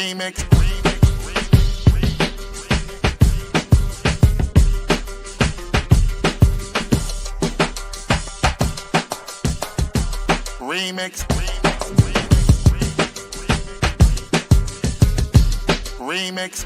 Remix. Remix. Remix. Remix.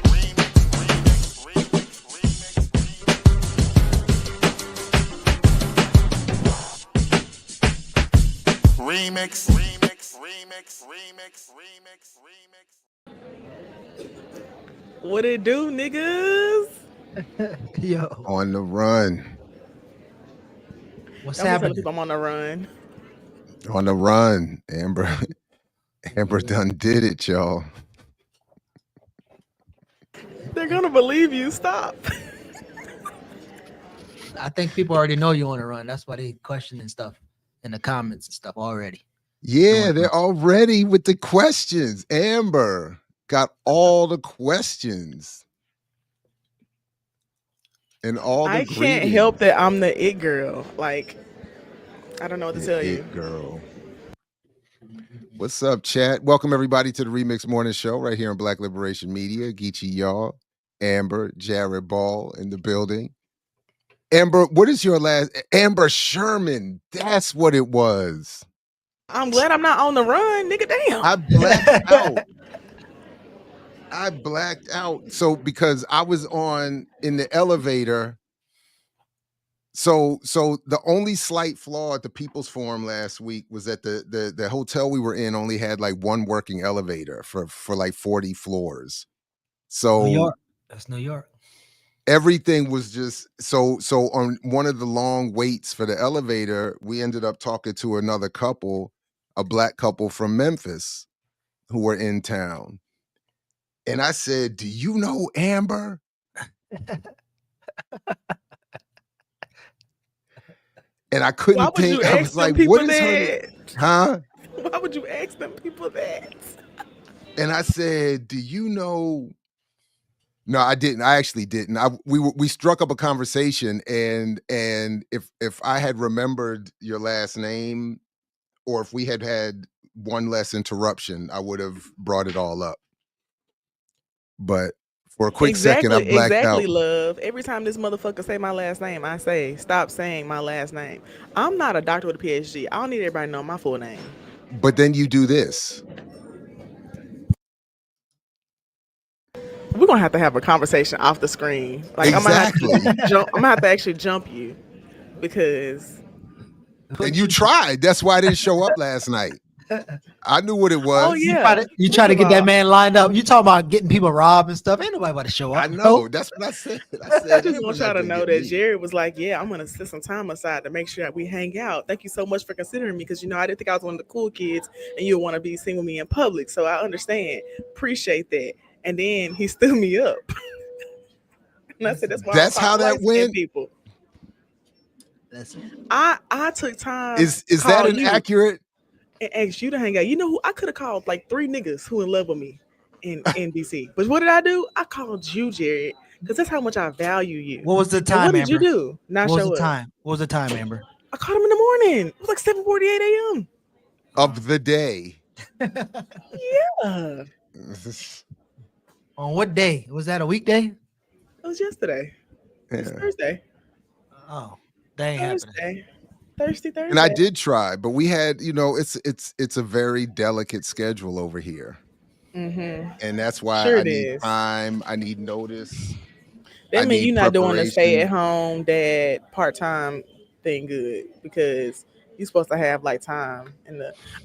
What it do, niggas? Yo, On the run. what's I'm telling happening? people I'm on the run. On the run. Amber done did it, y'all. They're gonna believe you. Stop. I think people already know you on the run. That's why they questioning stuff in the comments and stuff already. Yeah, they're already with the questions. Amber got all the questions. And all the I can't greetings. help that I'm the it girl. Like, I don't know what to tell you. It girl. What's up, chat? Welcome everybody to the Remix Morning Show right here on Black Liberation Media. Geechee y'all, Amber, Jared Ball in the building. Amber, what is your last? Amber Sherman. That's what it was. I'm glad I'm not on the run, nigga. Damn. I blacked out. I blacked out. So because I was in the elevator. So the only slight flaw at the People's Forum last week was that the hotel we were in only had like one working elevator for like 40 floors. So New York. That's New York. Everything was just so on one of the long waits for the elevator, we ended up talking to another couple, a black couple from Memphis who were in town. And I said, "Do you know Amber?" And I couldn't think. I was like, "What is her?" Huh? Why would you ask them people that? And I said, "Do you know?" No, I didn't. I actually didn't. We struck up a conversation, and if I had remembered your last name, or if we had one less interruption, I would have brought it all up. But for a quick second, I blacked out. Exactly, love. Every time this motherfucker say my last name, I say, stop saying my last name. I'm not a doctor with a PhD. I don't need everybody to know my full name. But then you do this. We're gonna have to have a conversation off the screen. Like exactly. I'm gonna have to actually jump you because. And you tried. That's why I didn't show up last night. I knew what it was. Oh yeah, you try to get that man lined up. You talking about getting people robbed and stuff. Ain't nobody about to show up. I know. That's what I said. I just want y'all to know that Jared was like, "Yeah, I'm gonna set some time aside to make sure that we hang out. Thank you so much for considering me because I didn't think I was one of the cool kids, and you want to be seen with me in public. So I understand, appreciate that." And then he stood me up, and I said, "That's why." That's how that went. People. I took time. Is that an accurate? And asked you to hang out. You know who I could have called like 3 niggas who in love with me in DC. But what did I do? I called you, Jared, because that's how much I value you. What was the time? What did Amber? you do? Not what show was the up. time? What was the time, Amber? I called him in the morning. It was like 7:48 a.m. of the day. Yeah. On what day? Was that a weekday? It was yesterday. Yeah. It was Thursday. Oh, that ain't happening. Thursday. And I did try, but we had, it's a very delicate schedule over here. Mm-hmm. And that's why I need time. I need notice. That means you're not doing the stay-at-home dad part-time thing good because you're supposed to have like time.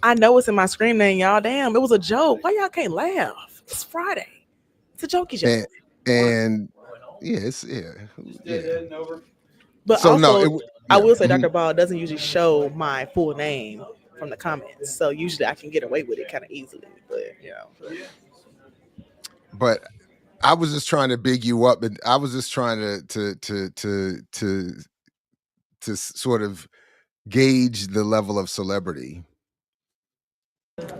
I know it's in my screen name, y'all. Damn, it was a joke. Why y'all can't laugh? It's Friday. It's a jokey joke. And yeah. But so also, I will say Dr. Ball doesn't usually show my full name from the comments. So usually I can get away with it kind of easily. But, But I was just trying to big you up, and I was just trying to sort of gauge the level of celebrity.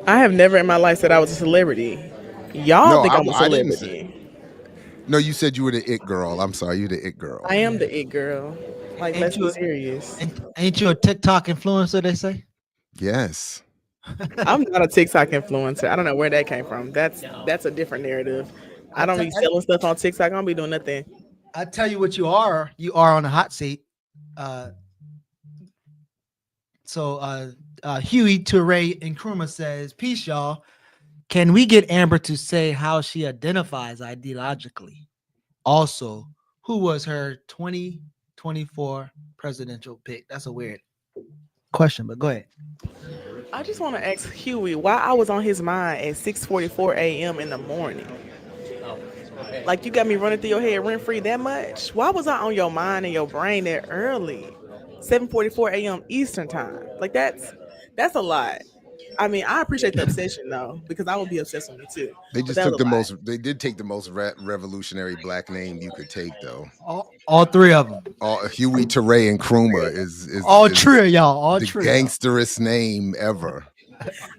I have never in my life said I was a celebrity. Y'all think I'm a celebrity. No, you said you were the it girl. I'm sorry, you're the it girl. I am the it girl. Like, let's be serious. Ain't you a TikTok influencer, they say? Yes. I'm not a TikTok influencer. I don't know where that came from. That's a different narrative. I I, don't te- be selling stuff on TikTok. I don't be doing nothing. I tell you what you are. You are on the hot seat. Uh, so Huey, Toure, and Kruma says, "Peace, y'all. Can we get Amber to say how she identifies ideologically? Also, who was her 2024 presidential pick?" That's a weird question, but go ahead. I just want to ask Huey why I was on his mind at 6:44 a.m. in the morning. Like you got me running through your head rent free that much. Why was I on your mind and your brain that early? 7:44 a.m. Eastern time. Like that's a lot. I mean, I appreciate the obsession though, because I would be obsessed with me too. They But just that was took a the lot. most. They did take the most revolutionary black name you could take, though. All three of them. All Huey, Teray, and Kruma is All is three of y'all. All the three of y'all. gangsterest name ever.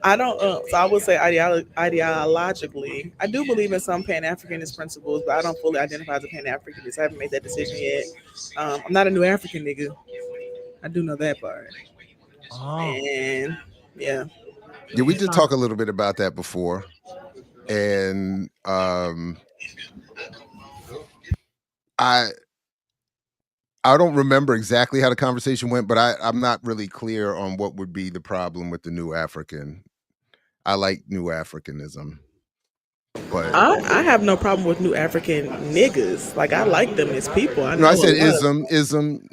I don't. So I would say ideologically, I do believe in some Pan Africanist principles, but I don't fully identify as a Pan Africanist. I haven't made that decision yet. I'm not a New African nigga. I do know that part. Oh, And yeah, Yeah, we you did sound talk a little bit about that before, and I I don't remember exactly how the conversation went, but I'm not really clear on what would be the problem with the New African. I like New Africanism, but I have no problem with New African niggas. Like I like them as people. I no, I know a said lot of.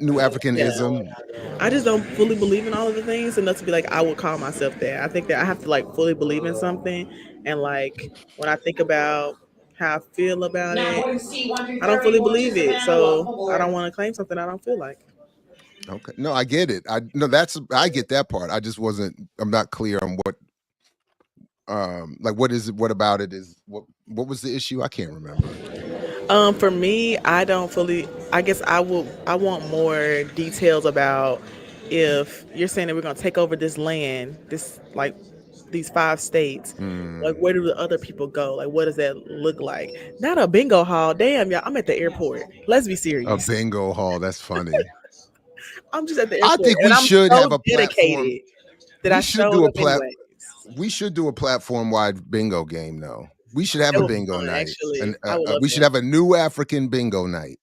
New Yeah. Africanism. I just don't fully believe in all of the things enough to be like I would call myself that. I think that I have to like fully believe in something, and like when I think about how I feel about it, I don't fully believe it. So I don't want to claim something I don't feel like. Okay, no, I get it. I get that part. I just wasn't. I'm not clear on what like what is it? What about it is what was the issue? I can't remember. For me, I don't fully. I guess I will. I want more details about if you're saying that we're gonna take over this land, this like these 5 states. Like, Mm, where do the other people go? Like, what does that look like? Not a bingo hall. Damn, y'all. I'm at the airport. Let's be a serious. bingo hall. That's funny. I'm just at the I airport, think and we I'm should have so a platform. dedicated that We I should showed do a up plat. anyways. We should do a platform wide bingo game though. We should have That a would be bingo fun, night, actually. and I would love we should that. have a new African bingo night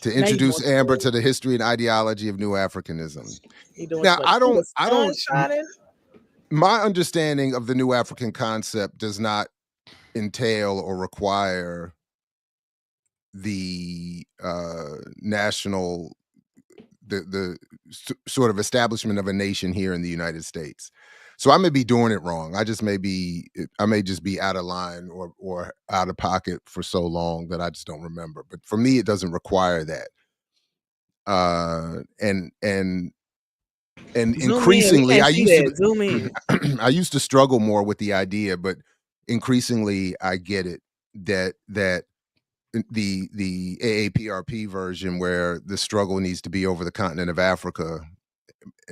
to Now you introduce doing too Amber to much. the history and ideology of New Africanism. You doing too Now, much. Oh, the I sun don't. shining. My understanding of the New African concept does not entail or require the national sort of establishment of a nation here in the United States. So I may be doing it wrong. I may just be out of line or out of pocket for so long that I just don't remember. But for me, it doesn't require that. And Zoom in. We increasingly, can't see that. Zoom in. I used to struggle more with the idea, but increasingly I get it that the AAPRP version where the struggle needs to be over the continent of Africa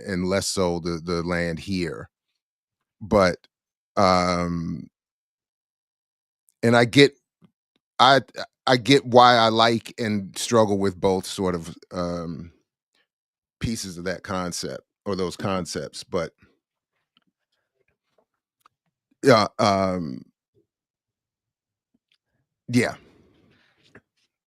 and less so the land here. But um and I I get why I like and struggle with both sort of pieces of that concept or those concepts. But yeah, yeah.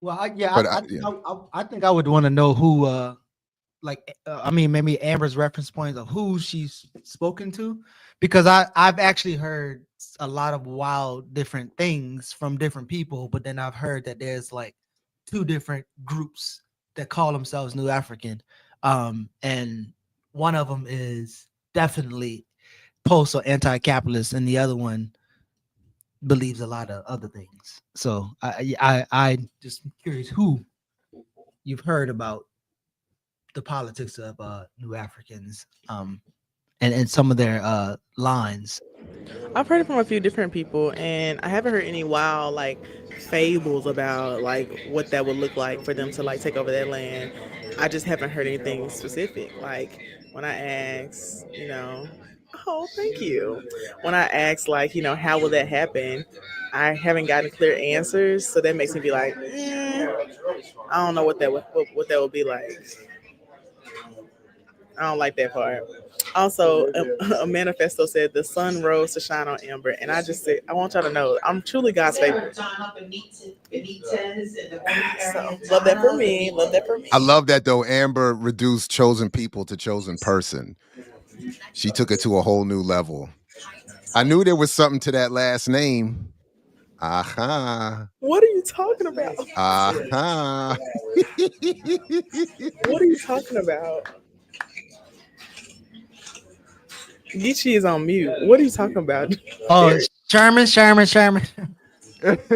well. Yeah, But think I think I would want to know who. I mean, maybe Amber's reference points of who she's spoken to, because I've actually heard a lot of wild different things from different people, but then I've heard that there's like two different groups that call themselves New African, and one of them is definitely post or anti-capitalist, and the other one believes a lot of other things. So I just curious who you've heard about the politics of New Africans, and some of their lines. I've heard it from a few different people, and I haven't heard any wild like fables about like what that would look like for them to like take over that land. I just haven't heard anything specific. Like when I ask, oh, thank you. When I ask, like, how will that happen? I haven't gotten clear answers, so that makes me be like, I don't know what that would be like. I don't like that part. Also, a manifesto said the sun rose to shine on Amber, and I just said I want y'all to know I'm truly God's favorite. So love that for me. Love that for me. I love that though. Amber reduced chosen people to chosen person. She took it to a whole new level. I knew there was something to that last name. Aha. What are you talking about? Aha. What are you talking about? Geechee is on mute. What are you talking about? Oh, Sherman. Sherman. That's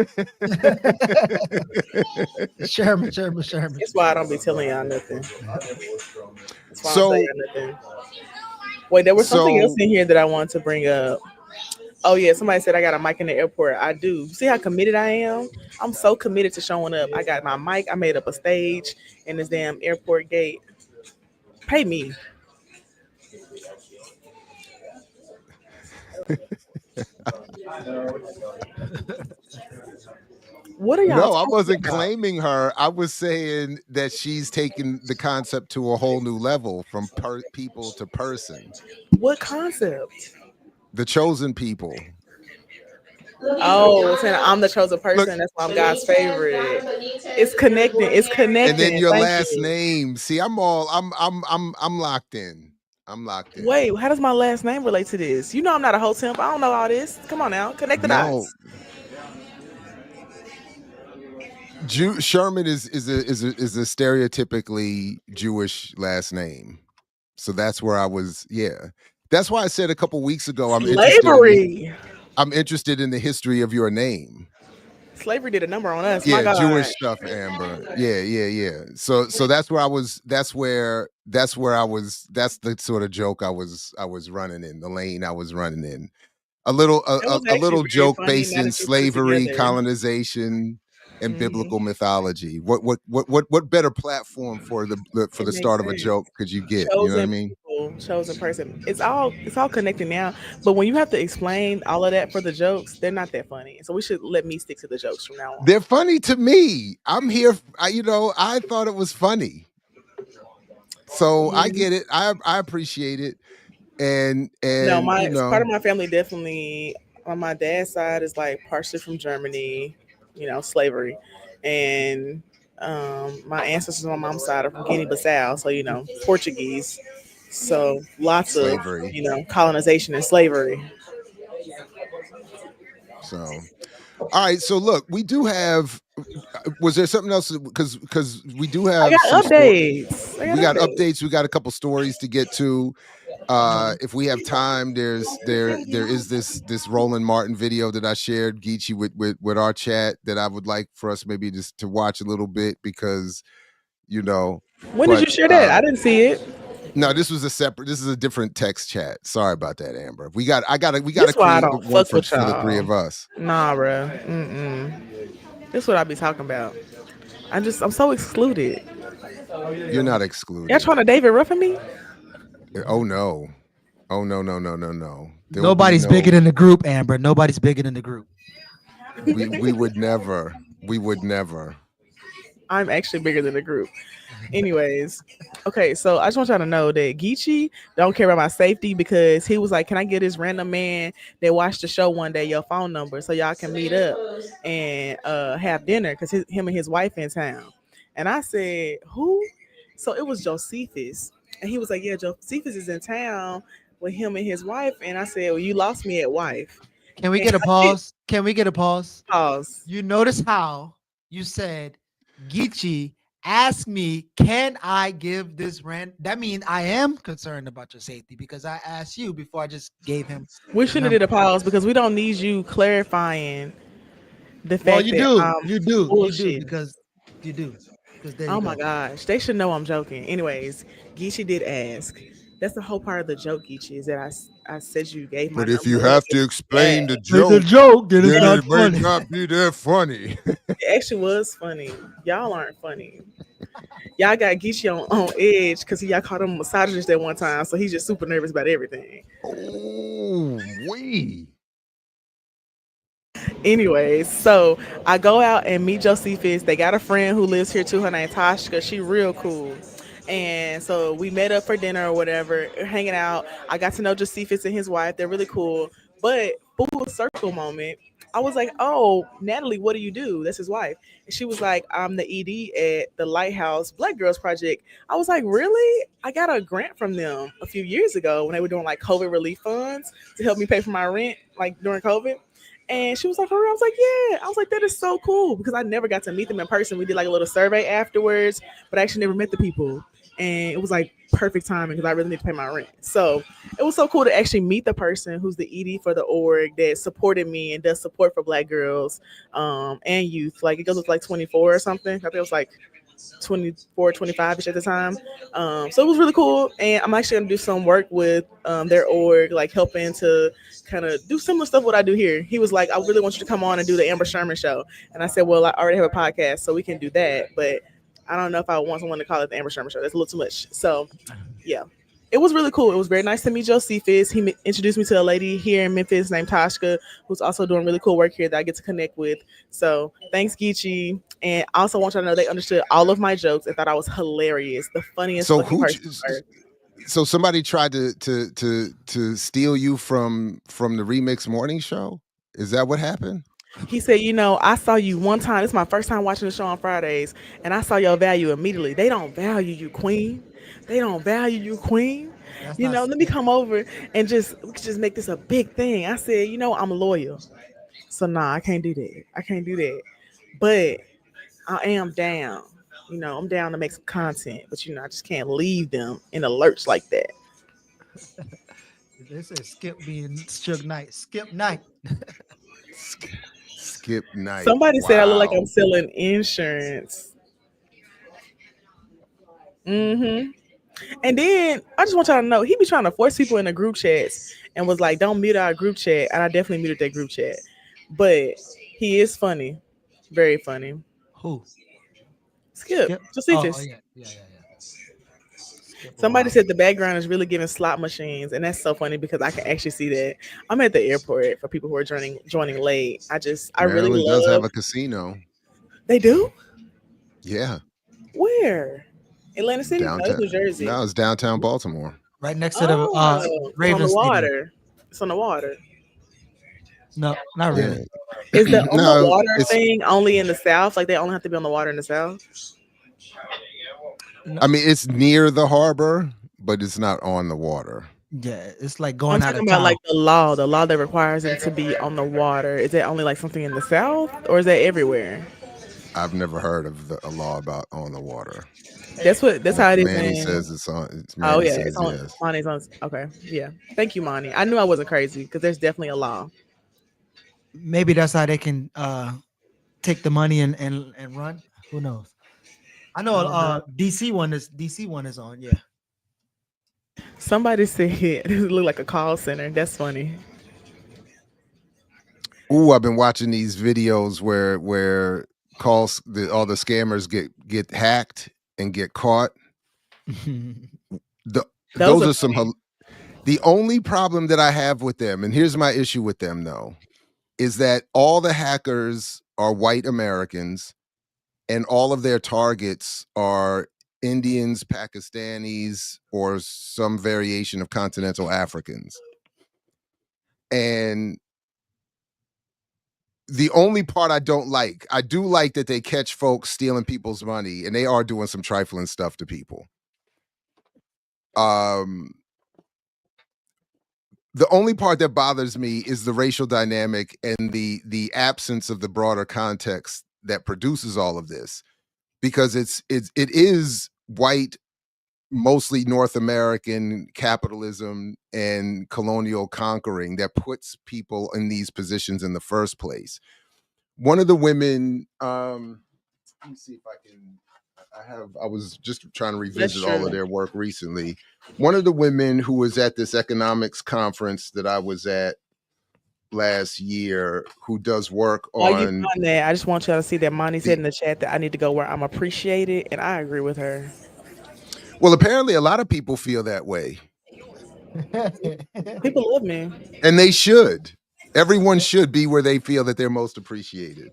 why I don't be telling y'all nothing. That's why I don't tell So, y'all nothing. Wait, there was something else so in here that I wanted to bring up. Oh yeah, somebody said I got a mic in the airport. I do. See how committed I am? I'm so committed to showing up. I got my mic. I made up a stage in this damn airport gate. Pay me. What are y'all no, I talking wasn't about? claiming her. I was saying that she's taken the concept to a whole new level from people to person. What concept? The chosen people. Oh, saying I'm the chosen Look, person. That's why I'm God's favorite. It's connecting. It's and then connecting. your Thank last you. name. See, I'm locked in. I'm locked in. Wait, how does my last name relate to this? You know I'm not a whole temp. I don't know all this. Come on now, connect the No, dots. Sherman is a stereotypically Jewish last name. So that's where I was. Yeah, that's why I said a couple weeks ago Slavery. I'm interested in the history of your name. Slavery did a number on us. My Yeah, God. Jewish stuff, Amber. Yeah. So that's where I was. That's where I was. That's the sort of joke I was running in, the lane I was running in. A little It was a actually little very joke funny based now in that you put it slavery, together. colonization, and biblical Hmm. mythology. What better platform for It the makes start of a sense. joke could you get? You know what I Chosen mean? people, chosen person. It's all connected now. But when you have to explain all of that for the jokes, they're not that funny. So we should let me stick to the jokes from now on. They're funny to me. I'm here. I thought it was funny, so I Yeah. get it. I appreciate it, and No, and my part of my family definitely on my dad's side is like partially from Germany, slavery, and my ancestors on my mom's side are from Guinea-Bissau, so Portuguese. So lots of slavery. colonization and slavery. So, all right. So look, we do have. Was there something else? Because we do I have some got store. updates. I We got got updates. updates. We got a couple stories to get to. If we have time, there is this Roland Martin video that I shared, Geechee, with our chat, that I would like for us maybe just to watch a little bit, because you know, When did but you share that? I didn't see it. no, this is a different text chat. Sorry about that, Amber. We gotta This why I create don't one fuck for with the three y'all. of us. Nah, bruh. This what I be talking about. I'm so excluded. You're not Y'all excluded. trying to David Ruffin me? Oh no. Oh no. There will be Nobody's bigger no. than the group, Amber. Nobody's bigger than the group. We would never. We would never. I'm actually bigger than the group. Anyways, okay, so I just want y'all to know that Geechee don't care about my safety because he was like, "Can I get this random man that watched the show one day your phone number so y'all can meet up and have dinner because him and his wife in town?" And I said, "Who?" So it was Josephus, and he was like, "Yeah, Josephus is in town with him and his wife." And I said, "Well, you lost me at wife." Can we And get a I did pause? Can we get a pause? pause. You notice how you said Geechee asked me, can I give this rent? That means I am concerned about your safety because I asked you before I just gave him We the should have did a number. pause because we don't need you clarifying the Well, fact that I'm you do bullshit. because you do. Because there you Oh my go. gosh, they should know I'm joking. Anyways, Geechee did ask. That's the whole part of the joke, Geechee, is that I said you gave my But if number you up. have to Yeah, explain the It's a joke, joke, then it's then not it may funny. not be that funny. it actually was funny. Y'all aren't funny. Y'all got Geechee on edge because y'all called him a misogynist at one time, so he's just super nervous about everything. Oh, we. Anyways, so I go out and meet Josephus. They got a friend who lives here too. Her name Tashka. She real cool. And so we met up for dinner or whatever, hanging out. I got to know Josephus and his wife. They're really cool. But full circle moment, I was like, "Oh, Natalie, what do you do?" That's his wife. And she was like, "I'm the ED at the Lighthouse Black Girls Project." I was like, "Really?" I got a grant from them a few years ago when they were doing like COVID relief funds to help me pay for my rent, like during COVID. And she was like, "For real?" I was like, "Yeah." I was like, "That is so cool," because I never got to meet them in person. We did like a little survey afterwards, but I actually never met the people. And it was like perfect timing because I really need to pay my rent. So it was so cool to actually meet the person who's the ED for the org that supported me and does support for Black girls and youth. Like it goes up to like 24 or something. I think it was like 24, 25 ish at the time. So it was really cool. And I'm actually going to do some work with their org, like helping to kind of do similar stuff what I do here. He was like, "I really want you to come on and do the Amber Sherman show." And I said, "Well, I already have a podcast, so we can do that. But I don't know if I want someone to call it the Amber Sherman show. That's a little too much." So yeah. It was really cool. It was very nice to meet Josephus. He introduced me to a lady here in Memphis named Tashka, who's also doing really cool work here that I get to connect with. So thanks, Geechee. And I also want y'all to know they understood all of my jokes and thought I was hilarious. The funniest So fucking person ever. so somebody tried to steal you from the Remix Morning Show? Is that what happened? He said, "I saw you one time. It's my first time watching the show on Fridays, and I saw your value immediately. They don't value you, queen. They don't value you, queen. That's not Let me skip. come over and we could just make this a big thing." I said, "I'm loyal. So nah, I can't do that. I can't do that. But I am down. I'm down to make some content, but I just can't leave them in a lurch like that." They say Skip being Suge Knight. Skip Knight. Sk- Skip Night. Somebody said I look like I'm Wow. selling insurance. Mm-hmm. And then I just want y'all to know he be trying to force people in the group chats and was like, "Don't mute our group chat." And I definitely muted that group chat. But he is funny. Very funny. Who? Skip. Skip. Oh Josephus. yeah, yeah, yeah, yeah. Skip a Somebody while. said the background is really giving slot machines, and that's so funny because I can actually see that. I'm at the airport for people who are joining late. I really Maryland does have love. a casino. They do? Yeah, Where? Atlantic City? No, it's downtown. New Jersey. No, it's downtown Baltimore. Right next to the Oh, it's on the Raven Stadium. water. It's on the water. No, not Yeah. really. Is the on the No, water it's. thing only in the South? Like they only have to be on the water in the South? No, I mean, it's near the harbor, but it's not on the water. yeah, it's like I'm going out talking of about town. like the law that requires it to be on the water. Is that only like something in the South, or is that everywhere? I've never heard of a law about on the water. That's how it is Manny in. says it's on. Oh Manny yeah, it's says on yes. Monty's on. Okay, yeah. Thank you, Monty. I knew I wasn't crazy because there's definitely a law. Maybe that's how they can take the money and run. Who knows? I know I don't know. DC one is on, yeah. Somebody said it looked like a call center. That's funny. Ooh, I've been watching these videos where all the scammers get hacked and get caught. Those Those are are some. funny. The only problem that I have with them, and here's my issue with them though, is that all the hackers are white Americans and all of their targets are Indians, Pakistanis, or some variation of continental Africans. And the only part I don't like, I do like that they catch folks stealing people's money, and they are doing some trifling stuff to people. The only part that bothers me is the racial dynamic and the absence of the broader context that produces all of this, because it is white, mostly North American capitalism and colonial conquering that puts people in these positions in the first place. One of the women, let me see if I can. I was just trying to That's revisit all of true. their work recently. One of the women who was at this economics conference that I was at last year, who does work While you on. doing that, I just want y'all to see that Monty said the in the chat that I need to go where I'm appreciated, and I agree with her. Well, apparently a lot of people feel that way, People love me. and they should. Everyone should be where they feel that they're most appreciated.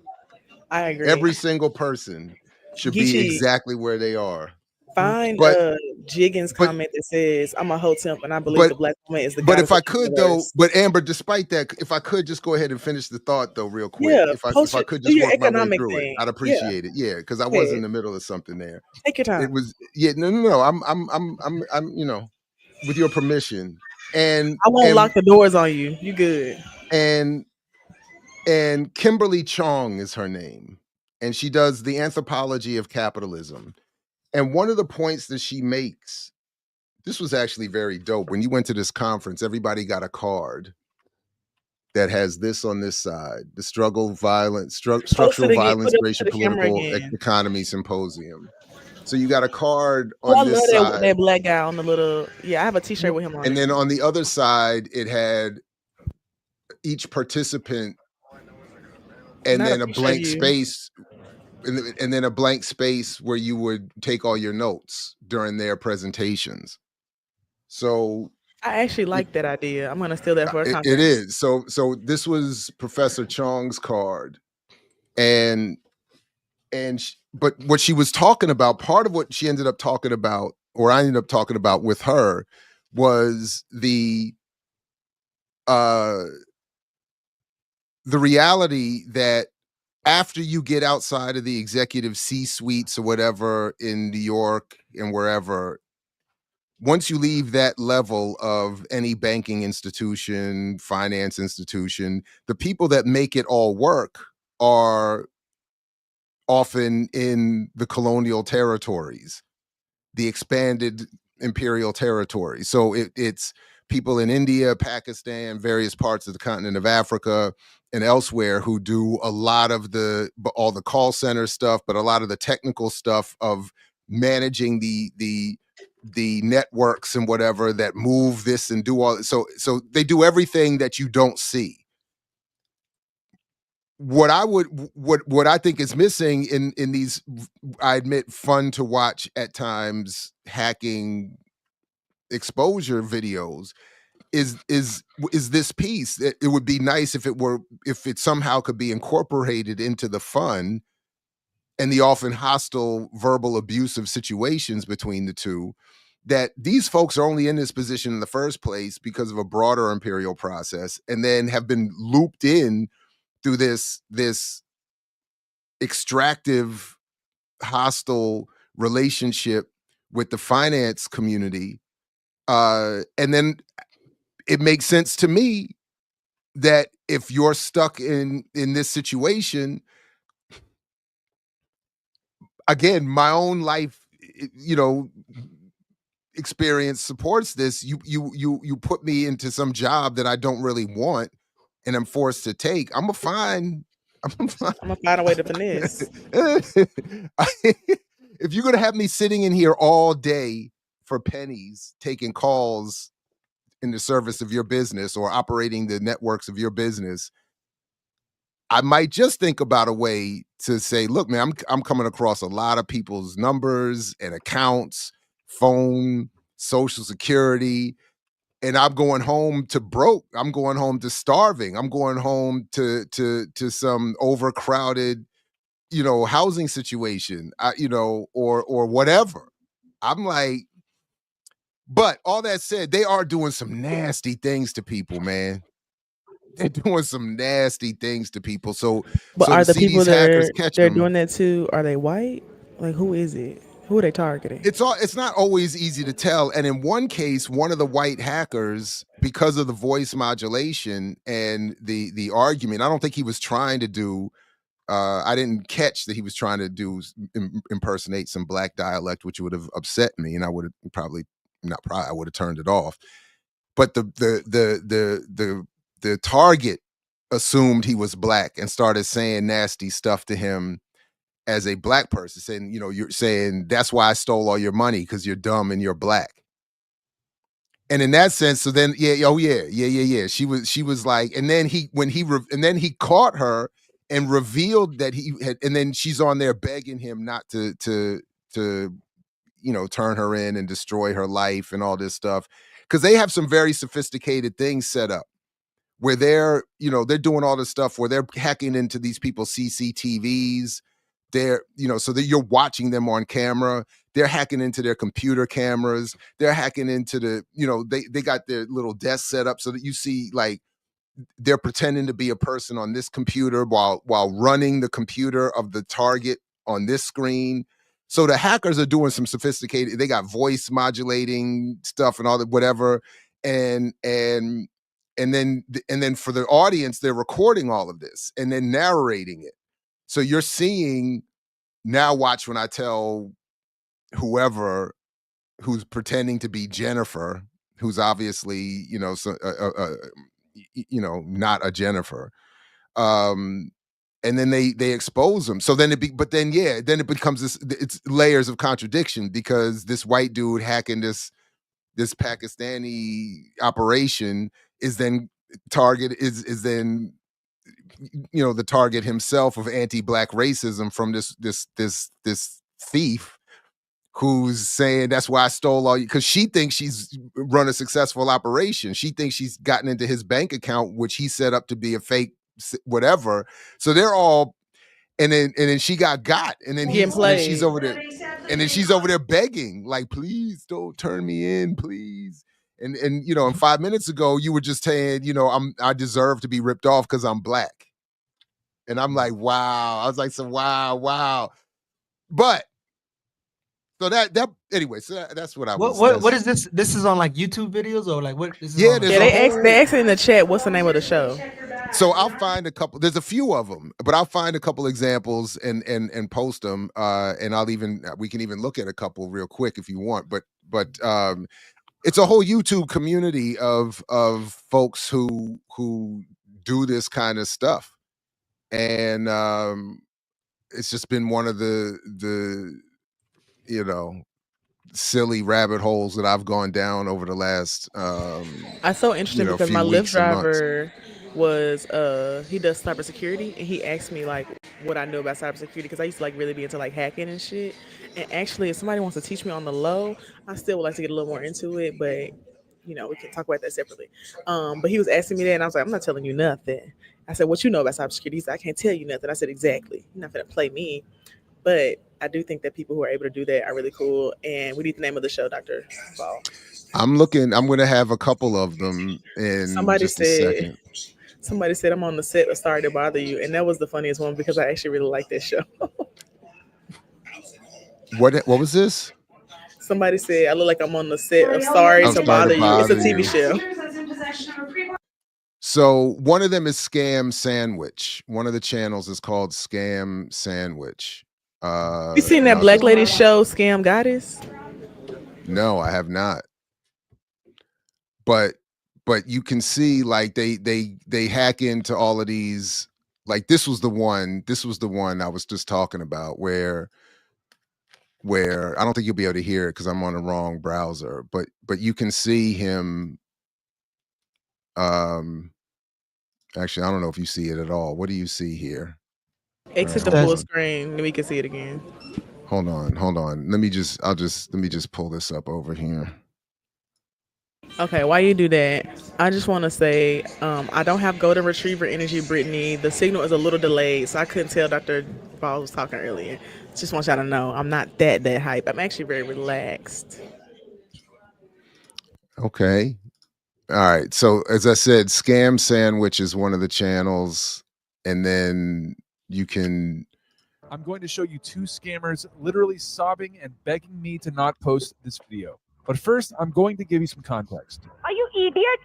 I agree. Every single person should be Geechee, exactly where they are. Find but Jiggins' but comment that says, "I'm a hotep and I believe but the black woman is the but goddess if I of the could though, universe." but Amber, despite that, if I could just go ahead and finish the thought though, real quick, Yeah, if post I your could do just your work my way economic through it, thing. I'd Yeah, appreciate it. Yeah, because I go was ahead. in the middle of something there. Take your It time. was no. I'm with your permission, and I won't and lock the doors on you. You good? and and Kimberly Chong is her name, and she does the anthropology of capitalism. And one of the points that she makes, this was actually very dope. When you went to this conference, everybody got a card that has this on this side: the Post it structural again. violence, Put it up to racial, the camera political again. economy symposium. So you got a card Oh, I on love this side, that black guy on the little. Yeah, I have a T-shirt with him on and it. then on the other side, it had each participant, and Not a then a picture of blank you. space, and then a blank space where you would take all your notes during their presentations. So I actually it, like that idea. I'm gonna steal that for a it conference. is. So this was Professor Chong's card, and but what she was talking about, part of what she ended up talking about, or I ended up talking about with her, was uh the reality that after you get outside of the executive C suites or whatever in New York and wherever, once you leave that level of any banking institution, finance institution, the people that make it all work are often in the colonial territories, the expanded imperial territory. So it's people in India, Pakistan, various parts of the continent of Africa, and elsewhere who do a lot of all the call center stuff, but a lot of the technical stuff of managing the networks and whatever that move this and do all. So they do everything that you don't see. What I think is missing in these, I admit, fun to watch at times, hacking exposure videos, is this piece. It would be nice if it somehow could be incorporated into the fun and the often hostile verbal abusive situations between the two, that these folks are only in this position in the first place because of a broader imperial process, and then have been looped in through this extractive, hostile relationship with the finance community. And then it makes sense to me that if you're stuck in this situation, again, my own life, experience supports this. You put me into some job that I don't really want, and I'm forced to take. I'm a fine. I'm fine. I'm gonna find a way to finesse. If you're gonna have me sitting in here all day for pennies, taking calls in the service of your business or operating the networks of your business, I might just think about a way to say, look, man, I'm coming across a lot of people's numbers and accounts, phone, social security, and I'm going home to broke. I'm going home to starving. I'm going home to some overcrowded, housing situation, or whatever. I'm like, but all that said, they are doing some nasty things to people, man. They're doing some nasty things to people. So But to are the see people these that hackers catch they're them, doing that to? Are they white? Like, who is it? Who are they targeting? it's not always easy to tell. And in one case, one of the white hackers, because of the voice modulation and the argument, I don't think he was trying to do. I didn't catch that he was trying to impersonate some black dialect, which would have upset me, and I would have probably not. Probably I would have turned it off. But the target assumed he was black and started saying nasty stuff to him as a black person, saying, you're saying that's why I stole all your money, because you're dumb and you're black. And in that sense, so then, yeah. She was like, and then and then he caught her and revealed that he had, and then she's on there begging him not to turn her in and destroy her life and all this stuff, because they have some very sophisticated things set up where they're doing all this stuff where they're hacking into these people's CCTVs. They're, so that you're watching them on camera. they're hacking into their computer cameras. They're hacking into the, they got their little desk set up so that you see like they're pretending to be a person on this computer while running the computer of the target on this screen. So the hackers are doing some sophisticated, they got voice modulating stuff and all that, whatever. And then for the audience, they're recording all of this and then narrating it. So you're seeing, now watch when I tell whoever who's pretending to be Jennifer, who's obviously, not a Jennifer. And then they expose them. So then it becomes this, it's layers of contradiction, because this white dude hacking this Pakistani operation is then the target himself of anti-black racism from this thief who's saying that's why I stole all you, because she thinks she's run a successful operation. She thinks she's gotten into his bank account, which he set up to be a fake whatever. So they're all, and then she got, and then she's over there, and then she's over there begging, like, please don't turn me in, please. And 5 minutes ago you were just saying, I deserve to be ripped off because I'm black. And I'm like, wow. I was like, so wow. But so that's what I was. What is this? This is on like YouTube videos or like what? This is they asked in the chat what's the name of the show. So I'll find a couple. There's a few of them, but I'll find a couple examples and post them. And we can even look at a couple real quick if you want. But it's a whole YouTube community of folks who do this kind of stuff, and it's just been one of the silly rabbit holes that I've gone down over the last I'm so interested because my Lyft driver was he does cybersecurity, and he asked me like what I know about cybersecurity, because I used to like really be into like hacking and shit. And actually, if somebody wants to teach me on the low, I still would like to get a little more into it, but we can talk about that separately. But he was asking me that, and I was like, I'm not telling you nothing. I said, what you know about cybersecurity? He said, I can't tell you nothing. I said, exactly. You're not gonna play me. But I do think that people who are able to do that are really cool. And we need the name of the show, Dr. Paul. I'm going to have a couple of them in a second. Somebody said I'm on the set of Sorry to Bother You. And that was the funniest one because I actually really like this show. What was this? Somebody said I look like I'm on the set of Sorry to Bother You. It's a TV show. So one of them is Scam Sandwich. One of the channels is called Scam Sandwich. You seen that black lady show, Scam Goddess? No, I have not. But you can see like they hack into all of these. Like this was the one I was just talking about where I don't think you'll be able to hear it because I'm on the wrong browser, but you can see him. Actually, I don't know if you see it at all. What do you see here? Exit the full screen, and we can see it again. Hold on. Let me just pull this up over here. Okay, while you do that, I just want to say I don't have golden retriever energy, Brittany. The signal is a little delayed, so I couldn't tell Dr. Ball was talking earlier. Just want y'all to know I'm not that hype. I'm actually very relaxed. Okay. All right. So as I said, Scam Sandwich is one of the channels, and then you can. I'm going to show you two scammers literally sobbing and begging me to not post this video. But first, I'm going to give you some context. Are you idiot?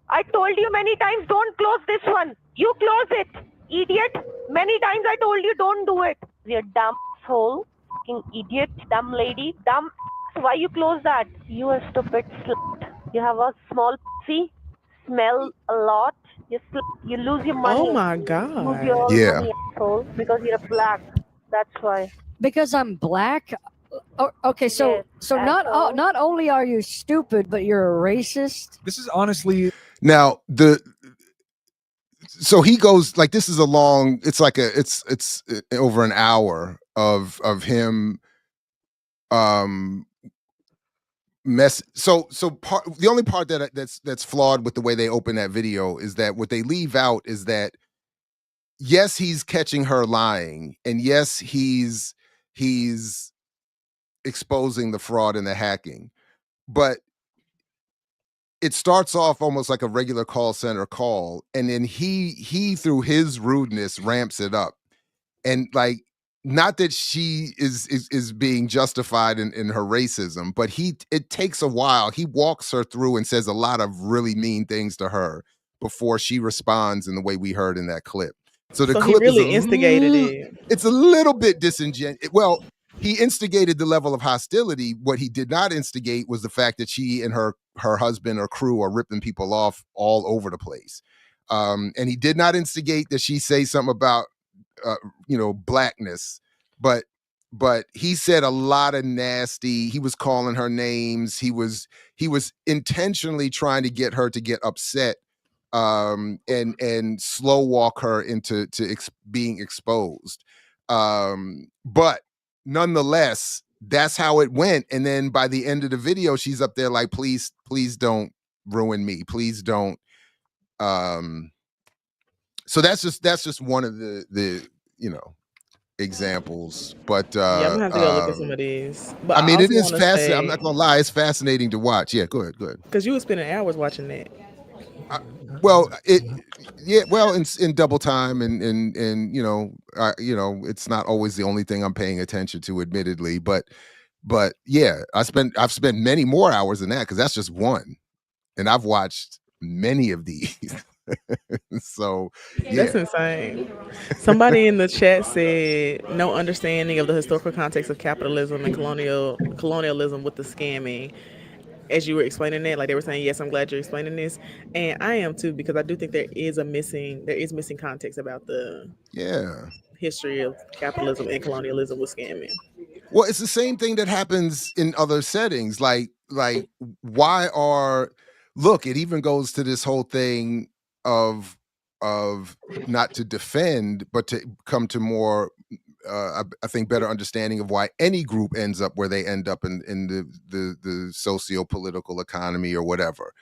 I told you many times, don't close this one. You close it. Idiot. Many times I told you, don't do it. You dumb asshole. Fucking idiot. Dumb lady. Dumb ass. Why you close that? You a stupid slut. You have a small pussy. Smell a lot. You lose your money. Oh my God. Lose your money, asshole. Because you're black. That's why. Because I'm black? Oh, okay, so Yes, so not only are you stupid, but you're a racist. This is honestly now so he goes like this is a long. It's like it's over an hour of him. The only part that's flawed with the way they open that video is that what they leave out is that yes, he's catching her lying, and yes, he's exposing the fraud and the hacking. But it starts off almost like a regular call center call, and then he through his rudeness ramps it up. And like, not that she is being justified in her racism, but it takes a while. He walks her through and says a lot of really mean things to her before she responds in the way we heard in that clip. So the So he clip is really instigated it. it's a little bit disingenuous. Well, he instigated the level of hostility. What he did not instigate was the fact that she and her husband or crew are ripping people off all over the place. And he did not instigate that she say something about blackness, but he said a lot of nasty. He was calling her names. He was intentionally trying to get her to get upset, and slow walk her into being exposed. But nonetheless, that's how it went. And then by the end of the video, she's up there like, please don't ruin me. Please don't. So that's just one of the examples. But Yeah, I'm gonna have to go look at some of these. But I mean, it is fascinating. fascinating. I'm not gonna lie, it's fascinating to watch. Yeah, go ahead. Because you were spending hours watching that. Well, in double time, and it's not always the only thing I'm paying attention to, admittedly, but yeah, I've spent many more hours than that, because that's just one, and I've watched many of these. So yeah. That's insane. Somebody in the chat said no understanding of the historical context of capitalism and colonialism with the scamming. As you were explaining that, like they were saying, yes, I'm glad you're explaining this, and I am too, because I do think there is missing context about the history of capitalism and colonialism with scamming. Well, it's the same thing that happens in other settings. Like look, it even goes to this whole thing of not to defend, but to come to more I think better understanding of why any group ends up where they end up in the socio-political economy or whatever.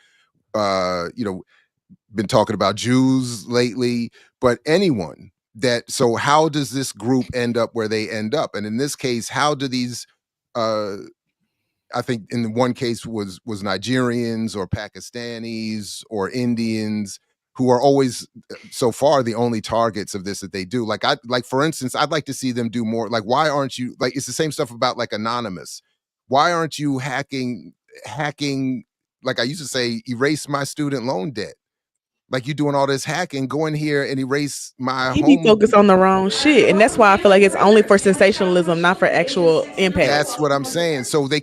Been talking about Jews lately, but anyone so how does this group end up where they end up? And in this case, how do these I think in one case was Nigerians or Pakistanis or Indians, who are always so far the only targets of this that they do. Like for instance, I'd like to see them do more. Like, why aren't you, like, it's the same stuff about like Anonymous. Why aren't you hacking, like I used to say, erase my student loan debt? Like, you doing all this hacking, go in here and erase my He home. be focused on the wrong shit, and that's why I feel like it's only for sensationalism, not for actual impact. That's what I'm saying. So they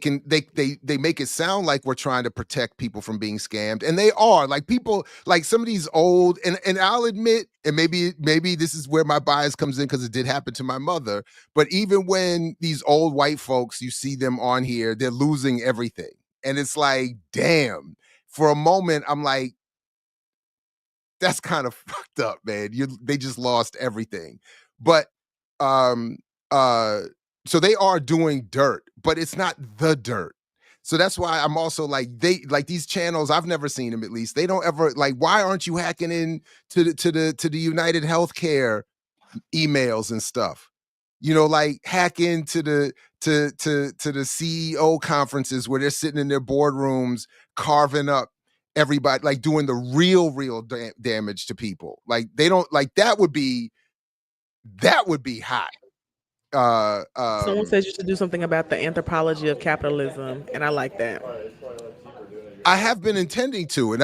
make it sound like we're trying to protect people from being scammed, and they are. Like, people, like some of these old, and I'll admit, and maybe this is where my bias comes in, because it did happen to my mother, but even when these old white folks, you see them on here, they're losing everything, and it's like, damn. For a moment, I'm like, that's kind of fucked up, man. They just lost everything. But so they are doing dirt, but it's not the dirt. So that's why I'm also like, these channels, I've never seen them, at least. They don't ever, like, why aren't you hacking in to the United Healthcare emails and stuff? Like, hack into the CEO conferences where they're sitting in their boardrooms carving up everybody, like doing the real damage to people. Like, they don't, like, that would be hot. Someone says you should do something about the anthropology of capitalism, and I like that. I have been intending to, and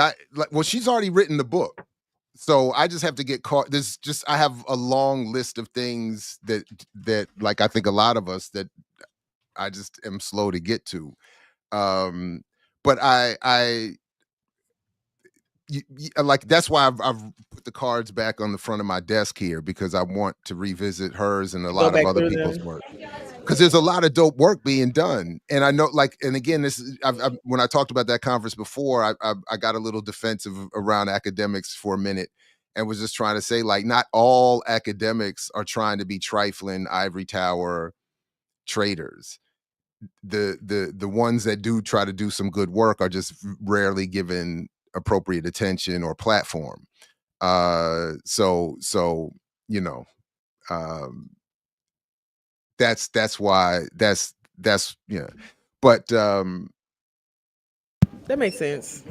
she's already written the book, so I just have to get caught. I have a long list of things that like, I think a lot of us, that I just am slow to get to. But like, that's why I've put the cards back on the front of my desk here, because I want to revisit hers and a lot of other people's work, because there's a lot of dope work being done. And I know, like, and again, this is, when I talked about that conference before, I got a little defensive around academics for a minute, and was just trying to say, like, not all academics are trying to be trifling ivory tower traders. The ones that do try to do some good work are just rarely given appropriate attention or platform. So that's why that's but That makes sense.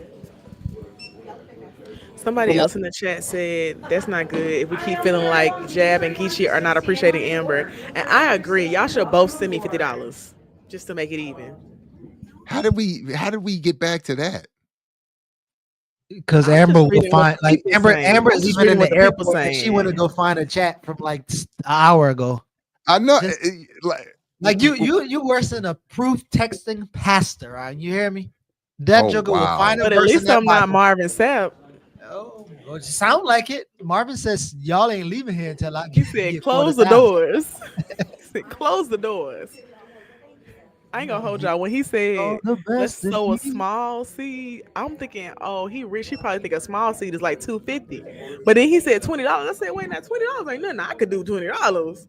Somebody else in the chat said that's not good if we keep feeling like Jab and Geechee are not appreciating Amber. And I agree. Y'all should both send me $50 just to make it even. how did we get back to that? Because I'm Amber just will reading what find the people saying. Amber I'm is just even in reading what the the people airport and she saying. went to go find a chat from like an hour ago. I know, Just- like you worse than a proof texting pastor, right? You hear me? That Oh, joker will wow. find a But at verse in least that I'm not Bible. Marvin Sapp. Oh, well, it sound like it. Marvin says y'all ain't leaving here until I He get said, close the 40,000. doors. He said, close the doors. I ain't gonna hold y'all. When he said, Oh, the let's best in sow a me. small seed, I'm thinking, oh, he rich. He probably think a small seed is like $2.50. But then he said $20. I said, wait, now $20 ain't nothing. I could do $20.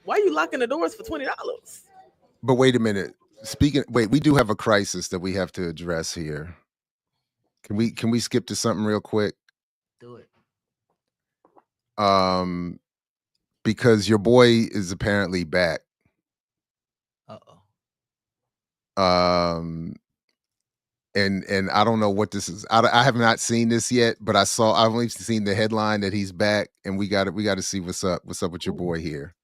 Why you locking the doors for $20? But wait a minute. We do have a crisis that we have to address here. Can we skip to something real quick? Do it. Because your boy is apparently back. And I don't know what this is. I have not seen this yet, but I've only seen the headline that he's back, and we got to see what's up with your boy here.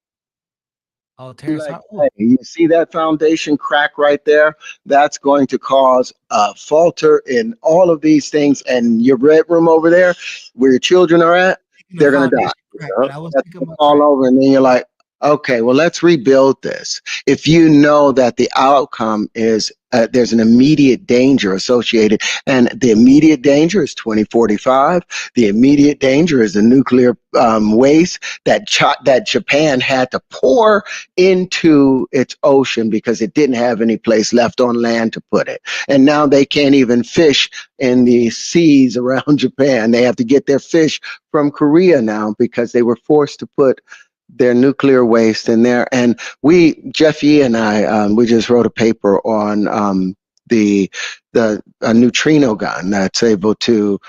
Oh, Terrence Like, Howard. hey, you see that foundation crack right there? That's going to cause a falter in all of these things. And your bedroom over there, where your children are at, they're going to die. That's all over, and then you're like, okay, well, let's rebuild this. If you know that the outcome is there's an immediate danger associated, and the immediate danger is 2045. The immediate danger is the nuclear waste that Japan had to pour into its ocean because it didn't have any place left on land to put it. And now they can't even fish in the seas around Japan. They have to get their fish from Korea now because they were forced to put their nuclear waste in there. And Jeff Yee and I, we just wrote a paper on the neutrino gun that's able to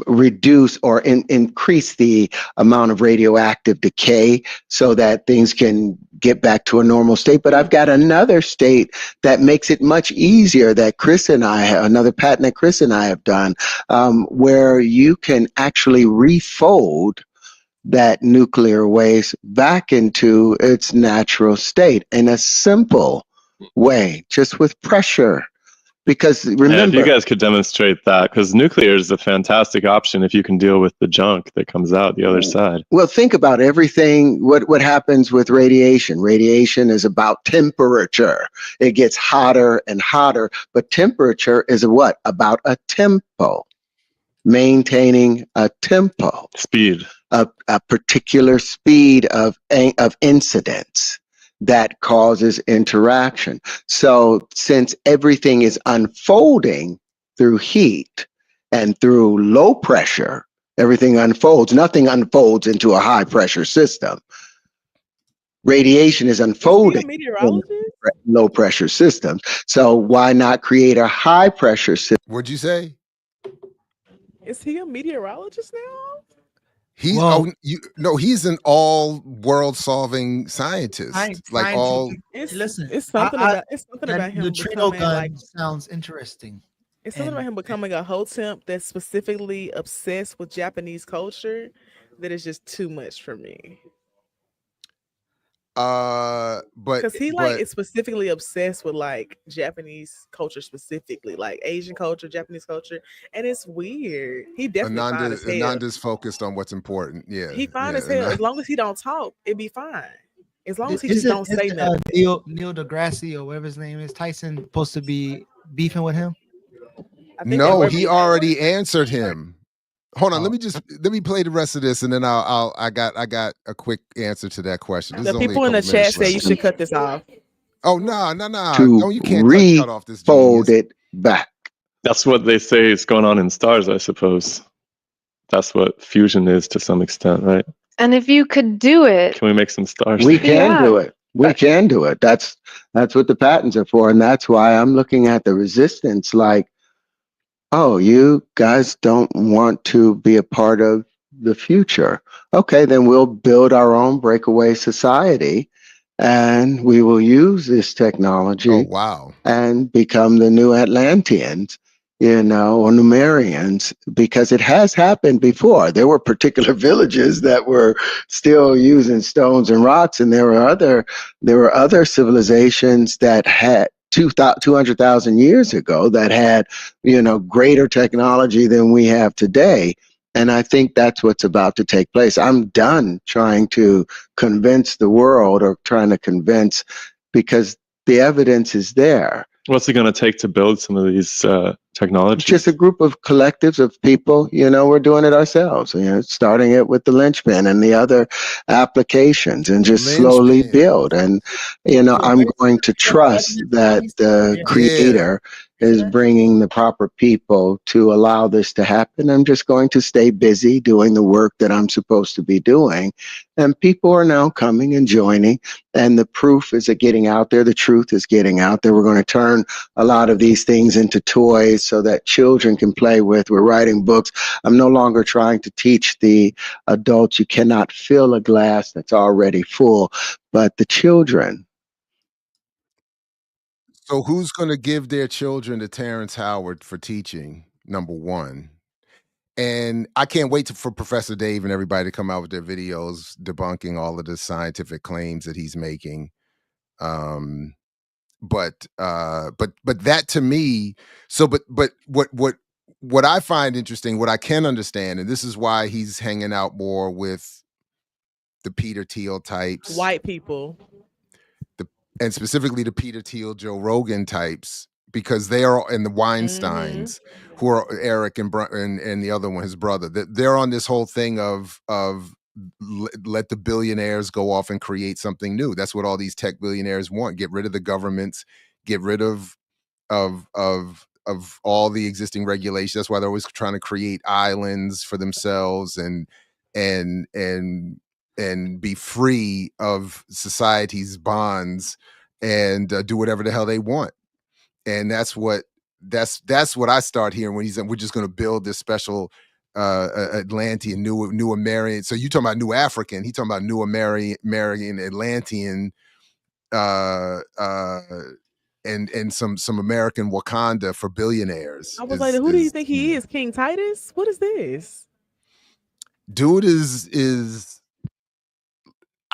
reduce or increase the amount of radioactive decay so that things can get back to a normal state. But I've got another state that makes it much easier that another patent that Chris and I have done, where you can actually refold that nuclear waste back into its natural state in a simple way, just with pressure. Because remember, if you guys could demonstrate that, because nuclear is a fantastic option if you can deal with the junk that comes out the other side. Well, think about everything. What happens with radiation? Radiation is about temperature. It gets hotter and hotter, but temperature is what? About a tempo. Maintaining a tempo, speed, a particular speed of incidence that causes interaction. So since everything is unfolding through heat and through low pressure, everything unfolds. Nothing unfolds into a high pressure system. Radiation is unfolding in low pressure systems. So why not create a high pressure system? What'd you say? Is he a meteorologist now? He's he's an all world solving scientist. It's something about him neutrino becoming gun sounds interesting. It's something about him becoming a hotep that's specifically obsessed with Japanese culture that is just too much for me. Because he is specifically obsessed with like Japanese culture, specifically like Asian culture, Japanese culture, and it's weird. He definitely fine as hell. Ananda's focused on what's important. Yeah, he fine as hell. As long as he don't talk, it be fine. As long as he just don't say nothing. Neil deGrasse or whatever his name is, Tyson, supposed to be beefing with him? No, he already answered him. Hold on, let me play the rest of this, and then I got a quick answer to that question. The people in the chat say you should cut this off. Oh no! No, you can't cut off this. Fold it back. That's what they say is going on in stars, I suppose. That's what fusion is to some extent, right? And if you could do it, can we make some stars? We can do it. We can do it. That's what the patents are for, and that's why I'm looking at the resistance like, oh, you guys don't want to be a part of the future. Okay, then we'll build our own breakaway society and we will use this Oh technology wow. and become the new Atlanteans, or Numerians, because it has happened before. There were particular villages that were still using stones and rocks, and there were other civilizations that had 200,000 years ago that had, greater technology than we have today. And I think that's what's about to take place. I'm done trying to convince the world or trying to convince, because the evidence is there. What's it going to take to build some of these technologies? Just a group of collectives of people, we're doing it ourselves, starting it with the linchpin and the other applications, and just slowly Linchpin. build. And, I'm going to trust that the Yeah. creator is bringing the proper people to allow this to happen. I'm just going to stay busy doing the work that I'm supposed to be doing. And people are now coming and joining, and the proof is getting out there. The truth is getting out there. We're going to turn a lot of these things into toys so that children can play with. We're writing books. I'm no longer trying to teach the adults you cannot fill a glass that's already full, but the children. So who's going to give their children to Terrence Howard for teaching? Number one. And I can't wait for Professor Dave and everybody to come out with their videos debunking all of the scientific claims that he's making. But that to me, but what I find interesting, what I can understand, and this is why he's hanging out more with the Peter Thiel types, White people, and specifically the Peter Thiel, Joe Rogan types, because they are, and the Weinsteins, who are Eric and the other one, his brother, that they're on this whole thing of let the billionaires go off and create something new. That's what all these tech billionaires want. Get rid of the governments, get rid of all the existing regulations. That's why they're always trying to create islands for themselves and be free of society's bonds and do whatever the hell they want. And that's what I start hearing when we're just going to build this special Atlantean, new American. So you talking about new African? He talking about new American Atlantean, and some American Wakanda for billionaires. I was like, who do you think he is? King Titus? What is this? Dude is.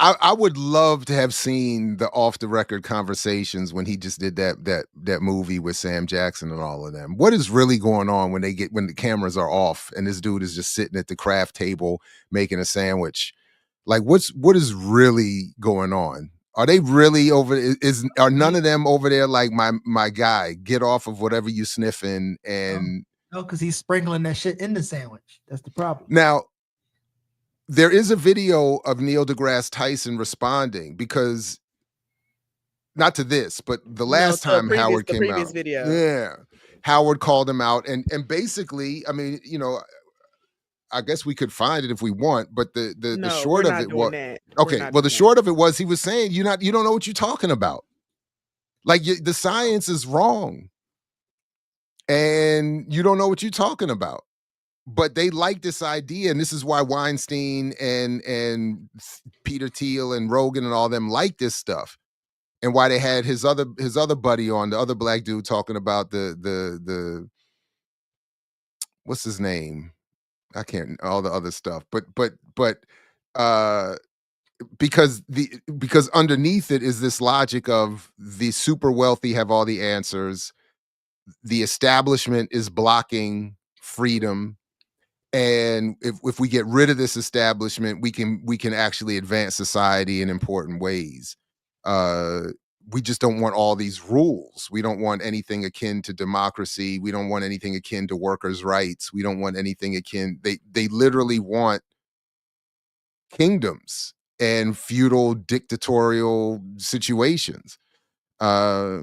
I would love to have seen the off the record conversations when he just did that movie with Sam Jackson and all of them. What is really going on when the cameras are off and this dude is just sitting at the craft table making a sandwich? Like what is really going on? Are they really over? Are none of them over there like my guy? Get off of whatever you sniffing and no, because he's sprinkling that shit in the sandwich. That's the problem. Now, there is a video of Neil deGrasse Tyson responding, because not to this, but the last time Howard came out, video. Howard called him out and basically, I mean, I guess we could find it if we want, but the short of it was okay. Well, the short of it was he was saying you don't know what you're talking about. Like the science is wrong, and you don't know what you're talking about. But they like this idea, and this is why Weinstein and Peter Thiel and Rogan and all them like this stuff, and why they had his other buddy on, the other black dude, talking about the what's his name? I can't, all the other stuff, but because underneath it is this logic of the super wealthy have all the answers, the establishment is blocking freedom. And if we get rid of this establishment, we can actually advance society in important ways. We just don't want all these rules. We don't want anything akin to democracy. We don't want anything akin to workers' rights. We don't want anything akin. They literally want kingdoms and feudal dictatorial situations. Yeah.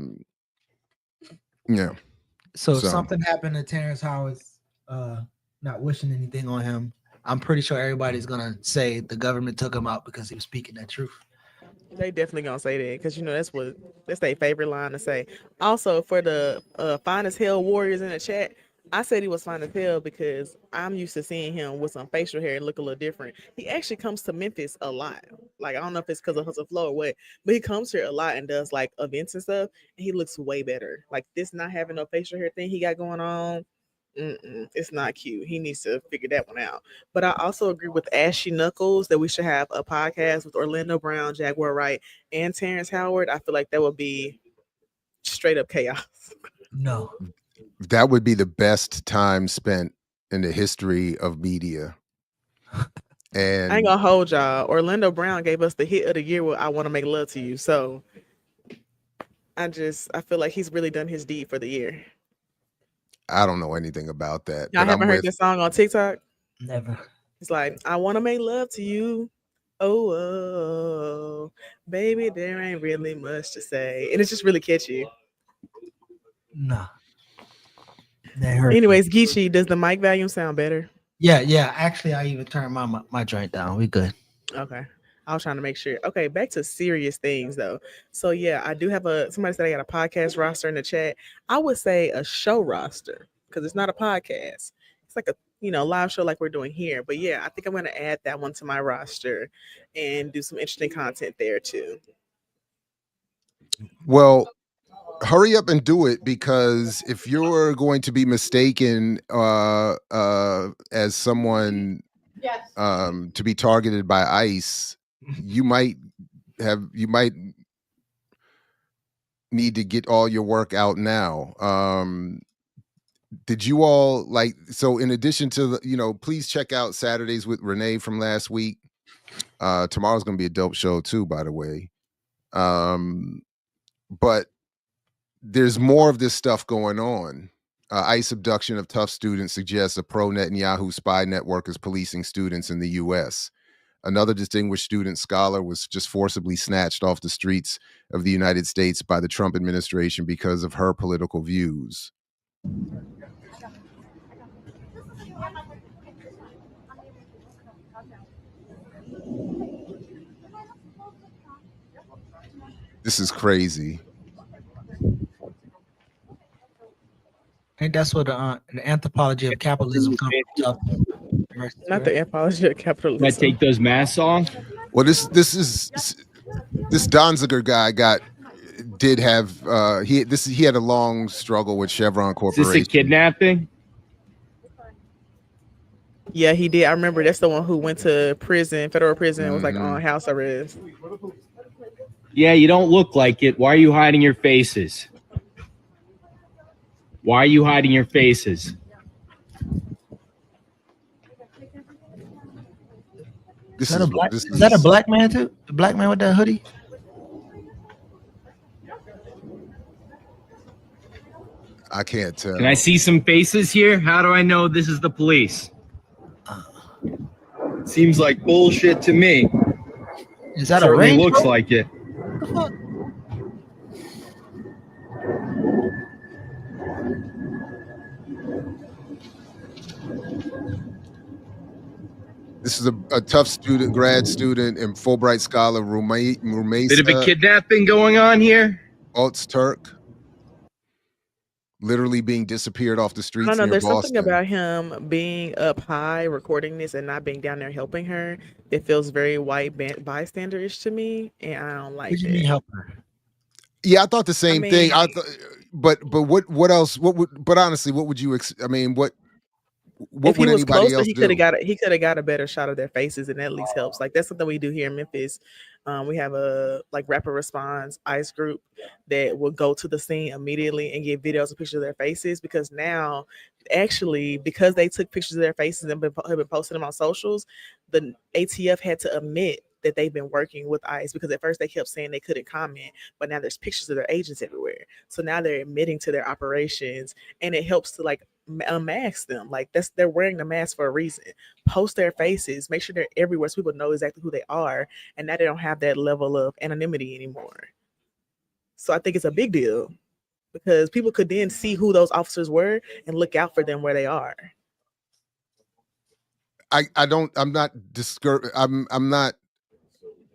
So if something happened to Terrence Howard's, not wishing anything on him, I'm pretty sure everybody's gonna say the government took him out because he was speaking that truth. They definitely gonna say that, because that's their favorite line to say. Also, for the Fine as Hell warriors in the chat, I said he was fine as hell because I'm used to seeing him with some facial hair and look a little different. He actually comes to Memphis a lot. Like I don't know if it's because of Hustle Flow or what, but he comes here a lot and does like events and stuff. And he looks way better. Like this not having no facial hair thing he got going on. It's not cute. He needs to figure that one out. But I also agree with Ashy Knuckles that we should have a podcast with Orlando Brown, Jaguar Wright, and Terrence Howard. I feel like that would be straight up chaos. No. That would be the best time spent in the history of media. And I ain't gonna hold y'all. Orlando Brown gave us the hit of the year with "I Want to Make Love to You." So I feel like he's really done his deed for the year. I don't know anything about that. Y'all but haven't I'm heard with, this song on TikTok? Never. It's like, "I want to make love to you. Oh, oh, baby, there ain't really much to say," and it's just really catchy. No. They hurt. Anyways, Geechee, does the mic volume sound better? Yeah. Actually, I even turned my joint down. We good. Okay. I was trying to make sure. Okay, back to serious things though. So yeah, I do have somebody said I got a podcast roster in the chat. I would say a show roster because it's not a podcast. It's like a live show like we're doing here. But yeah, I think I'm gonna add that one to my roster and do some interesting content there too. well, hurry up and do it, because if you're going to be mistaken as someone to be targeted by ICE, you might need to get all your work out now. Did you all so in addition to please check out Saturdays with Renee from last week. Tomorrow's gonna be a dope show too, by the way. But there's more of this stuff going on. ICE abduction of tough students suggests a pro-Netanyahu spy network is policing students in the U.S. Another distinguished student scholar was just forcibly snatched off the streets of the United States by the Trump administration because of her political views. This is crazy. I think that's what the anthropology of capitalism comes from. Not the anthropology of capitalism. Might take those masks off. Well, this Donziger guy he had a long struggle with Chevron Is Corporation. this a kidnapping? Yeah, he did. I remember that's the one who went to prison, federal prison, was like on house arrest. Yeah, you don't look like it. Why are you hiding your faces? Why are you hiding your faces? Is that a black man too? The black man with that hoodie? I can't tell. Can I see some faces here? How do I know this is the police? Seems like bullshit to me. Is that Certainly a Range looks Rover? like it. What the fuck? This is a tough student, grad student, and Fulbright scholar, Rumaisa. Bit of a kidnapping going on here. Alt's Turk, literally being disappeared off the streets I don't know. near There's Boston. something about him being up high recording this and not being down there helping her. It feels very white bystander-ish to me, and I don't like What do you that. mean help her? Yeah, I thought the same thing. I mean- thought, but what else? But honestly, what would you? What If would he was anybody closer, else he do? could have got a better shot of their faces, and that at least helps. Like that's something we do here in Memphis. We have a rapid response ICE group that will go to the scene immediately and get videos and pictures of their faces, because now actually, because they took pictures of their faces and have been posting them on socials, the ATF had to admit that they've been working with ICE, because at first they kept saying they couldn't comment, but now there's pictures of their agents everywhere. So now they're admitting to their operations, and it helps to unmask them. They're wearing the mask for a reason. Post their faces, make sure they're everywhere so people know exactly who they are, and now they don't have that level of anonymity anymore. So I think it's a big deal, because people could then see who those officers were and look out for them where they are. I'm not discouraged. I'm not.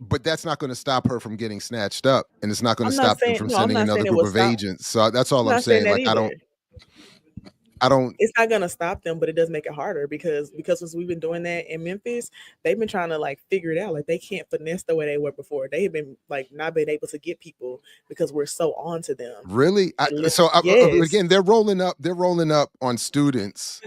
But that's not going to stop her from getting snatched up, and it's not going to stop them from sending another group of agents. So that's all I'm saying. I don't. It's not gonna stop them, but it does make it harder because since we've been doing that in Memphis, they've been trying to like figure it out. Like they can't finesse the way they were before. They have been like not been able to get people because we're so on to them. Really? Yes. Again, they're rolling up on students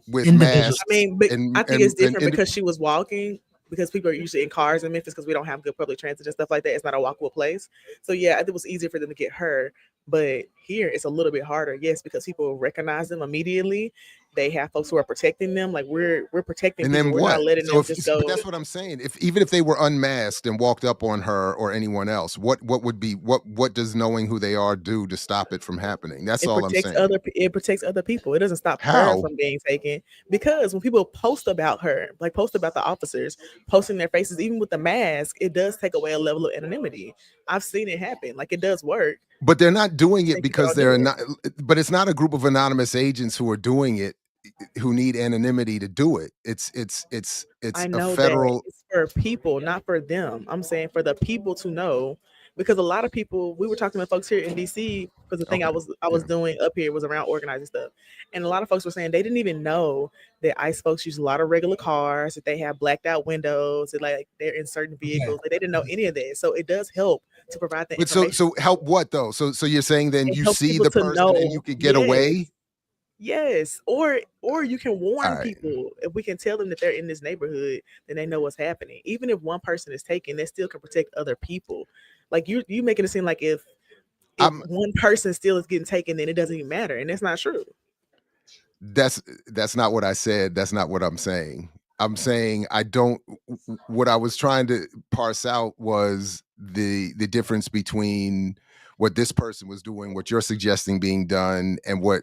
with Individuals. masks. I mean, but and, I think and- it's different and- because she was walking. Because people are usually in cars in Memphis because we don't have good public transit and stuff like that. It's not a walkable place. So yeah, it was easier for them to get her. But here it's a little bit harder, yes, because people recognize them immediately. They have folks who are protecting them. Like we're protecting And people. then We're what? not letting them just go. But that's what I'm saying. Even if they were unmasked and walked up on her or anyone else, what does knowing who they are do to stop it from happening? That's all I'm saying. It protects other people. It doesn't stop her How? from being taken because when people post about her, like post about the officers, posting their faces, even with the mask, it does take away a level of anonymity. I've seen it happen. Like it does work. But they're not doing it They because don't do they're it. not. But it's not a group of anonymous agents who are doing it, who need anonymity to do it. It's I a know federal. that it's for people, not for them. I'm saying for the people to know, because a lot of people. We were talking to folks here in DC because the thing I was doing up here was around organizing stuff, and a lot of folks were saying they didn't even know that ICE folks use a lot of regular cars, that they have blacked out windows, that like they're in certain vehicles. Like, they didn't know any of that, so it does help to provide that But information. so help what though? So you're saying then It you helps see people the to person know. and you can get away? Yes, or you can warn All right. people. If we can tell them that they're in this neighborhood, then they know what's happening. Even if one person is taken, they still can protect other people. Like you making it seem like if one person still is getting taken, then it doesn't even matter, and that's not true. That's not what I said. That's not what I'm saying. I'm saying I don't. What I was trying to parse out was the difference between what this person was doing, what you're suggesting being done, and what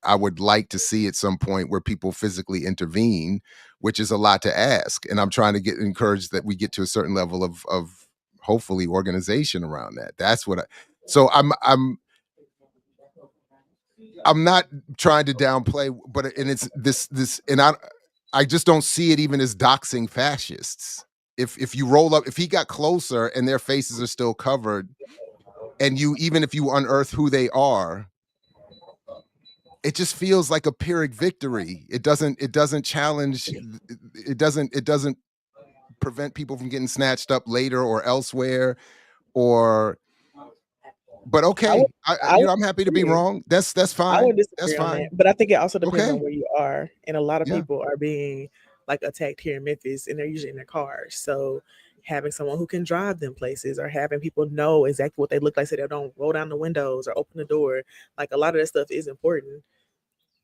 I would like to see at some point where people physically intervene, which is a lot to ask. And I'm trying to get encouraged that we get to a certain level of hopefully organization around that. That's what so I'm not trying to downplay, but it's this, and I just don't see it even as doxing fascists. If you roll up, if he got closer and their faces are still covered, and even if you unearth who they are, it just feels like a Pyrrhic victory. It doesn't challenge. It doesn't prevent people from getting snatched up later or elsewhere, or. But okay, I'm happy to be wrong. That's fine. I would disagree That's on fine. that, but I think it also depends Okay. on where you are, and a lot of Yeah. people are being like attacked here in Memphis, and they're usually in their cars. So having someone who can drive them places, or having people know exactly what they look like, so they don't roll down the windows or open the door, like a lot of that stuff is important.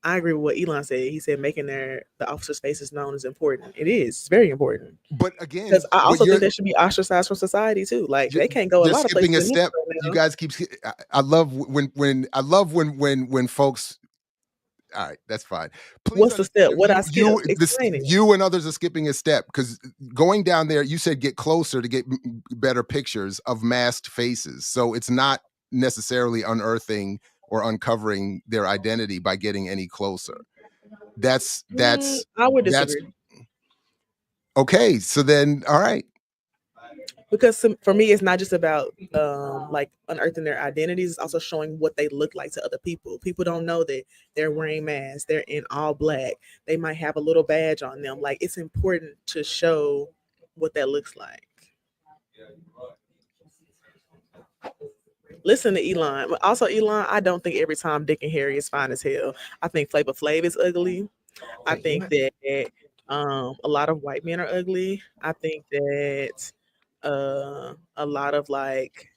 I agree with what Elon said. He said making the officers' faces known is important. It is. It's very important. But again, Because I also think they should be ostracized from society too. Like they can't go a You're lot of skipping places. a step. You guys keep. I love when folks. All right, that's fine. Please What's the step? understand, What I skip? Explain it. you and others are skipping a step because going down there, you said get closer to get better pictures of masked faces. So it's not necessarily unearthing or uncovering their identity by getting any closer. That's I would disagree. Okay. So then, all right. Because for me, it's not just about like unearthing their identities. It's also showing what they look like to other people. People don't know that they're wearing masks. They're in all black. They might have a little badge on them. Like it's important to show what that looks like. Listen to Elon. But also, Elon, I don't think every Tom, Dick, and Harry is fine as hell. I think Flavor Flav is ugly. I think that a lot of white men are ugly. I think that a lot of like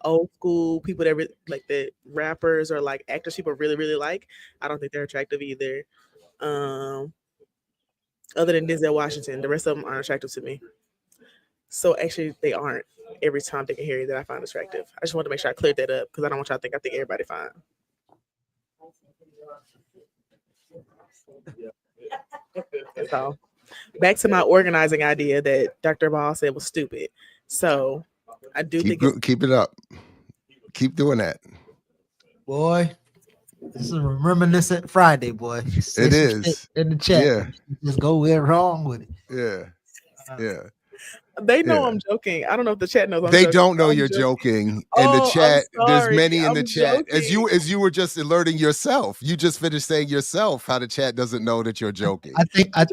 old school people that like the rappers or like actors people really like, I don't think they're attractive either. Other than Denzel Washington, the rest of them aren't attractive to me. So actually, they aren't every Tom, Dick, and Harry that I find attractive. I just want to make sure I cleared that up because I don't want y'all to think I think everybody fine. So back to my organizing idea that Dr. Ball said was stupid. So I do think Keep it up. Keep doing that. Boy, this is a reminiscent Friday, boy. It is in the chat. Yeah. Just go where wrong with it. Yeah. They know Yeah. I'm joking. I don't know if the chat knows I'm They joking. don't know I'm you're joking. In the Oh, I'm chat, there's sorry. many in I'm the chat. As joking. you were just alerting yourself. You just finished saying yourself how the chat doesn't know that you're joking. I think Thought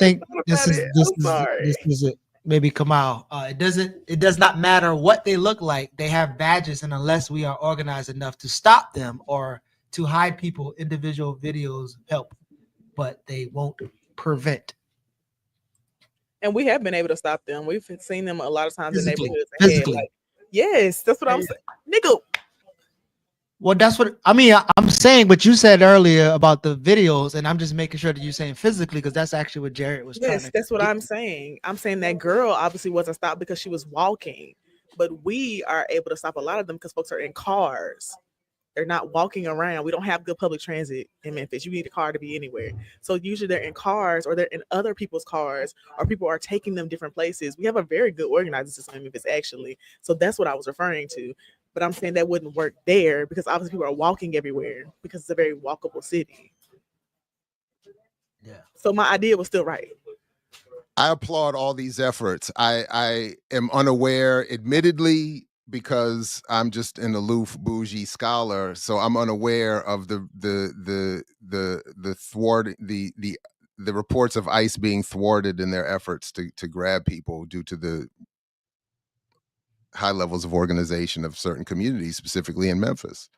this about is it. this I'm is sorry. this is it. Maybe Kamal. It does not matter what they look like. They have badges, and unless we are organized enough to stop them or to hide people, individual videos help, but they won't prevent. And we have been able to stop them. We've seen them a lot of times in Physically. neighborhoods. And had, Physically. like, yes, that's what I'm saying. Nigga. Well, that's what I mean. I'm saying what you said earlier about the videos, and I'm just making sure that you're saying physically because that's actually what Jared was trying Yes, to. that's what I'm saying. I'm saying that girl obviously wasn't stopped because she was walking, but we are able to stop a lot of them because folks are in cars. They're not walking around. We don't have good public transit in Memphis. You need a car to be anywhere. So usually they're in cars or they're in other people's cars or people are taking them different places. We have a very good organizing system in Memphis, actually. So that's what I was referring to. But I'm saying that wouldn't work there because obviously people are walking everywhere because it's a very walkable city. Yeah. So my idea was still right. I applaud all these efforts. I am unaware, admittedly, because I'm just an aloof bougie scholar, so I'm unaware of the reports of ICE being thwarted in their efforts to grab people due to the high levels of organization of certain communities, specifically in Memphis.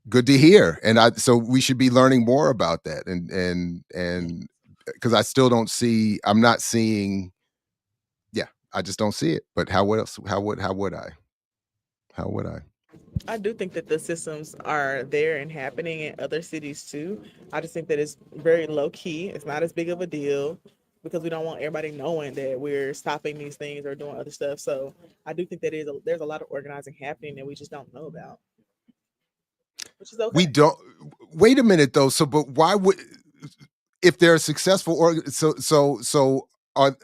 Good to hear, so we should be learning more about that, and because I still don't see, I'm not seeing. Yeah, I just don't see it. But how else? How would I? How would I? I do think that the systems are there and happening in other cities too. I just think that it's very low key. It's not as big of a deal because we don't want everybody knowing that we're stopping these things or doing other stuff. So I do think that there's a lot of organizing happening that we just don't know about, which is okay. We don't. Wait a minute though. So, but why would, if they're successful so are.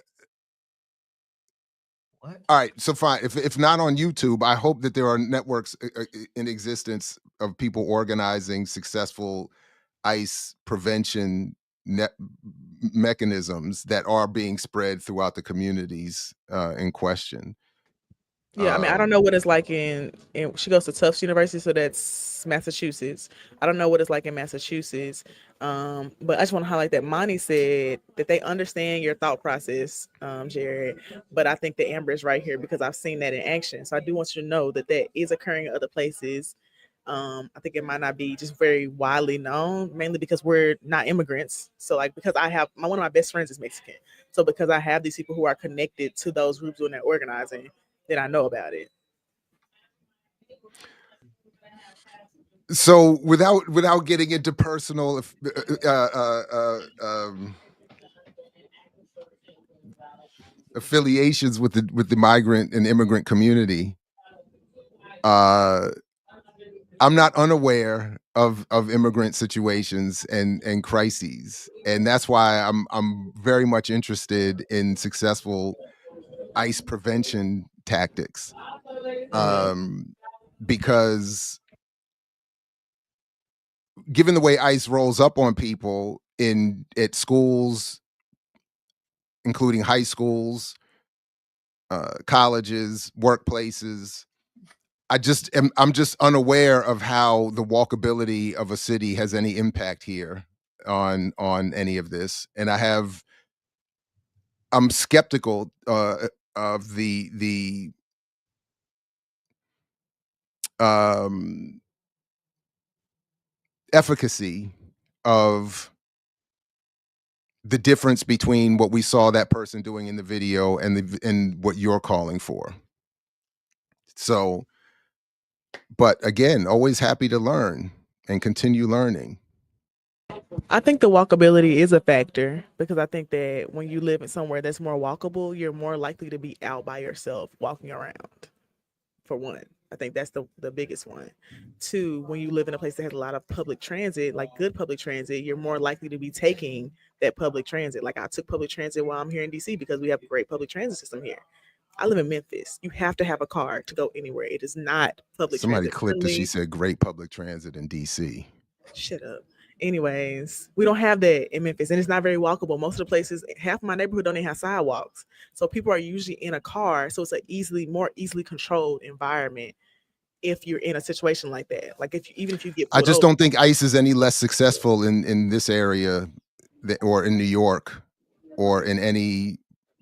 What? All right, so fine. If not on YouTube, I hope that there are networks in existence of people organizing successful ICE prevention mechanisms that are being spread throughout the communities in question. Yeah, I mean, I don't know what it's like in she goes to Tufts University, so that's Massachusetts. I don't know what it's like in Massachusetts. But I just want to highlight that Monty said that they understand your thought process, Jared. But I think that Amber is right here because I've seen that in action. So I do want you to know that that is occurring in other places. I think it might not be just very widely known, mainly because we're not immigrants. So like because I have one of my best friends is Mexican. So because I have these people who are connected to those groups doing that organizing, then I know about it. So without getting into personal affiliations with the migrant and immigrant community, I'm not unaware of immigrant situations and crises, and that's why I'm very much interested in successful ICE prevention tactics, because given the way ICE rolls up on people at schools, including high schools, colleges, workplaces, I'm just unaware of how the walkability of a city has any impact here on any of this, and I'm skeptical of the efficacy of the difference between what we saw that person doing in the video and what you're calling for. So, but again, always happy to learn and continue learning. I think the walkability is a factor because I think that when you live in somewhere that's more walkable, you're more likely to be out by yourself walking around. For one, I think that's the biggest one. Two, when you live in a place that has a lot of public transit, like good public transit, you're more likely to be taking that public transit. Like I took public transit while I'm here in DC because we have a great public transit system here. I live in Memphis. You have to have a car to go anywhere. It is not public Somebody transit. clipped that she said great public transit in DC. Shut up. Anyways, we don't have that in Memphis, and it's not very walkable. Most of the places, half of my neighborhood don't even have sidewalks, so people are usually in a car. So it's a more easily controlled environment if you're in a situation like that. Like even if you get I pulled just over. don't think ICE is any less successful in this area or in New York or in any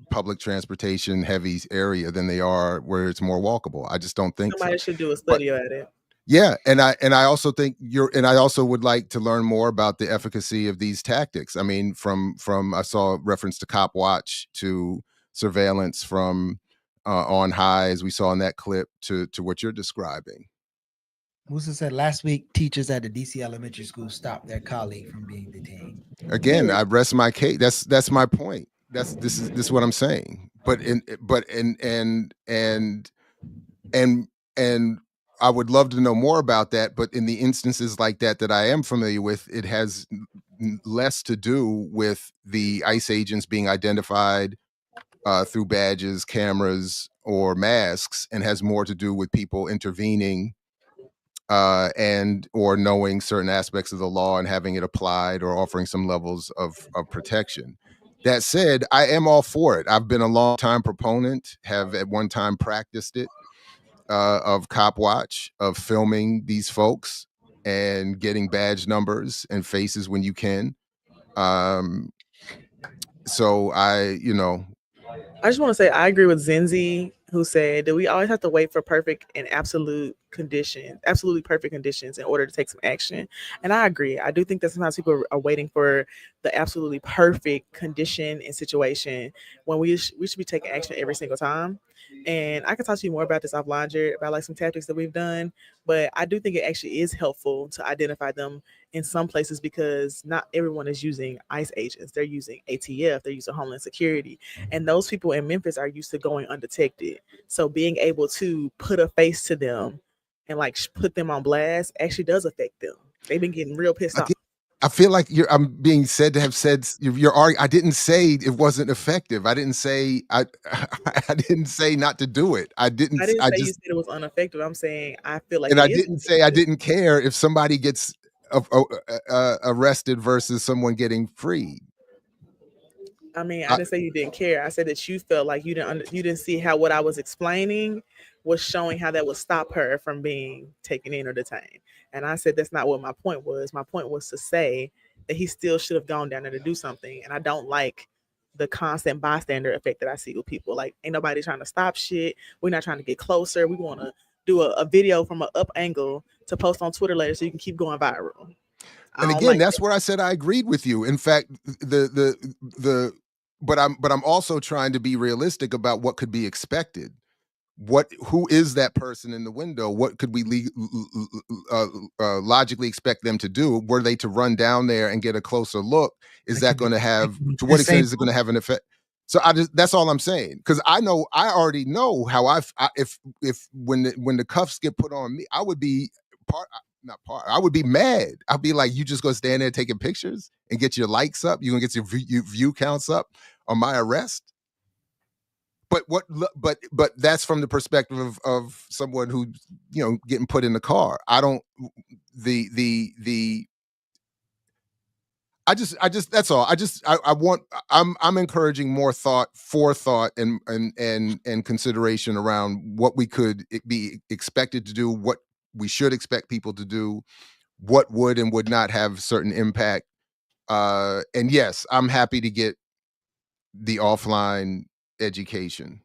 public transportation heavy area than they are where it's more walkable. I just don't think Somebody so. should do a study at it. Yeah, and I also think I also would like to learn more about the efficacy of these tactics. I mean, from I saw reference to cop watch, to surveillance from on high, as we saw in that clip, to what you're describing. Musa said last week teachers at the DC elementary school stopped their colleague from being detained. Again, I rest my case. That's my point. This is what I'm saying. And I would love to know more about that. But in the instances like that I am familiar with, it has less to do with the ICE agents being identified through badges, cameras, or masks, and has more to do with people intervening and or knowing certain aspects of the law and having it applied or offering some levels of protection. That said, I am all for it. I've been a long time proponent, have at one time practiced it, of cop watch, of filming these folks and getting badge numbers and faces when you can. So I just want to say I agree with Zenzi, who said that we always have to wait for perfect and absolutely perfect conditions in order to take some action. And I agree. I do think that sometimes people are waiting for the absolutely perfect condition and situation when we should be taking action every single time. And I can talk to you more about this offline, Jared, about like some tactics that we've done. But I do think it actually is helpful to identify them in some places because not everyone is using ICE agents. They're using ATF, they're using Homeland Security. And those people in Memphis are used to going undetected. So being able to put a face to them and like put them on blast actually does affect them. They've been getting real pissed off. I feel like I'm being said to have said I didn't say it wasn't effective. I didn't say I didn't say not to do it. I didn't say you said it was ineffective. I'm saying I feel like and I didn't say I didn't care if somebody gets arrested versus someone getting freed. I mean, I didn't say you didn't care. I said that you felt like you didn't see how what I was explaining was showing how that would stop her from being taken in or detained. And I said that's not what my point was. My point was to say that he still should have gone down there to do something. And I don't like the constant bystander effect that I see with people. Like, ain't nobody trying to stop shit. We're not trying to get closer. We want to do a video from an up angle to post on Twitter later so you can keep going viral. And again, that's where I said I agreed with you. In fact, but I'm also trying to be realistic about what could be expected. Who is that person in the window? What could we logically expect them to do? Were they to run down there and get a closer look? Is that going to have, to what extent is it going to have an effect? So that's all I'm saying. Because I already know how if when the cuffs get put on me, I would be I would be mad. I'd be like, you just gonna stand there taking pictures and get your likes up? You gonna get your view counts up on my arrest? But that's from the perspective of someone who getting put in the car. I don't I just that's all. I'm encouraging more forethought and consideration around what we could be expected to do, what we should expect people to do, what would and would not have certain impact. And yes, I'm happy to get the offline education.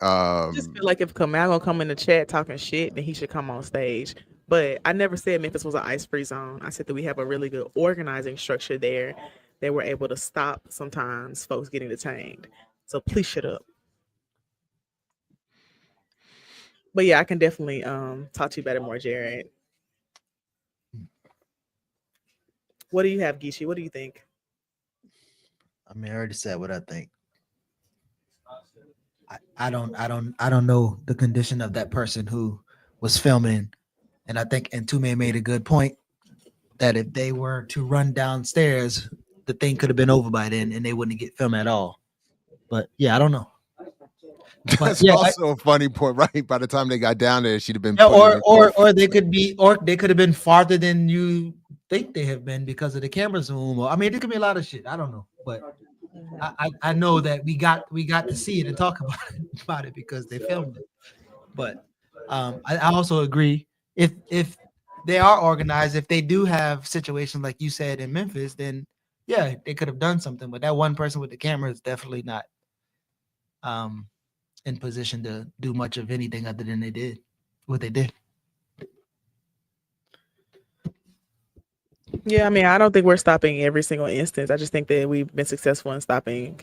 I just feel like if Kamal gonna come in the chat talking shit, then he should come on stage. But I never said Memphis was an ICE-free zone. I said that we have a really good organizing structure there that we're able to stop sometimes folks getting detained. So please shut up. But yeah, I can definitely talk to you about it more, Jared. What do you have, Geechee? What do you think? I mean, I already said what I think. I don't know the condition of that person who was filming, and I think Ntume made a good point that if they were to run downstairs, the thing could have been over by then, and they wouldn't get filmed at all. But yeah, I don't know. That's also a funny point, right? By the time they got down there, she'd have been or they could have been farther than you think they have been because of the camera zoom. Or I mean, it could be a lot of shit. I don't know, but I know that we got to see it and talk about it because they filmed it. But I also agree if they are organized, if they do have situations like you said in Memphis, then yeah, they could have done something. But that one person with the camera is definitely not in position to do much of anything other than what they did. Yeah, I mean, I don't think we're stopping every single instance. I just think that we've been successful in stopping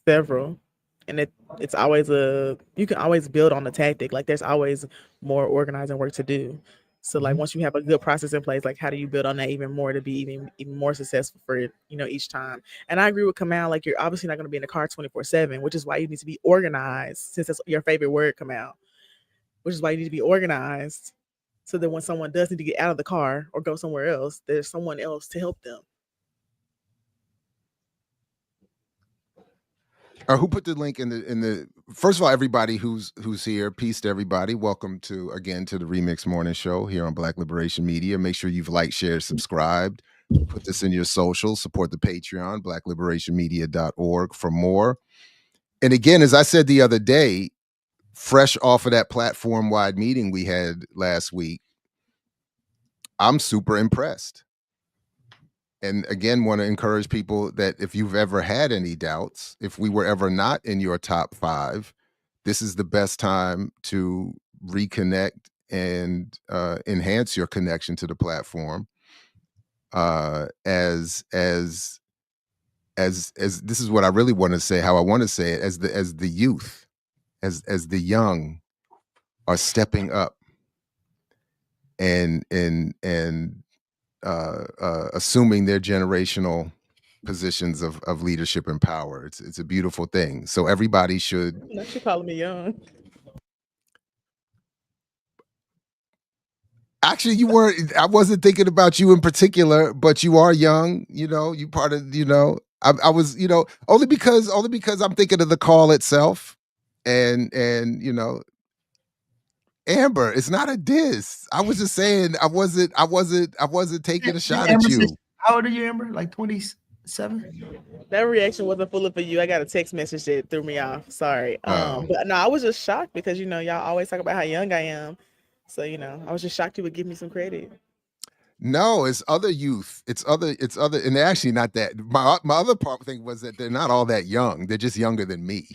several. And it's always you can always build on the tactic. Like there's always more organizing work to do. So like once you have a good process in place, like how do you build on that even more to be even more successful for each time? And I agree with Kamal, like you're obviously not going to be in the car 24/7, which is why you need to be organized, since that's your favorite word, Kamal. Which is why you need to be organized, so that when someone does need to get out of the car or go somewhere else, there's someone else to help them. Who put the link in the first of all, everybody who's here, peace to everybody. Welcome to the Remix Morning Show here on Black Liberation Media. Make sure you've liked, shared, subscribed. Put this in your socials, support the Patreon, blackliberationmedia.org for more. And again, as I said the other day, fresh off of that platform-wide meeting we had last week, I'm super impressed. And again, want to encourage people that if you've ever had any doubts, if we were ever not in your top 5, this is the best time to reconnect and enhance your connection to the platform. As this is what I really want to say, how I want to say it, as the youth, as the young are stepping up and assuming their generational positions of leadership and power. It's a beautiful thing. So everybody should. Not you calling me young. Actually, you weren't. I wasn't thinking about you in particular, but you are young. You part of. I was. Only because I'm thinking of the call itself, and Amber, it's not a diss. I was just saying I wasn't taking a shot at you. How old are you, Amber? Like 27? That reaction wasn't full of for you. I got a text message that threw me off. Sorry. But no, I was just shocked because y'all always talk about how young I am. So I was just shocked you would give me some credit. No, it's other youth. It's other, and they're actually not that. My other part thing was that they're not all that young. They're just younger than me.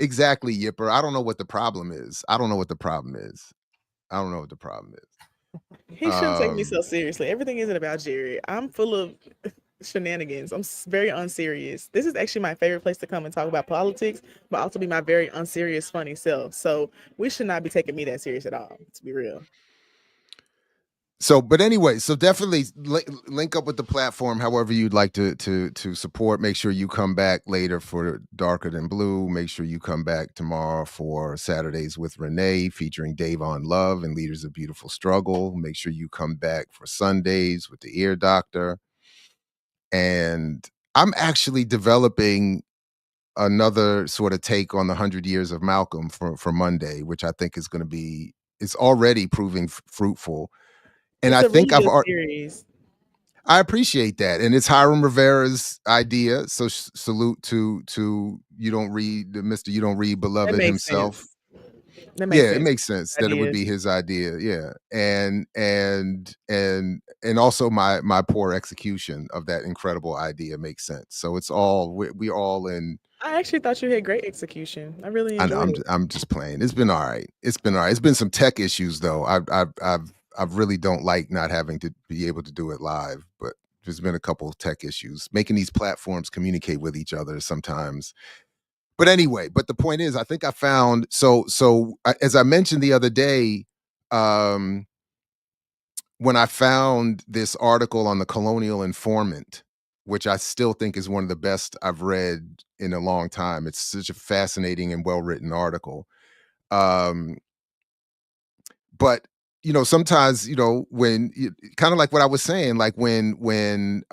Exactly, Yipper. I don't know what the problem is. He shouldn't take me so seriously. Everything isn't about Jerry. I'm full of shenanigans. I'm very unserious. This is actually my favorite place to come and talk about politics, but also be my very unserious, funny self. So we should not be taking me that serious at all, to be real. So, but anyway, so definitely link up with the platform however you'd like to support. Make sure you come back later for Darker Than Blue. Make sure you come back tomorrow for Saturdays with Renee featuring Davon Love and Leaders of Beautiful Struggle. Make sure you come back for Sundays with the Ear Doctor. And I'm actually developing another sort of take on the 100 Years of Malcolm for Monday, which I think is going to be, it's already proving fruitful. And I think series. I appreciate that. And it's Hiram Rivera's idea. So salute to You Don't Read, Mr. You Don't Read Beloved himself. It makes sense that it would be his idea. Yeah. And also my poor execution of that incredible idea makes sense. So it's all, we're all in. I actually thought you had great execution. I really enjoyed it. I'm just playing. It's been all right. It's been some tech issues though. I really don't like not having to be able to do it live, but there's been a couple of tech issues. Making these platforms communicate with each other sometimes. But anyway, the point is, I think I found, so as I mentioned the other day, when I found this article on the Colonial Informant, which I still think is one of the best I've read in a long time. It's such a fascinating and well-written article. But sometimes, when kind of like what I was saying, like when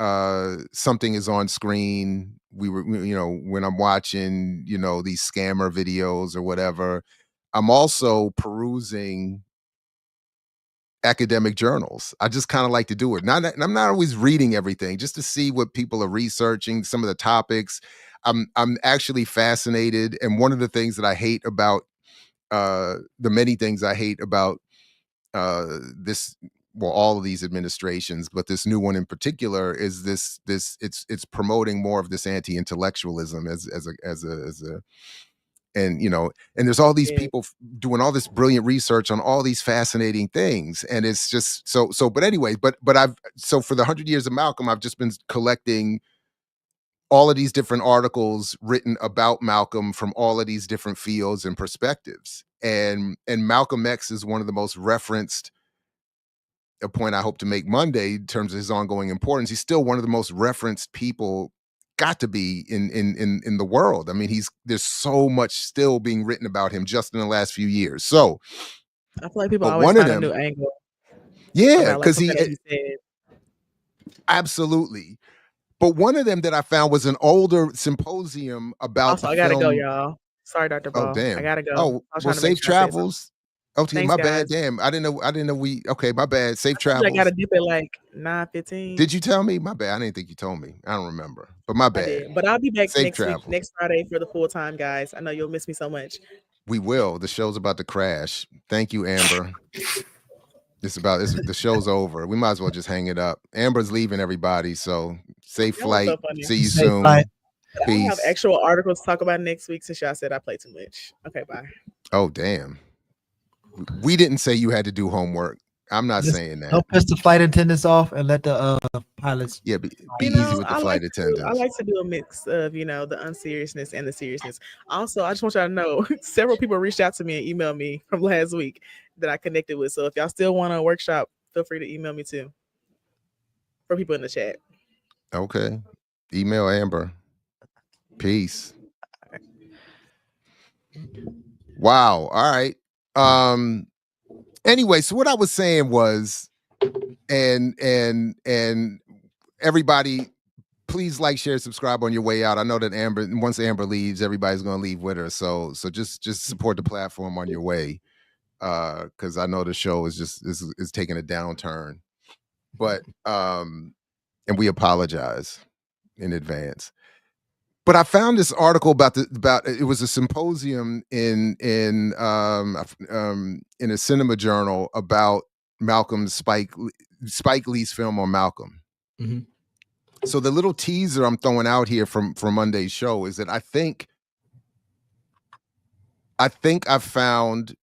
something is on screen, when I'm watching, these scammer videos or whatever, I'm also perusing academic journals. I just kind of like to do it. I'm not always reading everything, just to see what people are researching, some of the topics. I'm actually fascinated, and one of the things that I hate about the many things I hate about this, well, all of these administrations, but this new one in particular, is this it's promoting more of this anti-intellectualism as a and and there's all these people doing all this brilliant research on all these fascinating things, and it's just so but anyway, but I've so for the 100 years of Malcolm, I've just been collecting all of these different articles written about Malcolm from all of these different fields and perspectives. And Malcolm X is one of the most referenced, a point I hope to make Monday in terms of his ongoing importance. He's still one of the most referenced people, got to be in the world. I mean, there's so much still being written about him just in the last few years. So I feel like people always find a new angle. Yeah, about, because he said. Absolutely. But one of them that I found was an older symposium about Also, I gotta go, y'all. Sorry, Dr. Ball. Oh, damn. I gotta go. Oh, well, safe travels. Okay, Thanks, my guys. bad. Damn, I didn't know we. Okay, my bad. Safe I travels. gotta dip at like 9:15. Did you tell me? My bad. I didn't think you told me. I don't remember. But my bad. I did. But I'll be back Safe next travels. week, next Friday for the full time, guys. I know you'll miss me so much. We will. The show's about to crash. Thank you, Amber. The show's over. We might as well just hang it up. Amber's leaving everybody, so safe flight. So See you soon. Peace. I have actual articles to talk about next week since y'all said I play too much. Okay, bye. Oh, damn. We didn't say you had to do homework. I'm not saying that. Help piss the flight attendants off and let the pilots. Yeah, be easy with the flight attendants. I like to do a mix of, the unseriousness and the seriousness. Also, I just want y'all to know, several people reached out to me and emailed me from last week that I connected with. So if y'all still want a workshop, feel free to email me too. For people in the chat. Okay. Email Amber. Peace. Wow. All right. Anyway, so what I was saying was, and everybody, please like, share, subscribe on your way out. I know that once Amber leaves, everybody's gonna leave with her. So just support the platform on your way. Because I know the show is taking a downturn. But and we apologize in advance. But I found this article about it was a symposium in a cinema journal about Malcolm's Spike Lee's film on Malcolm. Mm-hmm. So the little teaser I'm throwing out here from Monday's show is that I think I've found,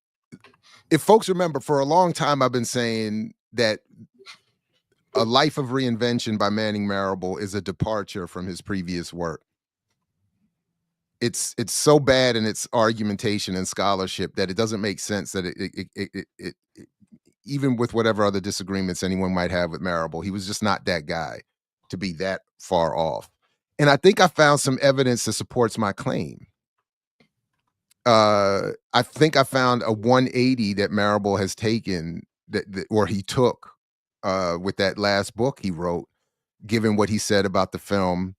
if folks remember, for a long time I've been saying that A Life of Reinvention by Manning Marable is a departure from his previous work. It's so bad in its argumentation and scholarship that it doesn't make sense that it even with whatever other disagreements anyone might have with Marable, he was just not that guy to be that far off. And I think I found some evidence that supports my claim. I think I found a 180 that Marable has taken or he took with that last book he wrote, given what he said about the film.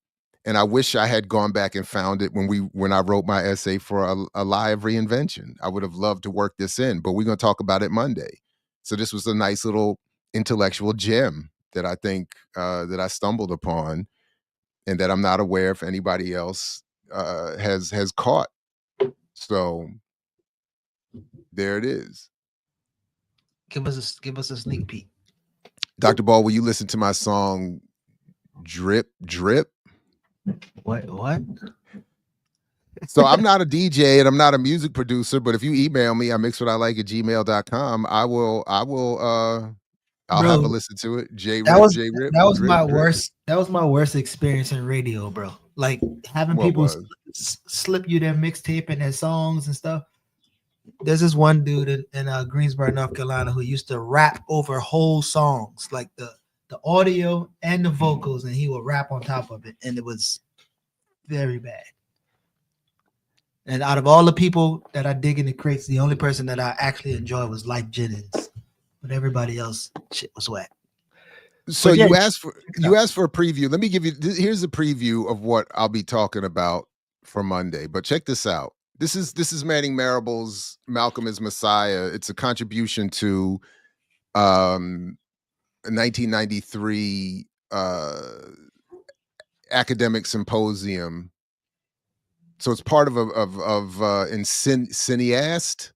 And I wish I had gone back and found it when I wrote my essay for a Lie of Reinvention. I would have loved to work this in, but we're going to talk about it Monday. So this was a nice little intellectual gem that I think that I stumbled upon, and that I'm not aware if anybody else has caught. So there it is. Give us a sneak peek. Dr. Ball, will you listen to my song Drip Drip? What? So I'm not a DJ and I'm not a music producer, but if you email me at mixwhatilike@gmail.com, I'll have a listen to it. That was my worst experience in radio, bro. Like having people slip you their mixtape and their songs and stuff. There's this one dude in Greensboro, North Carolina, who used to rap over whole songs, like the audio and the vocals, and he would rap on top of it, and it was very bad. And out of all the people that I dig in the crates, the only person that I actually enjoy was Life Jennings, but everybody else, shit was whack. So yeah, you asked for a preview. Let me give you. Here's a preview of what I'll be talking about for Monday. But check this out. This is Manning Marable's Malcolm is Messiah. It's a contribution to 1993 academic symposium. So it's part of cineast.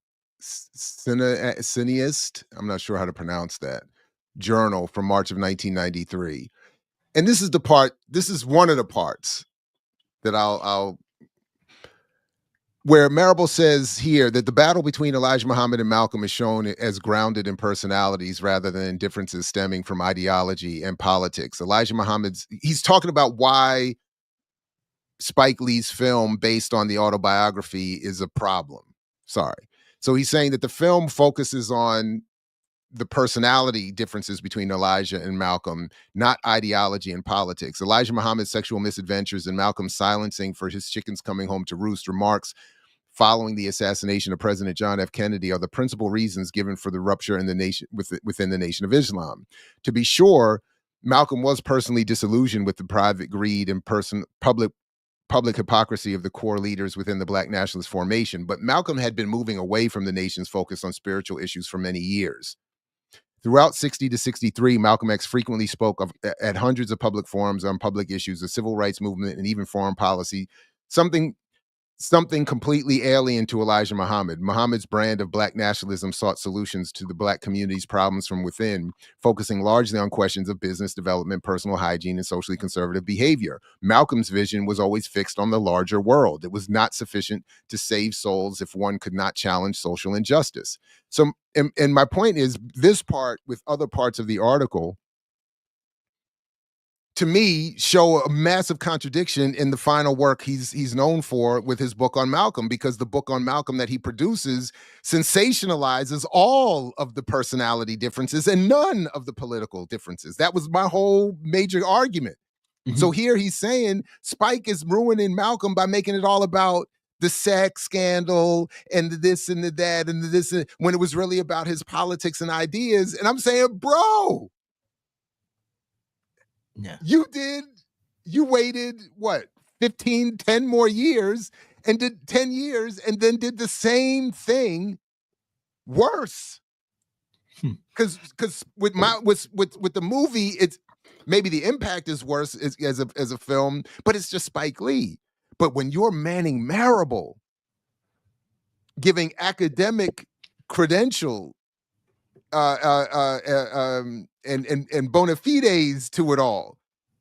I'm not sure how to pronounce that journal from March of 1993. And this is one of the parts that I'll where Marable says here that the battle between Elijah Muhammad and Malcolm is shown as grounded in personalities rather than in differences stemming from ideology and politics. Elijah Muhammad's, he's talking about why Spike Lee's film based on the autobiography is a problem. Sorry. So he's saying that the film focuses on the personality differences between Elijah and Malcolm, not ideology and politics. Elijah Muhammad's sexual misadventures and Malcolm's silencing for his chickens coming home to roost remarks following the assassination of President John F. Kennedy are the principal reasons given for the rupture in the nation within the Nation of Islam. To be sure, Malcolm was personally disillusioned with the private greed and public hypocrisy of the core leaders within the Black nationalist formation, but Malcolm had been moving away from the nation's focus on spiritual issues for many years. Throughout 60 to 63, Malcolm X frequently spoke at hundreds of public forums on public issues, the civil rights movement, and even foreign policy, something completely alien to Elijah Muhammad. Muhammad's brand of Black nationalism sought solutions to the Black community's problems from within, focusing largely on questions of business development, personal hygiene, and socially conservative behavior. Malcolm's vision was always fixed on the larger world. It was not sufficient to save souls if one could not challenge social injustice. So, and my point is, this part with other parts of the article, to me, show a massive contradiction in the final work he's known for with his book on Malcolm, because the book on Malcolm that he produces sensationalizes all of the personality differences and none of the political differences. That was my whole major argument. Mm-hmm. So here he's saying Spike is ruining Malcolm by making it all about the sex scandal and the this and the that and the this, when it was really about his politics and ideas. And I'm saying, bro, yeah, you waited what, 10 more years and did 10 years and then did the same thing worse. Because with the movie, it's maybe the impact is worse as a film, but it's just Spike Lee. But when you're Manning Marable giving academic credential and bona fides to it all,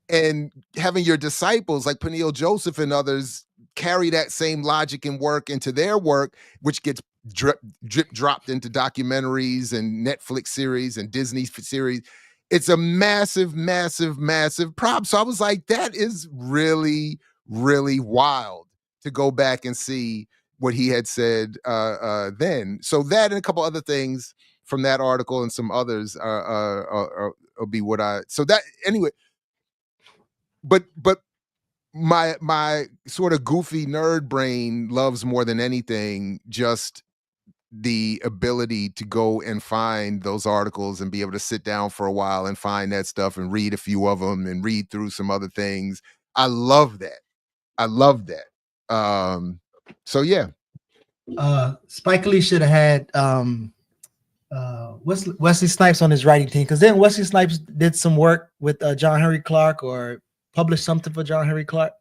and having your disciples like Peniel Joseph and others carry that same logic and work into their work, which gets drip dropped into documentaries and Netflix series and Disney series, it's a massive problem. So I was like, that is really, really wild to go back and see what he had said then. So that and a couple other things from that article and some others will be what I, so that anyway, but my sort of goofy nerd brain loves more than anything just the ability to go and find those articles and be able to sit down for a while and find that stuff and read a few of them and read through some other things. I love that. So yeah. Spike Lee should have had Wesley Snipes on his writing team, because then Wesley Snipes did some work with John Henry Clark or published something for John Henry Clark.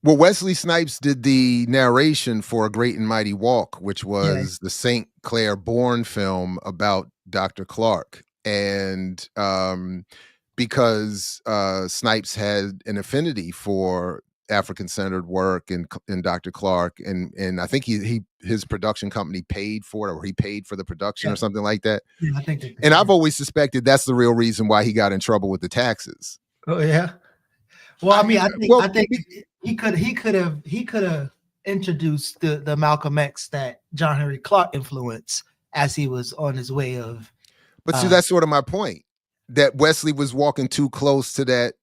Well, Wesley Snipes did the narration for A Great and Mighty Walk, which was the St. Clair Bourne film about Dr. Clark. And because Snipes had an affinity for African-centered work and Dr. Clark, and I think his production company paid for it, or he paid for the production or something like that. Yeah, I think. And I've always suspected that's the real reason why he got in trouble with the taxes. Oh yeah. Well, I mean, I think he could have introduced the Malcolm X that John Henry Clark influenced as he was on his way of. But see, that's sort of my point, that Wesley was walking too close to that.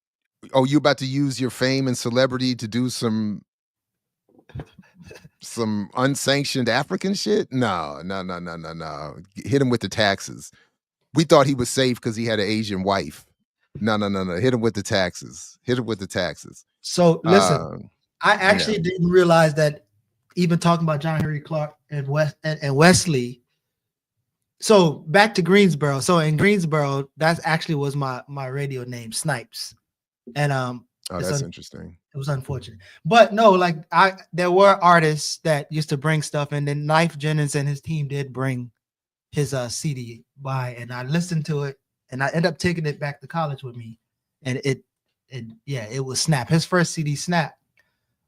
Oh, you about to use your fame and celebrity to do some unsanctioned African shit? No. Hit him with the taxes. We thought he was safe because he had an Asian wife. No. Hit him with the taxes. So listen, I actually didn't realize that even talking about John Henry Clark and Wesley, So back to Greensboro. So in Greensboro, that actually was my radio name, Snipes. And Oh, it's that's interesting. it was unfortunate. But no, like there were artists that used to bring stuff, and then Knife Jennings and his team did bring his CD by, and I listened to it, and I ended up taking it back to college with me. And it was Snap, his first CD, Snap.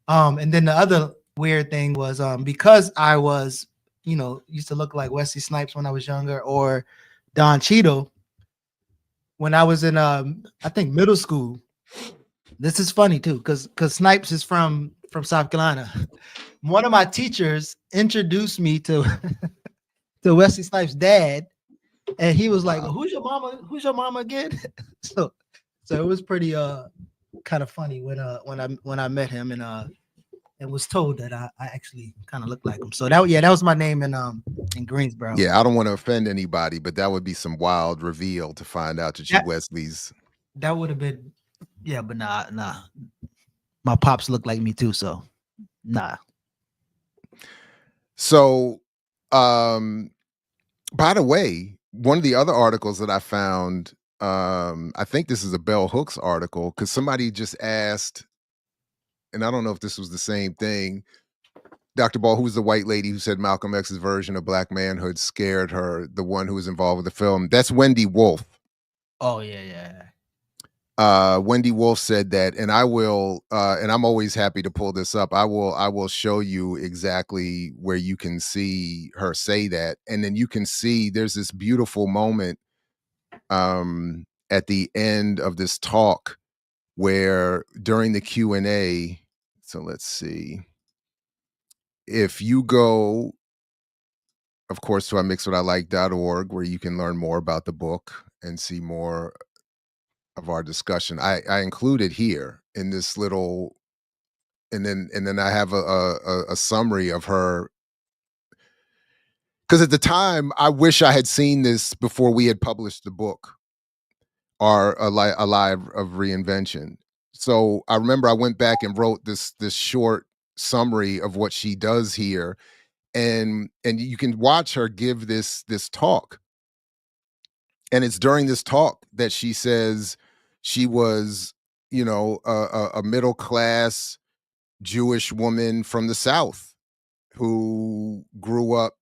And then the other weird thing was because I was, used to look like Wesley Snipes when I was younger, or Don Cheadle when I was in I think middle school. This is funny too, because Snipes is from South Carolina. One of my teachers introduced me to to Wesley Snipes' dad, and he was like, "Who's your mama? Who's your mama again?" so it was pretty kind of funny when I met him and was told that I actually kind of looked like him. So that was my name in Greensboro. Yeah, I don't want to offend anybody, but that would be some wild reveal to find out that you Wesley's. That would have been, yeah, but nah. My pops look like me too, so nah. So, by the way, one of the other articles that I found, I think this is a Bell Hooks article, because somebody just asked, and I don't know if this was the same thing, Dr. Ball, who was the white lady who said Malcolm X's version of black manhood scared her, the one who was involved with the film. That's Wendy Wolf. Oh, yeah. Wendy Wolf said that, and I will, and I'm always happy to pull this up. I will show you exactly where you can see her say that, and then you can see there's this beautiful moment at the end of this talk where during the Q&A. So let's see. If you go, of course, to imixwhatilike.org, where you can learn more about the book and see more of our discussion. I included here in this little, and then I have a summary of her, because at the time I wish I had seen this before we had published the book, or Alive of Reinvention. So I remember I went back and wrote this short summary of what she does here, and you can watch her give this talk. And it's during this talk that she says she was, a middle class Jewish woman from the South who grew up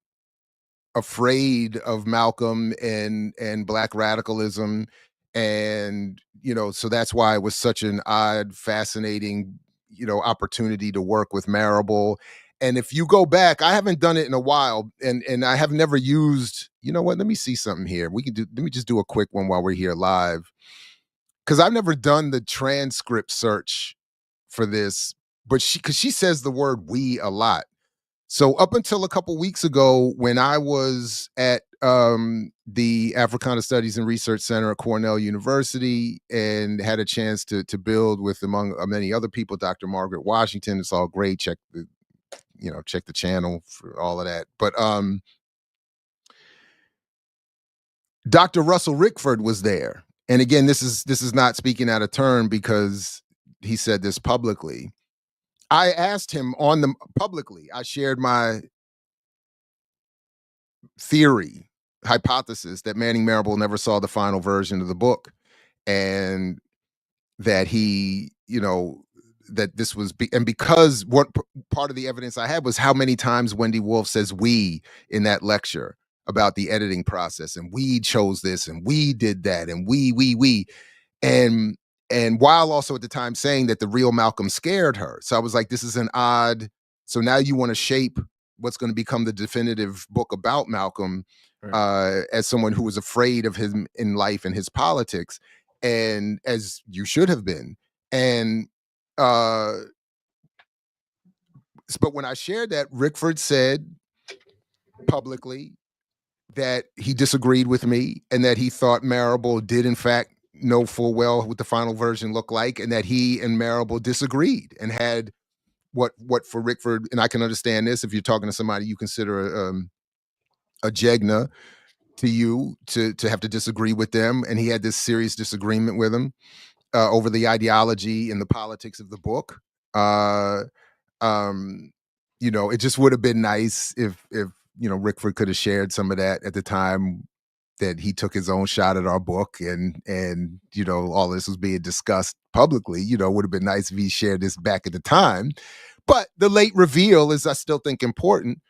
afraid of Malcolm and black radicalism. And, so that's why it was such an odd, fascinating, opportunity to work with Marable. And if you go back, I haven't done it in a while, and I have never used, you know what, let me see something here. Let me just do a quick one while we're here live. Because I've never done the transcript search for this, but because she says the word "we" a lot. So up until a couple weeks ago, when I was at the Africana Studies and Research Center at Cornell University and had a chance to build with, among many other people, Dr. Margaret Washington. It's all great. Check the channel for all of that. But Dr. Russell Rickford was there. And again, this is not speaking out of turn because he said this publicly. I asked him publicly. I shared my hypothesis that Manning Marable never saw the final version of the book, and that he, that this was, because what part of the evidence I had was how many times Wendy Wolf says "we" in that lecture about the editing process, and we chose this, and we did that, and we, and while also at the time saying that the real Malcolm scared her. So I was like, this is an odd. So now you want to shape what's going to become the definitive book about Malcolm, as someone who was afraid of him in life and his politics, and as you should have been. And but when I shared that, Rickford said publicly that he disagreed with me, and that he thought Marable did in fact know full well what the final version looked like, and that he and Marable disagreed and had what for Rickford, and I can understand this if you're talking to somebody you consider a Jegna to you, to have to disagree with them, and he had this serious disagreement with him over the ideology and the politics of the book. It just would have been nice if Rickford could have shared some of that at the time that he took his own shot at our book, and all this was being discussed publicly. Would have been nice if he shared this back at the time. But the late reveal is, I still think, important.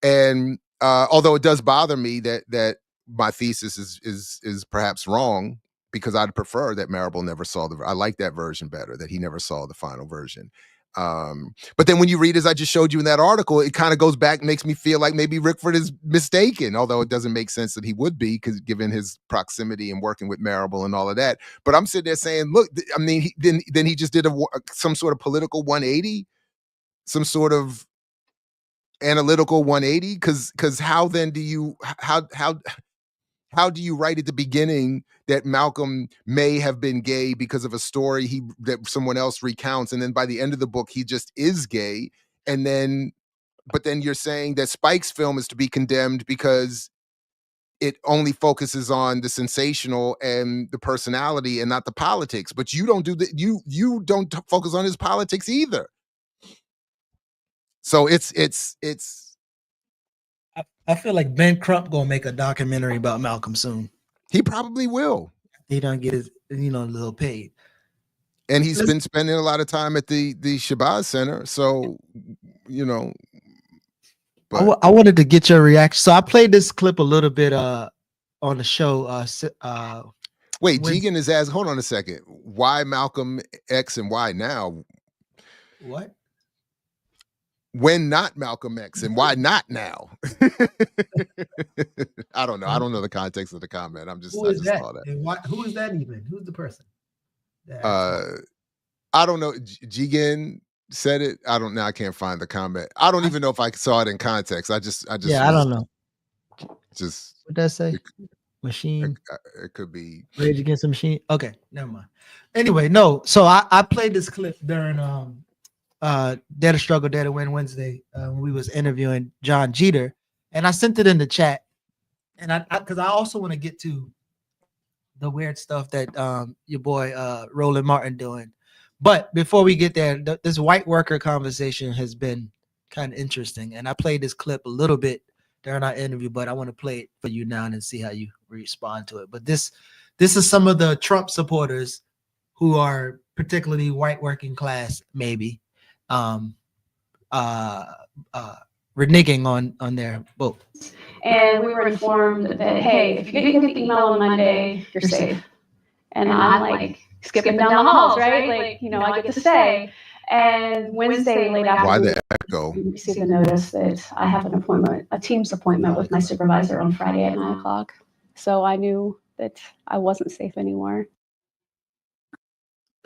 And although it does bother me that my thesis is perhaps wrong, because I'd prefer that Marable never saw I like that version better, that he never saw the final version. But then when you read, as I just showed you in that article, it kind of goes back, makes me feel like maybe Rickford is mistaken, although it doesn't make sense that he would be, because given his proximity and working with Marable and all of that. But I'm sitting there saying, look, I mean, then he just did some sort of political 180, some sort of analytical 180, because how then do you how do you write at the beginning that Malcolm may have been gay because of a story that someone else recounts, and then by the end of the book he just is gay, but then you're saying that Spike's film is to be condemned because it only focuses on the sensational and the personality and not the politics, but you don't do that. You don't focus on his politics either. So it's I feel like Ben Crump gonna make a documentary about Malcolm soon. He probably will. He don't get his a little paid. And he's been spending a lot of time at the Shabazz Center. So, but I wanted to get your reaction. So I played this clip a little bit on the show. Wait, Jigen is asking, hold on a second. Why Malcolm X and why now? What? When not Malcolm X and why not now? I don't know. I don't know the context of the comment. I just saw that. And who is that even? Who's the person? I don't know. Jigen said it. I don't know. I can't find the comment. I don't even know if I saw it in context. I just I don't know. Just what did that say? Machine. It could be Rage Against the Machine. Okay, never mind. Anyway, no. So I played this clip during Dare to Struggle, Dare to Win Wednesday when we was interviewing John Jeter, and I sent it in the chat. And because I also want to get to the weird stuff that your boy Roland Martin doing. But before we get there, this white worker conversation has been kind of interesting. And I played this clip a little bit during our interview, but I want to play it for you now and see how you respond to it. But this is some of the Trump supporters who are particularly white working class, maybe, reneging on their vote. And we were informed that, hey, if you didn't get the email on Monday, you're safe. And I'm like skipping down the halls, right? I get to stay. And Wednesday, late afternoon, why the echo? we received a notice that I have an appointment, a Teams appointment with my supervisor on Friday at 9:00. So I knew that I wasn't safe anymore.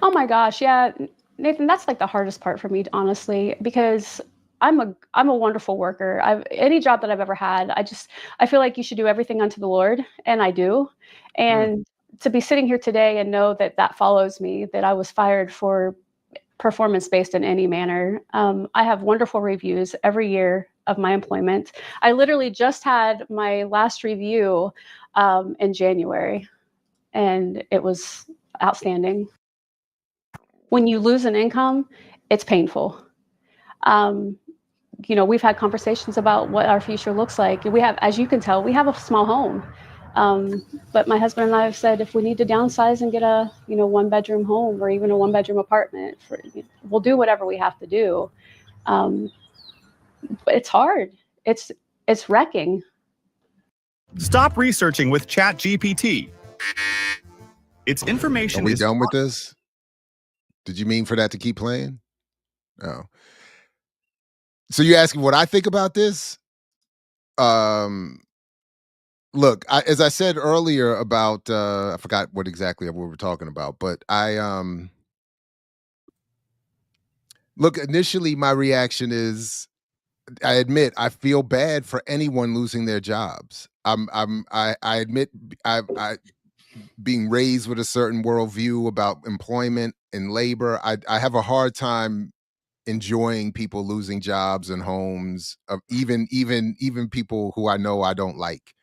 Oh my gosh, yeah, Nathan, that's like the hardest part for me, honestly, because I'm a wonderful worker. Any job that I've ever had, I feel like you should do everything unto the Lord, and I do. And to be sitting here today and know that follows me, that I was fired for performance based in any manner. I have wonderful reviews every year of my employment. I literally just had my last review in January, and it was outstanding. When you lose an income, it's painful. We've had conversations about what our future looks like. We have, as you can tell, we have a small home. But my husband and I have said, if we need to downsize and get a, 1-bedroom home or even a 1-bedroom apartment, we'll do whatever we have to do. But it's hard. It's wrecking. Stop researching with ChatGPT. Its information Are we is done with this? Did you mean for that to keep playing? Oh. So you're asking what I think about this? Look, as I said earlier about, I forgot what exactly we were talking about, but look, initially my reaction is, I admit I feel bad for anyone losing their jobs. I admit I being raised with a certain worldview about employment and labor. I have a hard time enjoying people losing jobs and homes, of even people who I know I don't like.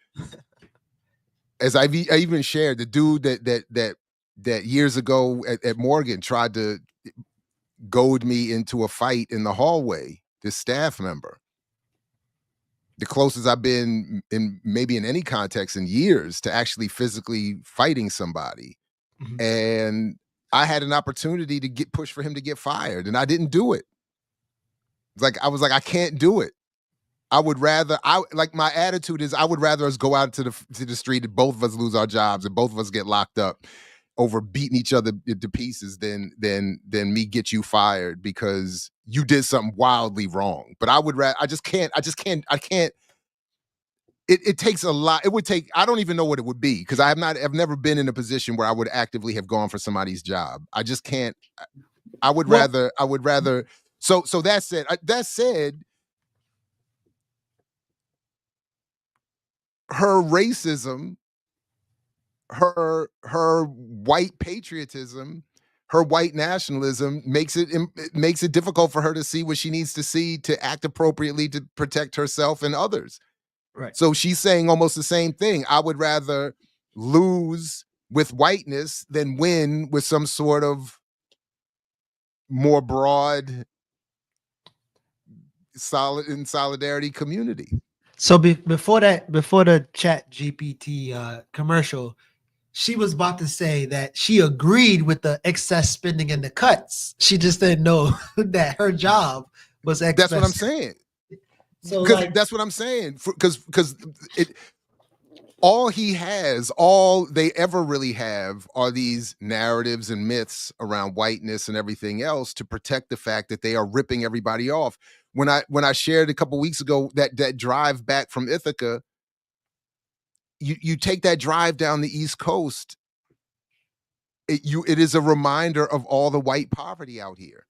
As I even shared, the dude that years ago at Morgan tried to goad me into a fight in the hallway, this staff member. the closest I've been in maybe in any context in years to actually physically fighting somebody. And I had an opportunity to get pushed for him to get fired, and I didn't do it. I was like, I can't do it. I would rather, my attitude is I would rather us go out to the street and both of us lose our jobs and both of us get locked up over beating each other to pieces than me get you fired because you did something wildly wrong. But I would rather, I can't. It takes a lot. It would take, I don't even know what it would be because I've never been in a position where I would actively have gone for somebody's job. I just can't. I would rather. So that said, her racism, her white patriotism, her white nationalism makes it difficult for her to see what she needs to see to act appropriately to protect herself and others. Right. So she's saying almost the same thing. I would rather lose with whiteness than win with some sort of more broad solidarity community. So before the Chat GPT commercial, she was about to say that she agreed with the excess spending and the cuts. She just didn't know that her job was excess. That's what I'm saying. So that's what I'm saying. Because all they ever really have are these narratives and myths around whiteness and everything else to protect the fact that they are ripping everybody off. When I shared a couple weeks ago that drive back from Ithaca, you take that drive down the East Coast, it is a reminder of all the white poverty out here.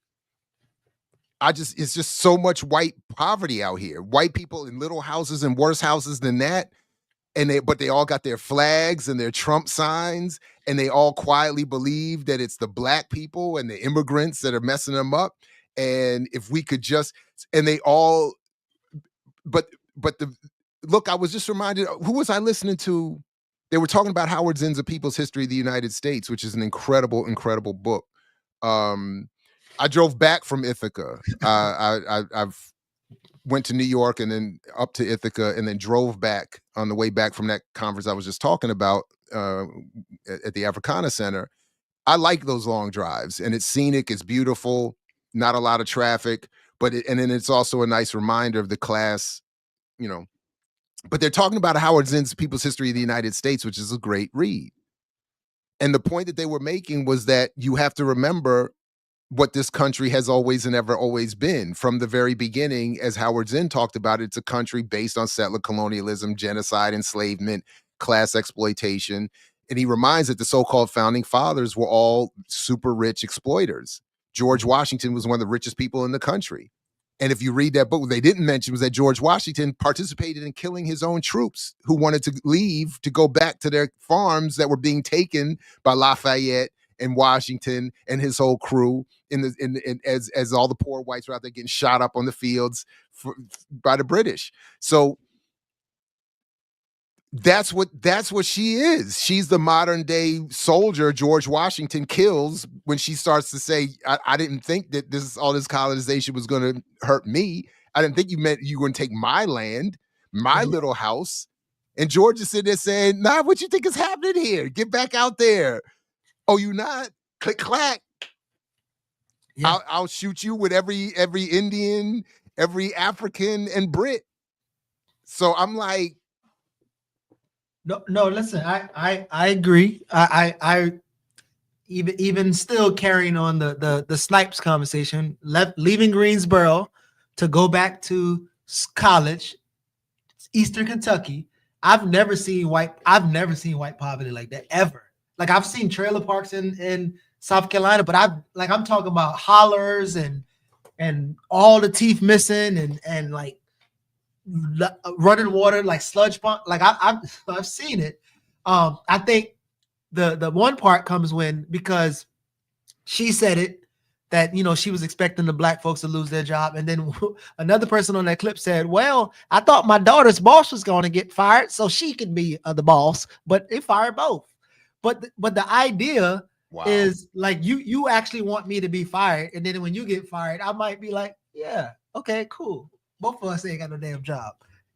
It's just so much white poverty out here. White people in little houses and worse houses than that. But they all got their flags and their Trump signs, and they all quietly believe that it's the black people and the immigrants that are messing them up. And if we could just, and they all, look, I was just reminded, who was I listening to? They were talking about Howard Zinn's A People's History of the United States, which is an incredible, incredible book. I drove back from Ithaca. I've went to New York and then up to Ithaca and then drove back on the way back from that conference I was just talking about at the Africana Center. I like those long drives, and it's scenic, it's beautiful, not a lot of traffic, and then it's also a nice reminder of the class, but they're talking about Howard Zinn's People's History of the United States, which is a great read. And the point that they were making was that you have to remember what this country has always and ever always been. From the very beginning, as Howard Zinn talked about, it's a country based on settler colonialism, genocide, enslavement, class exploitation. And he reminds that the so-called founding fathers were all super rich exploiters. George Washington was one of the richest people in the country. And if you read that book, what they didn't mention was that George Washington participated in killing his own troops who wanted to leave to go back to their farms that were being taken by Lafayette and Washington and his whole crew as all the poor whites were out there getting shot up on the fields by the British. So that's what she is. She's the modern day soldier George Washington kills when she starts to say, I didn't think that all this colonization was going to hurt me. I didn't think you meant you were going to take my land, my little house. And George is sitting there saying, nah, what you think is happening here? Get back out there. Oh, you not? Click, clack. Yeah. I'll shoot you with every Indian, every African and Brit. So I'm like, no. Listen, I agree. I even still carrying on the Snipes conversation. Leaving Greensboro to go back to college, Eastern Kentucky. I've never seen white poverty like that ever. Like I've seen trailer parks in South Carolina, but I'm talking about hollers and all the teeth missing and like running water like sludge pump. Like I've seen it. I think the one part comes because she said it that she was expecting the black folks to lose their job, and then another person on that clip said, "Well, I thought my daughter's boss was going to get fired so she could be the boss, but they fired both." But the idea is like you actually want me to be fired, and then when you get fired, I might be like, yeah, okay, cool. Both of us ain't got no damn job.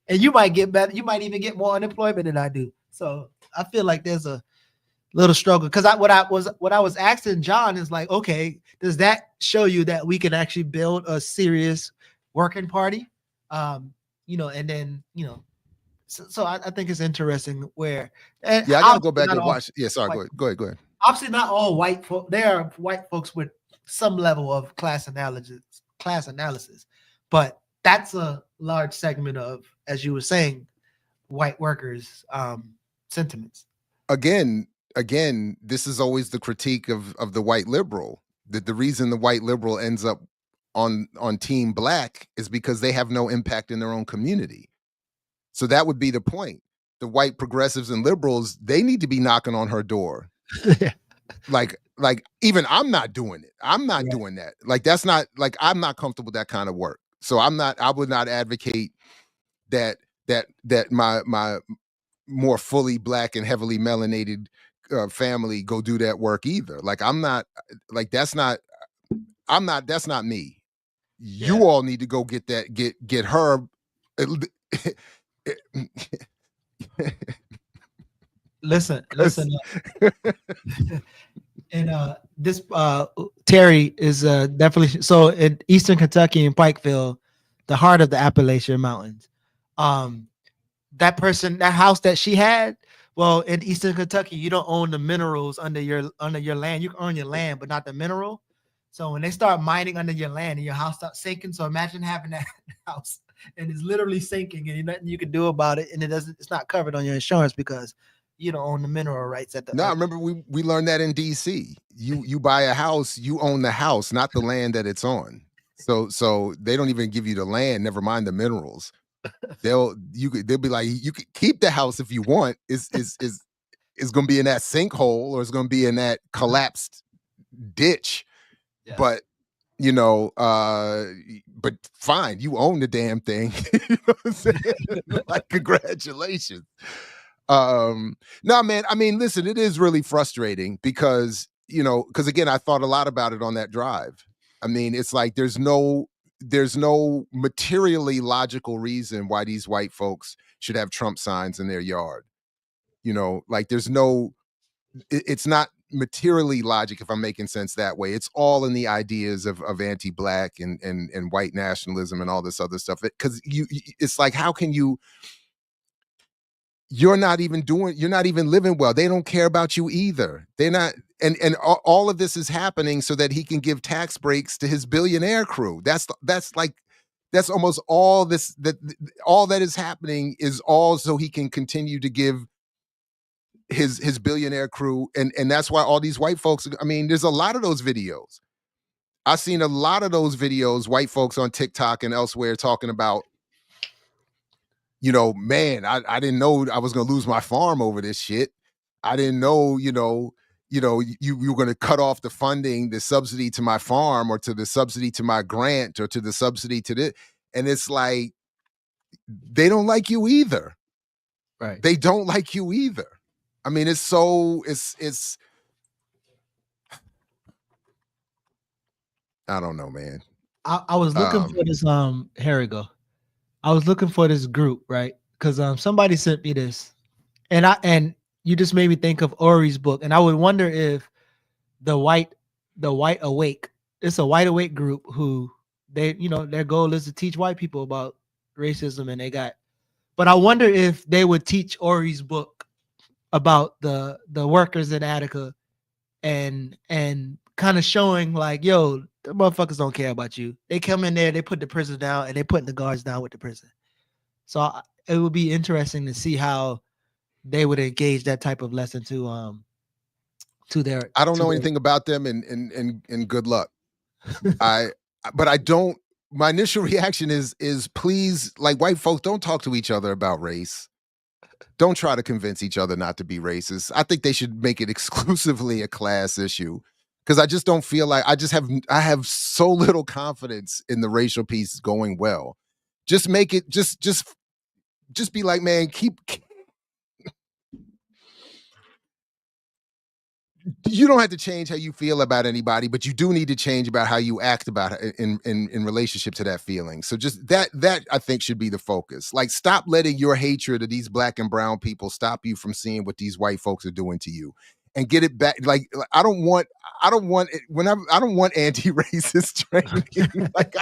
and you might get better. You might even get more unemployment than I do. So I feel like there's a little struggle because what I was asking John is like, okay, does that show you that we can actually build a serious working party? And then so I think it's interesting where. And yeah, I gotta go back and watch. Yeah, sorry, go ahead. Obviously, not all white folks. There are white folks with some level of class analysis, but that's a large segment of, as you were saying, white workers' sentiments. Again, this is always the critique of the white liberal. That the reason the white liberal ends up on team black is because they have no impact in their own community. So that would be the point. The white progressives and liberals, they need to be knocking on her door. like even I'm not doing it. I'm not doing that. Like that's not like I'm not comfortable with that kind of work. So I would not advocate that my more fully black and heavily melanated family go do that work either. Like I'm not like that's not me. You all need to go get that get her listen and this Terry is definitely so in Eastern Kentucky in Pikeville, the heart of the Appalachian Mountains. That house that she had, well, in Eastern Kentucky, you don't own the minerals under your land. You can own your land, but not the mineral. So when they start mining under your land and your house starts sinking, so imagine having that house and it's literally sinking and nothing you can do about it, and it's not covered on your insurance because you don't own the mineral rights at the. No, I remember we learned that in DC. You buy a house, you own the house, not the land that it's on. So they don't even give you the land, never mind the minerals. They'll be like, you can keep the house if you want. Is going to be in that sinkhole or it's going to be in that collapsed ditch. Yeah. But but fine, you own the damn thing. You know what I'm saying? Like, congratulations. No, man, I mean, listen, it is really frustrating because again, I thought a lot about it on that drive. I mean, it's like there's no materially logical reason why these white folks should have Trump signs in their yard. Like it's not materially logic if I'm making sense that way. It's all in the ideas of anti-black and white nationalism and all this other stuff. Because it's like, how can you're not even living well. They don't care about you either. They're not, and all of this is happening so that he can give tax breaks to his billionaire crew. That's almost all this, all that is happening is all so he can continue to give his billionaire crew. And that's why all these white folks, I mean, there's a lot of those videos. I've seen a lot of those videos, white folks on TikTok and elsewhere talking about, man, I didn't know I was going to lose my farm over this shit. I didn't know, you were going to cut off the funding, the subsidy to my farm or to the subsidy to my grant or to the subsidy to this. And it's like, they don't like you either. Right. They don't like you either. I mean, it's I don't know, man. I was looking for this, here we go. I was looking for this group, right? Because somebody sent me this, and you just made me think of Ori's book, and I would wonder if the white awake. It's a white awake group who their goal is to teach white people about racism, but I wonder if they would teach Ori's book about the workers in Attica, and kind of showing like, yo, the motherfuckers don't care about you. They come in there, they put the prison down, and they putting the guards down with the prison. So it would be interesting to see how they would engage that type of lesson to their. I don't know anything about them, and good luck. But I don't. My initial reaction is please, like, white folks, don't talk to each other about race. Don't try to convince each other not to be racist. I think they should make it exclusively a class issue, because I just don't feel like I have so little confidence in the racial piece going well. Just make it just be like, man, keep you don't have to change how you feel about anybody, but you do need to change about how you act about it in relationship to that feeling. So just that I think should be the focus. Like, stop letting your hatred of these black and brown people stop you from seeing what these white folks are doing to you, and get it back. Like, I don't want I don't want anti-racist training. Like,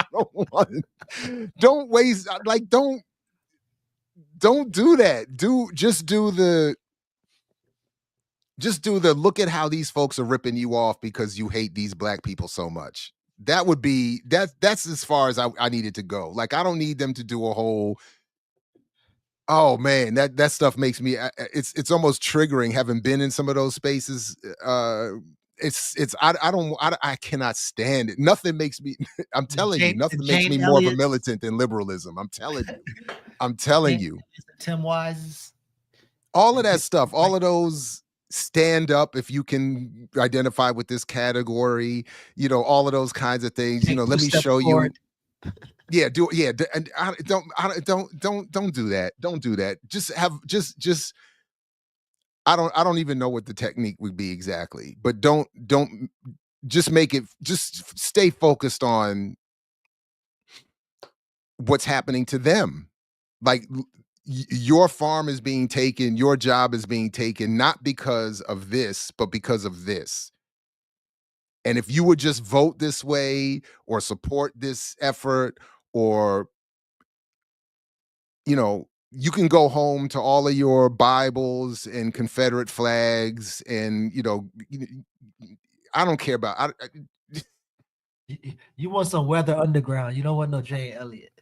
don't waste, like, don't do that. Just do the look at how these folks are ripping you off because you hate these black people so much. That would be that's as far as I needed to go. Like, I don't need them to do a whole, oh man, that stuff makes me, it's almost triggering, having been in some of those spaces. I cannot stand it. Nothing makes me I'm telling you, nothing makes me more of a militant than liberalism. I'm telling you. Tim Wise, all of that stuff, all of those, stand up if you can identify with this category, all of those kinds of things. Let me show you. Yeah, and don't do that. Don't do that. Just I don't even know what the technique would be exactly, but don't just make it, just stay focused on what's happening to them. Like, your farm is being taken, your job is being taken, not because of this, but because of this. And if you would just vote this way or support this effort, or, you can go home to all of your Bibles and Confederate flags and, I don't care about, you want some Weather Underground. You don't want no Jane Elliott.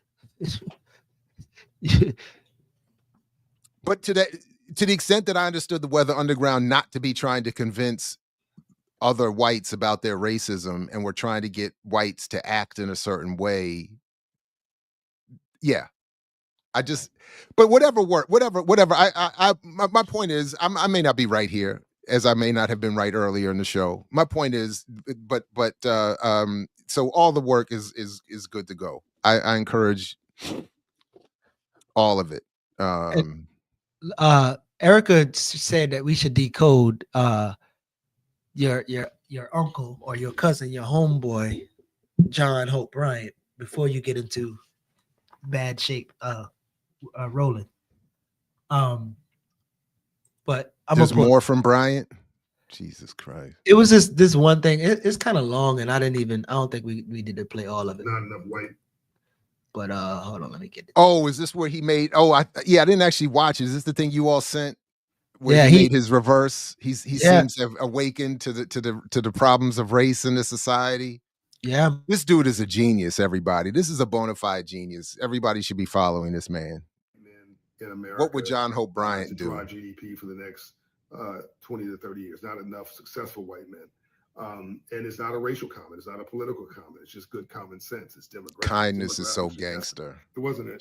But to the extent that I understood the Weather Underground not to be trying to convince other whites about their racism, and we're trying to get whites to act in a certain way. Yeah. But whatever work, whatever. My point is, I may not be right here, as I may not have been right earlier in the show. My point is, so all the work is good to go. I encourage all of it. Erica said that we should decode your uncle or your cousin, your homeboy, John Hope Bryant, before you get into bad shape rolling. But there's more from Bryant. Jesus Christ. It was just this one thing. It's kind of long, and I don't think we did to play all of it. Not enough white. But hold on, let me get it. Oh, is this where he made? I didn't actually watch it. Is this the thing you all sent? Where he made his reverse. He seems to have awakened to the problems of race in this society. Yeah, this dude is a genius. Everybody, this is a bona fide genius. Everybody should be following this man. In America, what would John Hope Bryant to do? Drive GDP for the next 20 to 30 years. Not enough successful white men. And it's not a racial comment. It's not a political comment. It's just good common sense. It's demographic. Kindness is so gangster. It wasn't a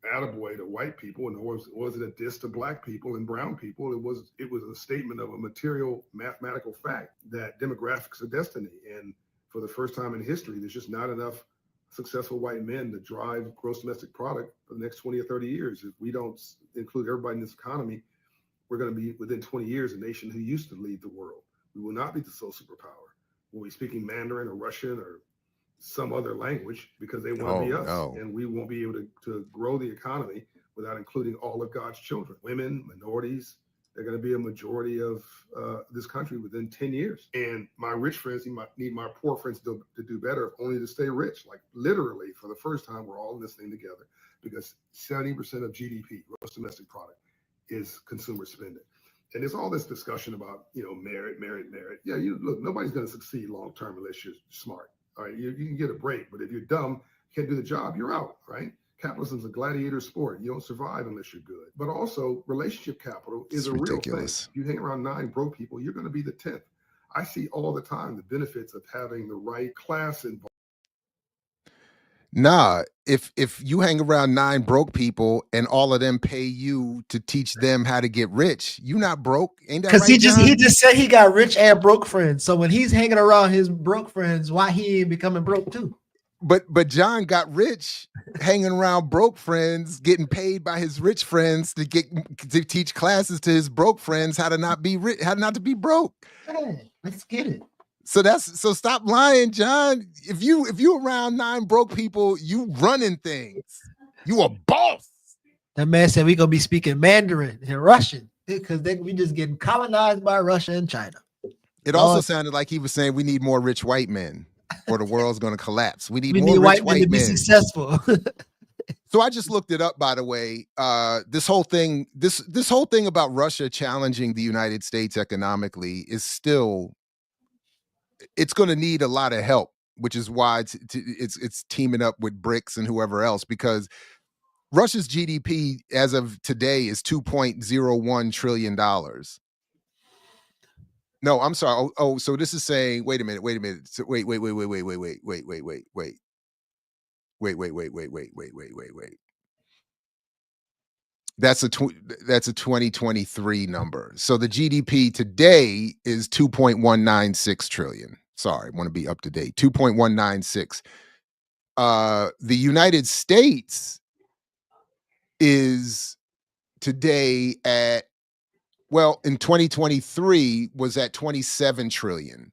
attaboy to white people, and it wasn't a diss to black people and brown people. It was a statement of a material mathematical fact that demographics are destiny. And for the first time in history, there's just not enough successful white men to drive gross domestic product for the next 20 or 30 years. If we don't include everybody in this economy, we're going to be, within 20 years, a nation who used to lead the world. We will not be the sole superpower. We'll be speaking Mandarin or Russian or some other language because they want to be us. No. And we won't be able to grow the economy without including all of God's children. Women, minorities, they're going to be a majority of this country within 10 years. And my rich friends need my poor friends to do better, only to stay rich. Like, literally, for the first time, we're all in this thing together, because 70% of GDP, gross domestic product, is consumer spending. And there's all this discussion about, merit. Yeah, look, nobody's going to succeed long-term unless you're smart. All right, you can get a break, but if you're dumb, can't do the job, you're out, right? Capitalism's a gladiator sport. You don't survive unless you're good. But also, relationship capital is a real thing. If you hang around 9 broke people, you're going to be the 10th. I see all the time the benefits of having the right class involved. Nah, if you hang around 9 broke people and all of them pay you to teach them how to get rich, you not broke. Ain't that right? Because he just said he got rich and broke friends. So when he's hanging around his broke friends, why he ain't becoming broke too? but John got rich hanging around broke friends, getting paid by his rich friends to teach classes to his broke friends how to not be rich, how not to be broke. Hey, let's get it. So stop lying, John. If you around 9 broke people, you running things. You a boss. That man said we gonna be speaking Mandarin and Russian because we just getting colonized by Russia and China. It also sounded like he was saying we need more rich white men or the world's going to collapse. We need more need rich white men to be successful. So I just looked it up, by the way. This whole thing about Russia challenging the United States economically is still, it's going to need a lot of help, which is why it's teaming up with BRICS and whoever else, because Russia's GDP as of today is $2.01 trillion. No, I'm sorry. Oh, so this is saying, wait a minute. So wait. That's a 2023 number. So the GDP today is 2.196 trillion. Sorry, I want to be up to date. 2.196. The United States is today at, well, in 2023 was at 27 trillion.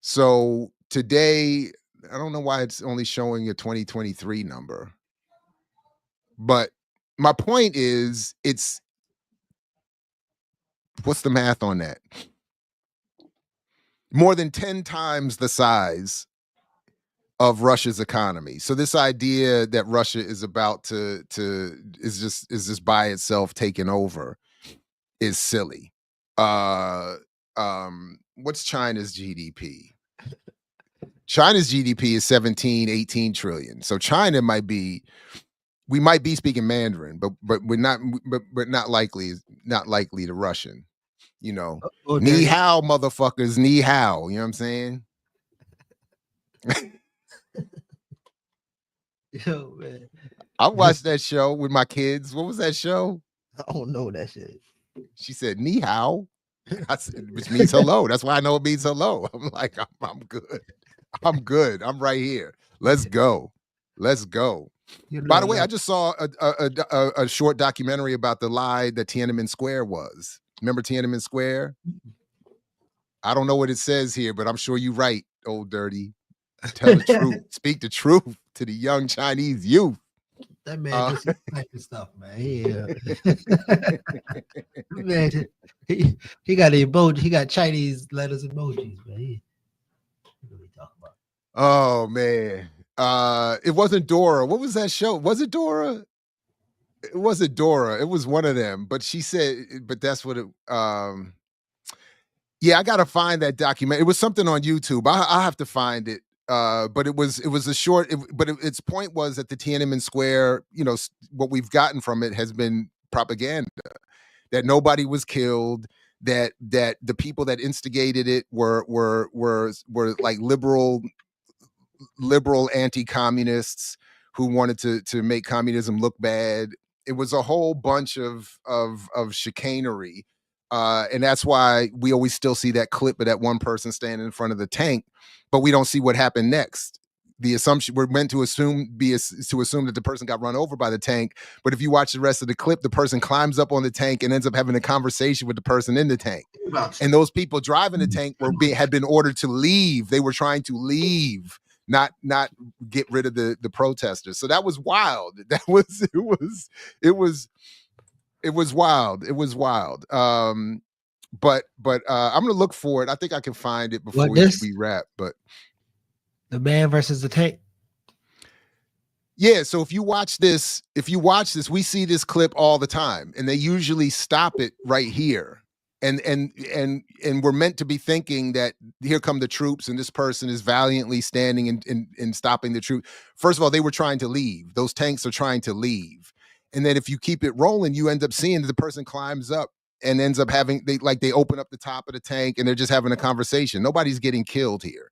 So today, I don't know why it's only showing a 2023 number. But my point is, what's the math on that? More than 10 times the size of Russia's economy. So this idea that Russia is about is just by itself taking over is silly. What's China's GDP? China's GDP is 17, 18 trillion. So China we might be speaking Mandarin, but we're not likely to Russian, you know. Ni hao, motherfuckers, ni hao. You know what I'm saying? Yo, man. I watched that show with my kids. What was that show? I don't know that shit. She said ni hao, which means hello. That's why I know it means hello. I'm like, I'm good. I'm good. I'm right here. Let's go. Let's go. By the way, I just saw a short documentary about the lie that Tiananmen Square was. Remember Tiananmen Square? I don't know what it says here, but I'm sure you're right, old dirty. Tell the truth. Speak the truth to the young Chinese youth. That man just typing stuff, man. Man, he got emoji. He got Chinese letters emojis, man. What are we talking about? Oh man. It wasn't Dora. What was that show? Was it Dora? It wasn't Dora. It was one of them. But she said, but that's what it yeah, I gotta find that document. It was something on YouTube. I'll have to find it. But it was a short, its point was that the Tiananmen Square, you know, what we've gotten from it has been propaganda, that nobody was killed, that the people that instigated it were like liberal anti-communists who wanted to make communism look bad. It was a whole bunch of chicanery. And that's why we always still see that clip of that one person standing in front of the tank, but we don't see what happened next. The assumption we're meant to assume that the person got run over by the tank. But if you watch the rest of the clip, the person climbs up on the tank and ends up having a conversation with the person in the tank. And those people driving the tank had been ordered to leave. They were trying to leave, not get rid of the protesters. So that was wild. It was wild. It was wild. But I'm gonna look for it. I think I can find it before we wrap. But the man versus the tank. Yeah. So if you watch this, we see this clip all the time, and they usually stop it right here. And we're meant to be thinking that here come the troops, and this person is valiantly standing and stopping the troops. First of all, they were trying to leave. Those tanks are trying to leave. And then if you keep it rolling, you end up seeing that the person climbs up and ends up they open up the top of the tank and they're just having a conversation. Nobody's getting killed here.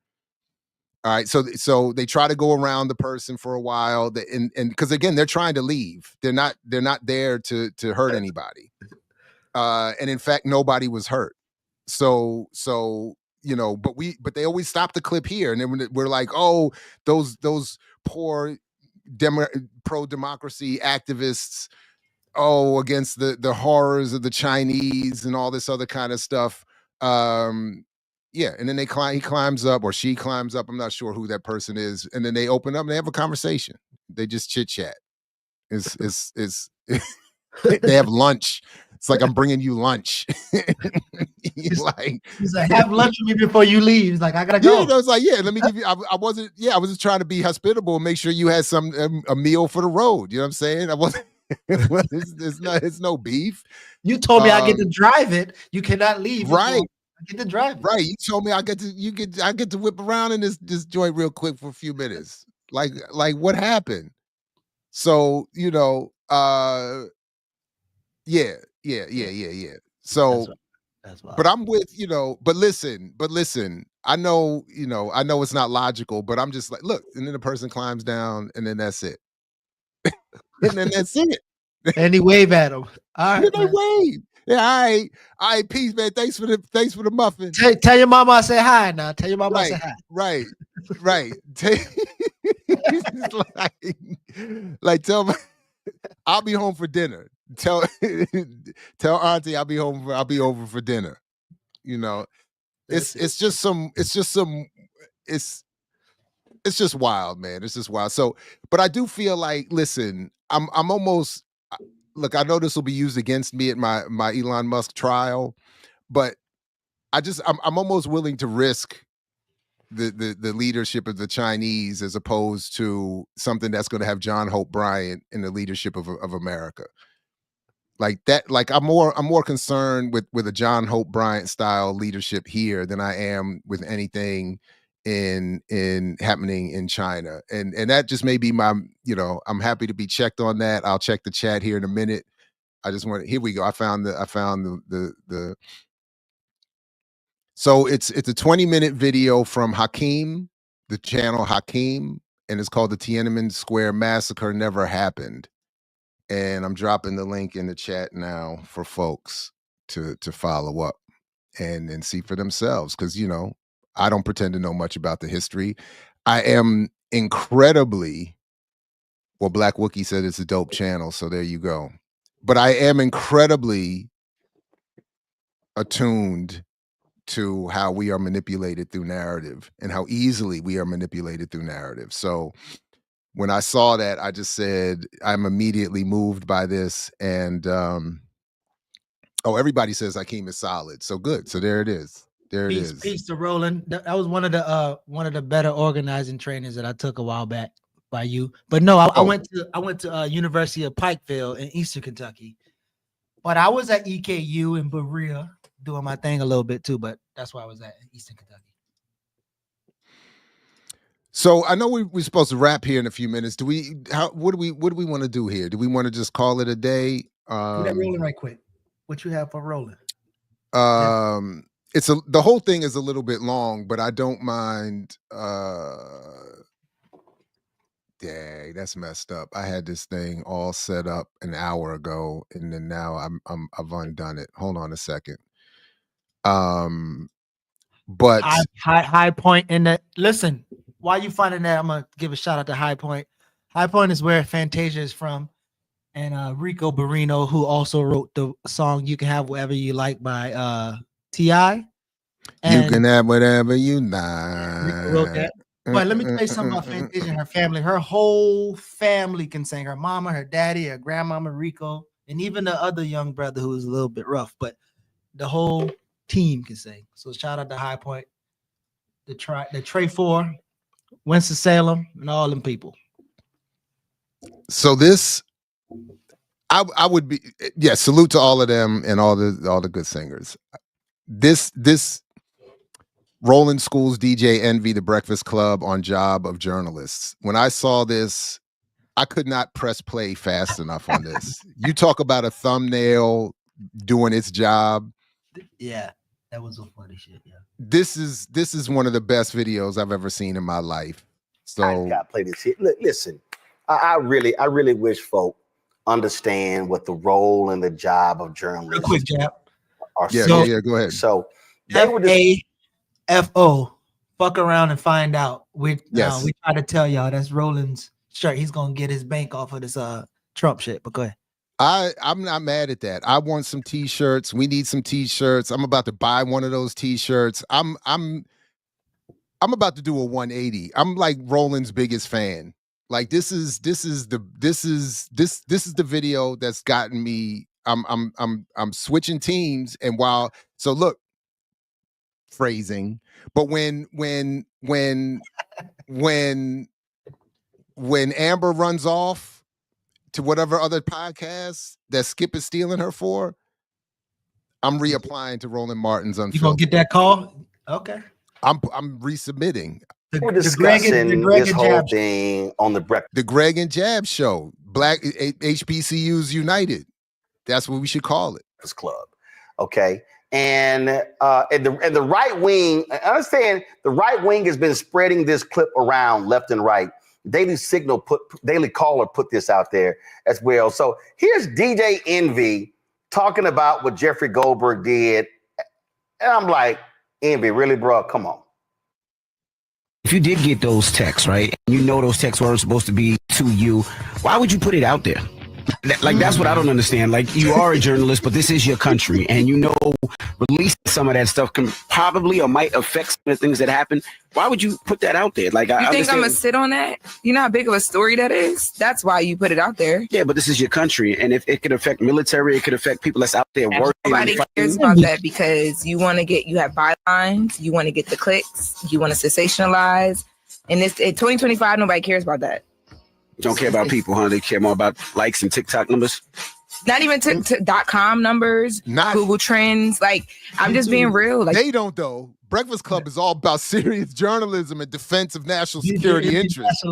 All right. So they try to go around the person for a while, and because again, they're trying to leave. They're not there to hurt anybody. And in fact, nobody was hurt. So you know, but they always stop the clip here, and then we're like, oh, those poor pro-democracy activists, oh, against the horrors of the Chinese and all this other kind of stuff. Yeah, and then he climbs up, or she climbs up. I'm not sure who that person is, and then they open up and they have a conversation. They just chit chat. It's they have lunch. It's like, I'm bringing you lunch. He's like, have lunch with me before you leave. He's like, I gotta go. Yeah, I was like, yeah, let me give you. I wasn't. Yeah, I was just trying to be hospitable and make sure you had some a meal for the road. You know what I'm saying? I wasn't. It's no beef. You told me I get to drive it. You cannot leave. Right. I get to drive it. Right. You told me I get to whip around in this joint real quick for a few minutes. Like what happened? So, you know, yeah. So, that's wild. But I'm with, you know, but listen, I know, you know, it's not logical, but I'm just like, look, and then the person climbs down, and then that's it. And then that's it. And he wave at him. All right, they wave. Yeah, all right, peace, man. Thanks for the muffin. Tell your mama I say hi now. Tell your mama I say hi. Right. like tell me, I'll be home for dinner. Tell auntie I'll be over for dinner. You know, it's just wild, man. It's just wild. So, but I do feel like, listen, I'm almost, look, I know this will be used against me at my Elon Musk trial, but I'm almost willing to risk the leadership of the Chinese as opposed to something that's going to have John Hope Bryant in the leadership of America. Like that, like I'm more concerned with a John Hope Bryant style leadership here than I am with anything in happening in China. And that just may be my, you know, I'm happy to be checked on that. I'll check the chat here in a minute. I just want, here we go. I found the so it's a 20-minute video from Hakeem, the channel Hakeem, and it's called The Tiananmen Square Massacre Never Happened. And I'm dropping the link in the chat now for folks to follow up and see for themselves. Because, you know, I don't pretend to know much about the history. I am incredibly, well, Black Wookie said it's a dope channel, so there you go. But I am incredibly attuned to how we are manipulated through narrative and how easily we are manipulated through narrative. So when I saw that, I just said, I'm immediately moved by this. And oh, everybody says Hakeem is solid. So good. So there it is. Peace to Roland. That was one of the better organizing trainings that I took a while back by you. But no, I went to University of Pikeville in Eastern Kentucky. But I was at EKU in Berea doing my thing a little bit too. But that's where I was at in Eastern Kentucky. So I know we're supposed to wrap here in a few minutes. What do we want to do here? Do we want to just call it a day? Do that rolling right quick. What you have for rolling? The whole thing is a little bit long, but I don't mind. Dang, that's messed up. I had this thing all set up an hour ago, and then now I've undone it. Hold on a second. But High Point in that. Listen, while you finding that, I'm gonna give a shout out to High Point. High Point is where Fantasia is from, and Rico Barrino, who also wrote the song "You Can Have Whatever You Like" by T.I. You can have whatever you like. Rico wrote that. But let me tell you something about Fantasia and her family. Her whole family can sing. Her mama, her daddy, her grandmama, Rico, and even the other young brother who is a little bit rough. But the whole team can sing. So shout out to High Point, the Trey 4, Winston-Salem, and all them people. So this, I would be, yeah, salute to all of them and all the good singers. This Roland School's DJ Envy, The Breakfast Club on Job of Journalists. When I saw this, I could not press play fast enough on this. You talk about a thumbnail doing its job. Yeah, that was some funny shit. Yeah, this is one of the best videos I've ever seen in my life. So I gotta play this shit. Look, listen, I really wish folk understand what the role and the job of journalists. Real quick, Jab. Yeah, go ahead. So they were just FO. Fuck around and find out. We Yes. we try to tell y'all that's Roland's shirt. He's gonna get his bank off of this Trump shit. But go ahead. I'm not mad at that. I want some t-shirts. We need some t-shirts. I'm about to buy one of those t-shirts. I'm about to do a 180. I'm like Roland's biggest fan. Like this is the video that's gotten me. I'm switching teams, and so look, phrasing. But when Amber runs off to whatever other podcast that Skip is stealing her for, I'm reapplying to Roland Martin's Unfiltered. You gonna get that call? Okay. I'm resubmitting. We're discussing this whole thing on the breakfast. The Greg and Jab show. Black HBCUs United. That's what we should call it. Club. Okay. And the right wing, I understand the right wing has been spreading this clip around left and right. Daily Caller put this out there as well. So here's DJ Envy talking about what Jeffrey Goldberg did. And I'm like, Envy, really, bro? Come on. If you did get those texts, right, and you know those texts weren't supposed to be to you, why would you put it out there? Like, that's what I don't understand. Like, you are a journalist, but this is your country, and you know releasing some of that stuff can probably or might affect some of the things that happen. Why would you put that out there? Like, you think I'm gonna sit on that? You know how big of a story that is? That's why you put it out there. Yeah, but this is your country, and if it could affect military, it could affect people that's out there working. Nobody cares about that because you have bylines, you want to get the clicks, you want to sensationalize, and in 2025, nobody cares about that. Don't care about people, huh? They care more about likes and TikTok numbers. Not even .com numbers, Google Trends. Like, I'm just being real. Like, they don't though. Breakfast Club is all about serious journalism and defense of national security interests.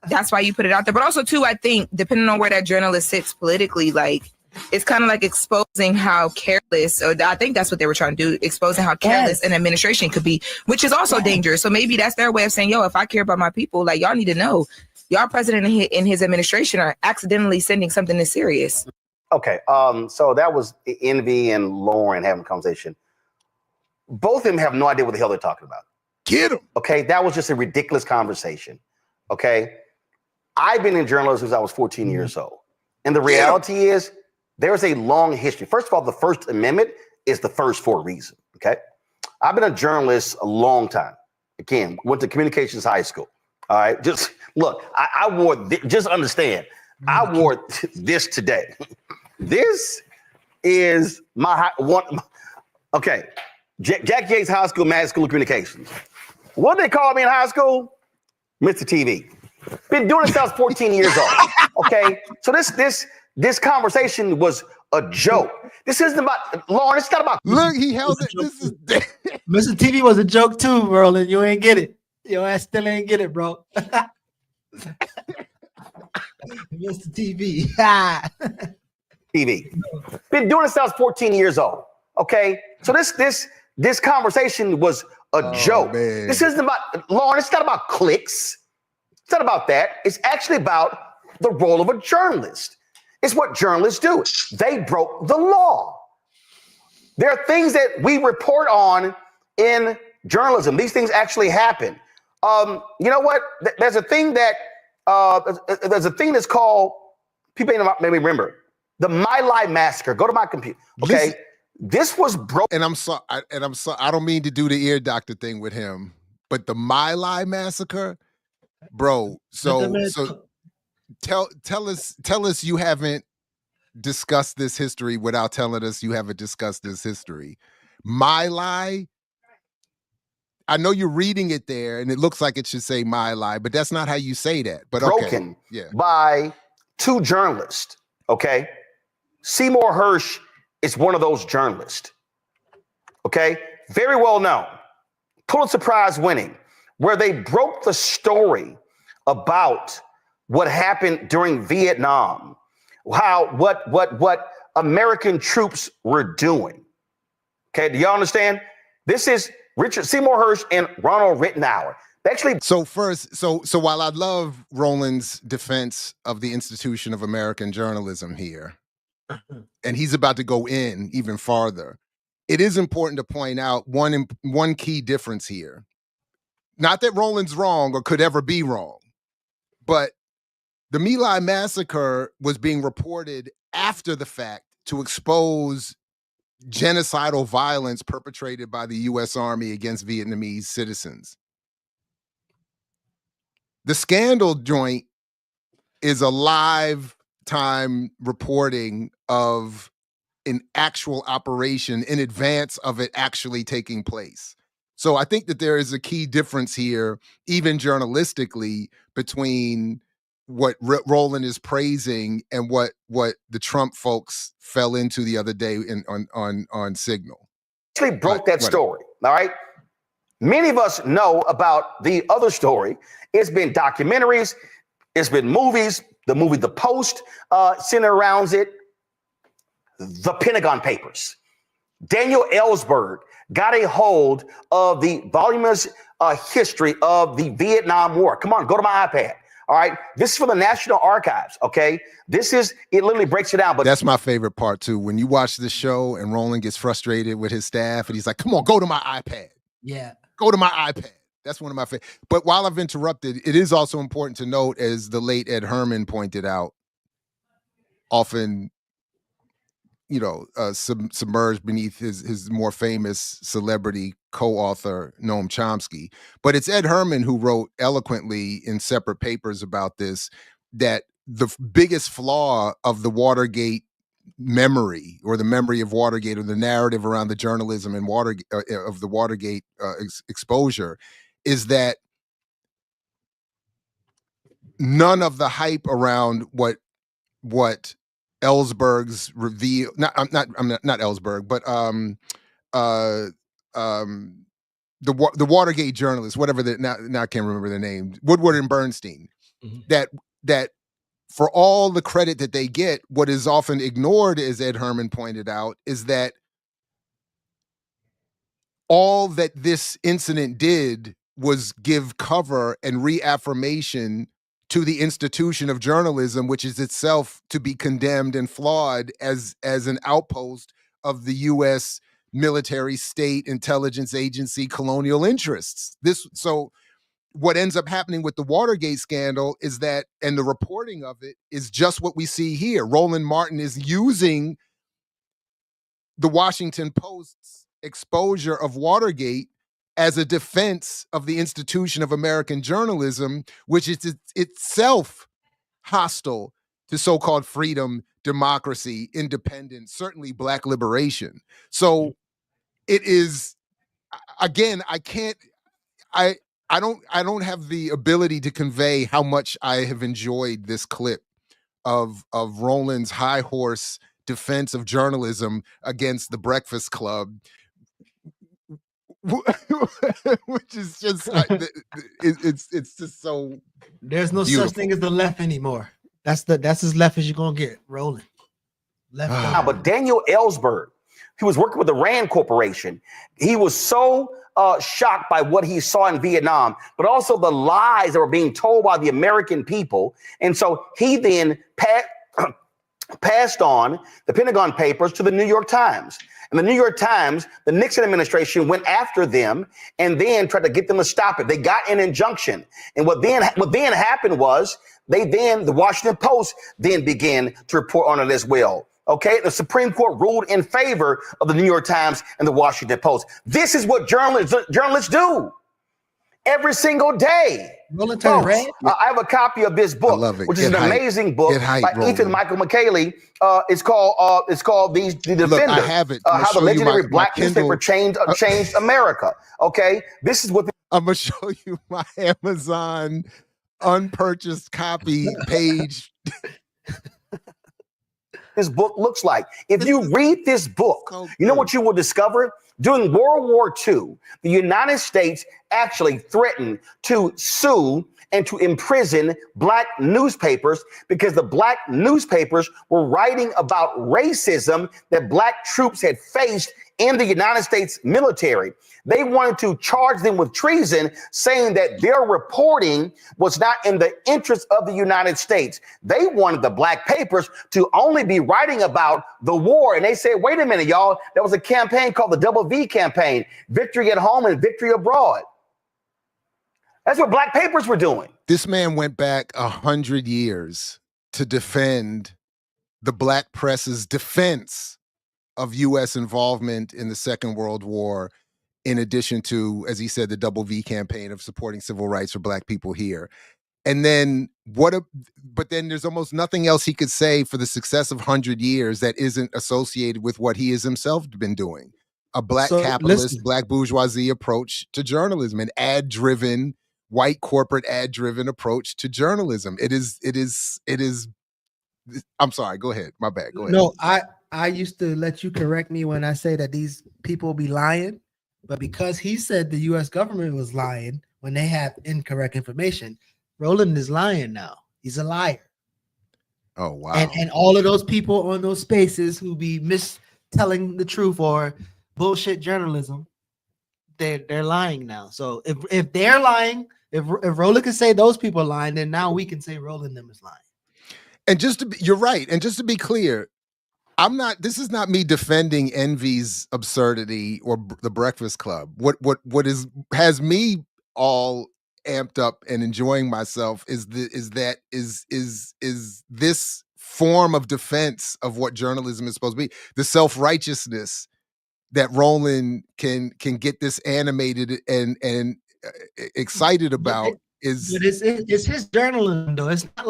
That's why you put it out there. But also, too, I think depending on where that journalist sits politically, like, it's kind of like exposing how careless, or I think that's what they were trying to do, exposing how careless an administration could be, which is also dangerous. So maybe that's their way of saying, yo, if I care about my people, like, y'all need to know. Y'all president and his administration are accidentally sending something this serious. Okay, so that was Envy and Lauren having a conversation. Both of them have no idea what the hell they're talking about. Get them. Okay, that was just a ridiculous conversation. Okay, I've been in journalism since I was 14 years old. And the reality is there's a long history. First of all, the First Amendment is the first for a reason, okay? I've been a journalist a long time. Again, went to communications high school. All right, just look, I wore, just understand, I wore this today. This is my one. Okay, Jack Yates High School, Mad School of Communications. What they call me in high school? Mr. TV. Been doing this since I was 14 years old. Okay, so this conversation was a joke. This isn't about Lauren. It's not about. Look, he held it. This is Mr. TV was a joke too, Roland. You ain't get it. Your ass still ain't get it, bro. Mr. TV. TV. Been doing this since I was 14 years old. Okay, so this conversation was a joke. Man. This isn't about Lauren. It's not about clicks. It's not about that. It's actually about the role of a journalist. It's what journalists do. They broke the law. There are things that we report on in journalism. These things actually happen. You know what? There's a thing that's called, people maybe remember, the My Lai massacre. Go to my computer. Okay. Listen, this was broke. And I'm sorry. I don't mean to do the ear doctor thing with him, but the My Lai massacre, bro. So tell us you haven't discussed this history without telling us you haven't discussed this history. My Lai. I know you're reading it there, and it looks like it should say My Lai, but that's not how you say that. But broken yeah, by two journalists. Okay, Seymour Hersh is one of those journalists. Okay, very well known, Pulitzer Prize winning, where they broke the story about what happened during Vietnam, what American troops were doing. Okay, do y'all understand? This is Richard Seymour Hersh and Ronald Rittenhour. They actually. So first, so while I love Roland's defense of the institution of American journalism here, and he's about to go in even farther, it is important to point out one key difference here. Not that Roland's wrong or could ever be wrong, but the My Lai massacre was being reported after the fact to expose genocidal violence perpetrated by the U.S. Army against Vietnamese citizens. The Scandal joint is a live time reporting of an actual operation in advance of it actually taking place. So I think that there is a key difference here, even journalistically, between what Roland is praising and what the Trump folks fell into the other day on Signal. Actually broke that story, all right? Many of us know about the other story. It's been documentaries, it's been movies, the movie The Post centered around it, the Pentagon Papers. Daniel Ellsberg got a hold of the voluminous history of the Vietnam War. Come on, go to my iPad. All right, this is from the National Archives, okay? It literally breaks it down. But that's my favorite part too. When you watch the show and Roland gets frustrated with his staff and he's like, come on, go to my iPad. Yeah. Go to my iPad. That's one of my favorite. But while I've interrupted, it is also important to note, as the late Ed Herman pointed out, often, submerged beneath his more famous celebrity co-author, Noam Chomsky. But it's Ed Herman who wrote eloquently in separate papers about this, that the biggest flaw of the Watergate memory, or the memory of Watergate, or the narrative around the journalism and of the Watergate exposure, is that none of the hype around what Ellsberg's reveal, not Ellsberg, but the Watergate journalists, whatever now I can't remember their name, Woodward and Bernstein, that for all the credit that they get, what is often ignored, as Ed Herman pointed out, is that all that this incident did was give cover and reaffirmation to the institution of journalism, which is itself to be condemned and flawed as an outpost of the U.S. military, state, intelligence agency, colonial interests. So what ends up happening with the Watergate scandal is that, and the reporting of it, is just what we see here. Roland Martin is using the Washington Post's exposure of Watergate as a defense of the institution of American journalism, which is itself hostile to so-called freedom, democracy, independence, certainly Black liberation. So it is, again, I don't have the ability to convey how much I have enjoyed this clip of Roland's high horse defense of journalism against the Breakfast Club, which is just it's just so. There's no beautiful. such thing as the left anymore. That's as left as you're gonna get. Rolling left. But Daniel Ellsberg, he was working with the Rand Corporation. He was so shocked by what he saw in Vietnam, but also the lies that were being told by the American people, and so he then passed on the Pentagon Papers to the New York Times. And the New York Times, the Nixon administration went after them and then tried to get them to stop it. They got an injunction. And what then happened was the Washington Post then began to report on it as well. Okay, the Supreme Court ruled in favor of the New York Times and the Washington Post. This is what journalists do every single day. Folks, I have a copy of this book, which is an amazing book by Ethan Michael McKaylee. It's called The Defender. Look, I have it. How the legendary Black newspaper changed America. Okay, this is what I'm gonna show you my Amazon unpurchased copy page. This book looks like. If you read this book, you know what you will discover? During World War II, the United States actually threatened to sue and to imprison Black newspapers because the Black newspapers were writing about racism that Black troops had faced in the United States military. They wanted to charge them with treason, saying that their reporting was not in the interest of the United States. They wanted the black papers to only be writing about the war. And they said, wait a minute, y'all, there was a campaign called the Double V campaign, victory at home and victory abroad. That's what black papers were doing. This man went back 100 years to defend the black press's defense of U.S. involvement in the Second World War, in addition to, as he said, the Double V campaign of supporting civil rights for black people here. And then but then there's almost nothing else he could say for the success of 100 years that isn't associated with what he has himself been doing. A black capitalist, black bourgeoisie approach to journalism, an ad-driven, white corporate ad-driven approach to journalism. It is. I'm sorry. Go ahead. My bad. Go ahead. No, I used to let you correct me when I say that these people be lying, but because he said the U.S. government was lying when they have incorrect information, Roland is lying now. He's a liar. Oh wow! And all of those people on those spaces who be telling the truth or bullshit journalism, they're lying now. So if they're lying, if Roland can say those people are lying, then now we can say Roland them is lying. And you're right. And just to be clear, this is not me defending Envy's absurdity or the Breakfast Club. What has me all amped up and enjoying myself is this form of defense of what journalism is supposed to be. The self-righteousness that Roland can get this animated and excited about it's his journalism though. It's not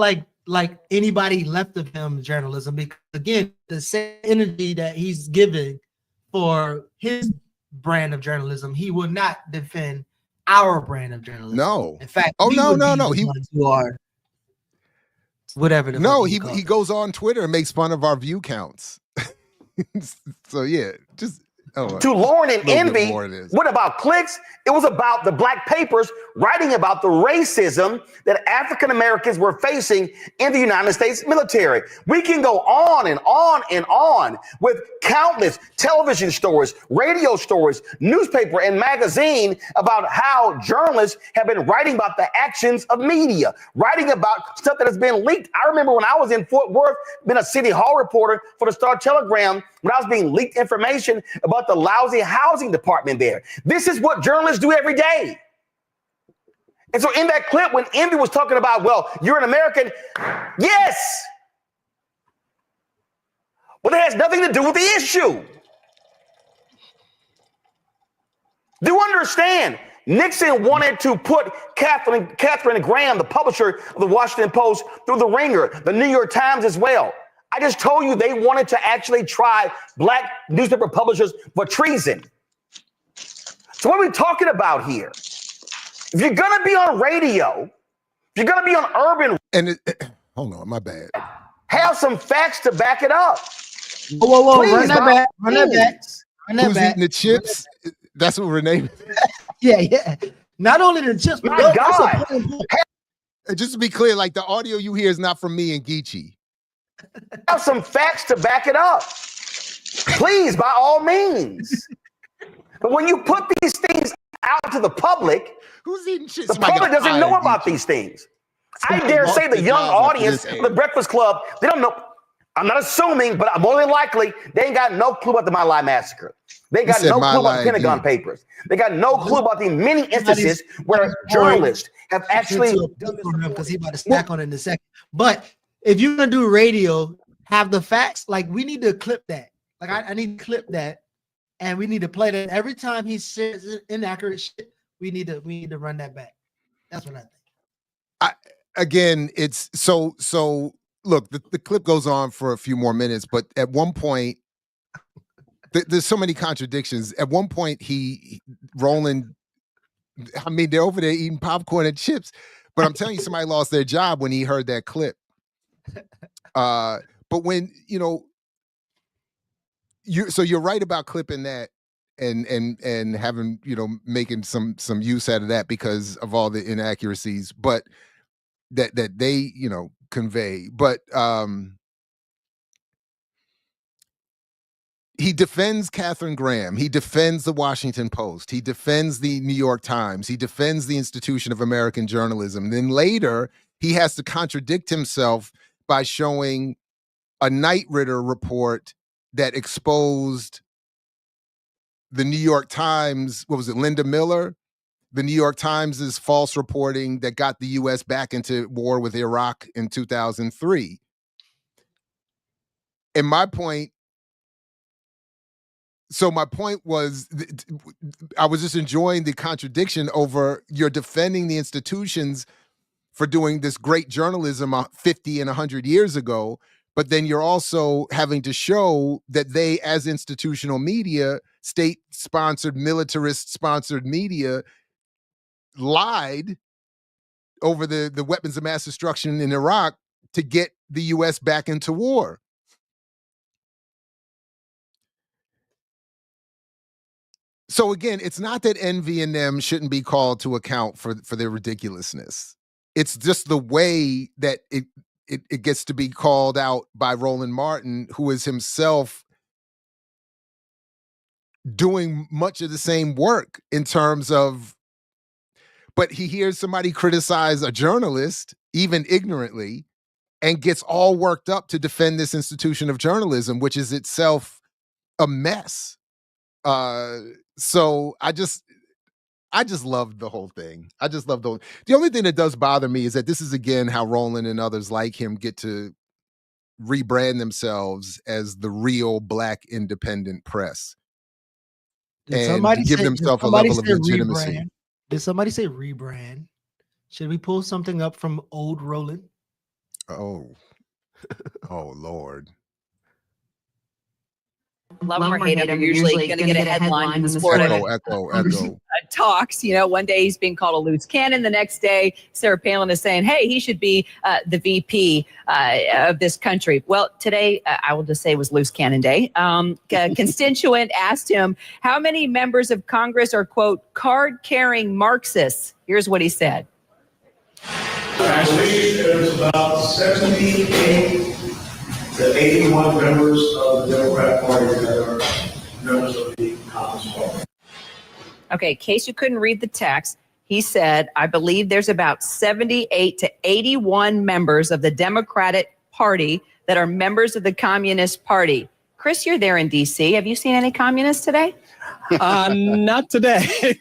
like anybody left of him journalism, because again, the same energy that he's giving for his brand of journalism, he will not defend our brand of journalism. No. In fact, no. Who are whatever. He goes on Twitter and makes fun of our view counts. So yeah, just to Lauren and Envy, what about clicks? It was about the black papers writing about the racism that African Americans were facing in the United States military. We can go on and on and on with countless television stories, radio stories, newspaper and magazine about how journalists have been writing about the actions of media, writing about stuff that has been leaked. I remember when I was in Fort Worth, been a city hall reporter for the Star Telegram, when I was being leaked information about the lousy housing department there. This is what journalists do every day. And so in that clip, when Envy was talking about, well, you're an American, yes, but it has nothing to do with the issue. Do you understand? Nixon wanted to put Catherine Graham, the publisher of the Washington Post, through the ringer, the New York Times as well. I just told you they wanted to actually try black newspaper publishers for treason. So what are we talking about here? If you're going to be on radio, if you're going to be on urban... hold on, my bad. Have some facts to back it up. Whoa, Please, run that back. Run that back. Who's eating the chips? That's what Renee... Yeah. Not only the chips, but my God. And just to be clear, like the audio you hear is not from me and Geechee. Have some facts to back it up. Please, by all means. But when you put these things out to the public, who's eating shit? The public doesn't know about these things. I dare say the young audience of the Breakfast Club, they don't know. I'm not assuming, but more than likely, they ain't got no clue about the My Lai massacre. They got no clue about the Pentagon Papers. They got no clue about the many instances where journalists have actually done this because he's about to snack on it in a second. But if you're gonna do radio, have the facts. Like we need to clip that. Like I need to clip that, and we need to play that every time he says inaccurate shit. We need to run that back. That's what I think. Again, it's so. Look, the clip goes on for a few more minutes, but at one point, there's so many contradictions. At one point, Roland. I mean, they're over there eating popcorn and chips, but I'm telling you, somebody lost their job when he heard that clip. But when you're right about clipping that and having making some use out of that because of all the inaccuracies, but that they convey. But he defends Katharine Graham. He defends the Washington Post. He defends the New York Times. He defends the Institution of American Journalism. Then later, he has to contradict himself by showing a Knight Ridder report that exposed the New York Times, what was it, Linda Miller? The New York Times' false reporting that got the U.S. back into war with Iraq in 2003. And my point was, I was just enjoying the contradiction over you're defending the institutions for doing this great journalism 50 and 100 years ago, but then you're also having to show that they, as institutional media, state-sponsored, militarist-sponsored media, lied over the weapons of mass destruction in Iraq to get the U.S. back into war. So again, it's not that Envy and them shouldn't be called to account for their ridiculousness. It's just the way that it gets to be called out by Roland Martin, who is himself doing much of the same work in terms of, but he hears somebody criticize a journalist, even ignorantly, and gets all worked up to defend this institution of journalism, which is itself a mess. So I just loved the whole thing. I just loved the only thing that does bother me is that this is again how Roland and others like him get to rebrand themselves as the real Black independent press. And give themselves a level of legitimacy. Rebrand? Did somebody say rebrand? Should we pull something up from old Roland? Oh Lord. Love them or hate him, usually going to get a headline in the Florida Echo. talks. You know, one day he's being called a loose cannon. The next day, Sarah Palin is saying, hey, he should be the VP of this country. Well, today, I will just say it was loose cannon day. A constituent asked him how many members of Congress are, quote, card-carrying Marxists. Here's what he said. I believe there's about 78 to 81 members of the Democrat Party that are members of the Congress Party. Okay, in case you couldn't read the text, he said, I believe there's about 78 to 81 members of the Democratic Party that are members of the Communist Party. Chris, you're there in D.C. Have you seen any communists today? Not today.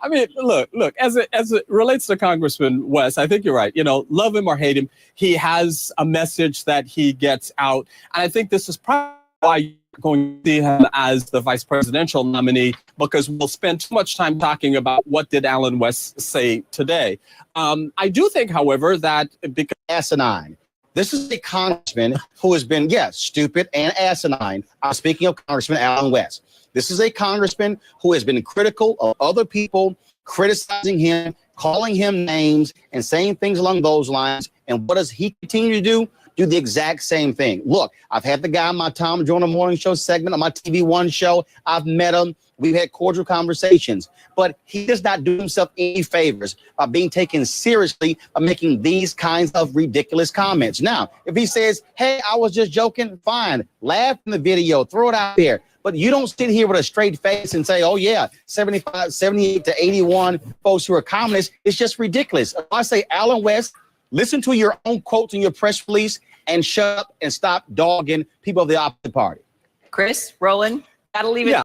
I mean, look, as it relates to Congressman West, I think you're right. You know, love him or hate him, he has a message that he gets out. And I think this is probably why you're going to see him as the vice presidential nominee, because we'll spend too much time talking about what did Alan West say today. I do think, however, that because asinine. This is a congressman who has been, yes, stupid and asinine. I'm speaking of Congressman Alan West. This is a congressman who has been critical of other people, criticizing him, calling him names, and saying things along those lines. And what does he continue to do? Do the exact same thing. Look, I've had the guy on my Tom Joyner Morning Show segment on my TV One show. I've met him. We've had cordial conversations. But he does not do himself any favors by being taken seriously by making these kinds of ridiculous comments. Now, if he says, hey, I was just joking, fine. Laugh in the video. Throw it out there. But you don't sit here with a straight face and say, oh, yeah, 75, 78 to 81 folks who are communists. It's just ridiculous. If I say, Alan West, listen to your own quotes in your press release and shut up and stop dogging people of the opposite party. Chris, Roland, gotta leave it. Yeah.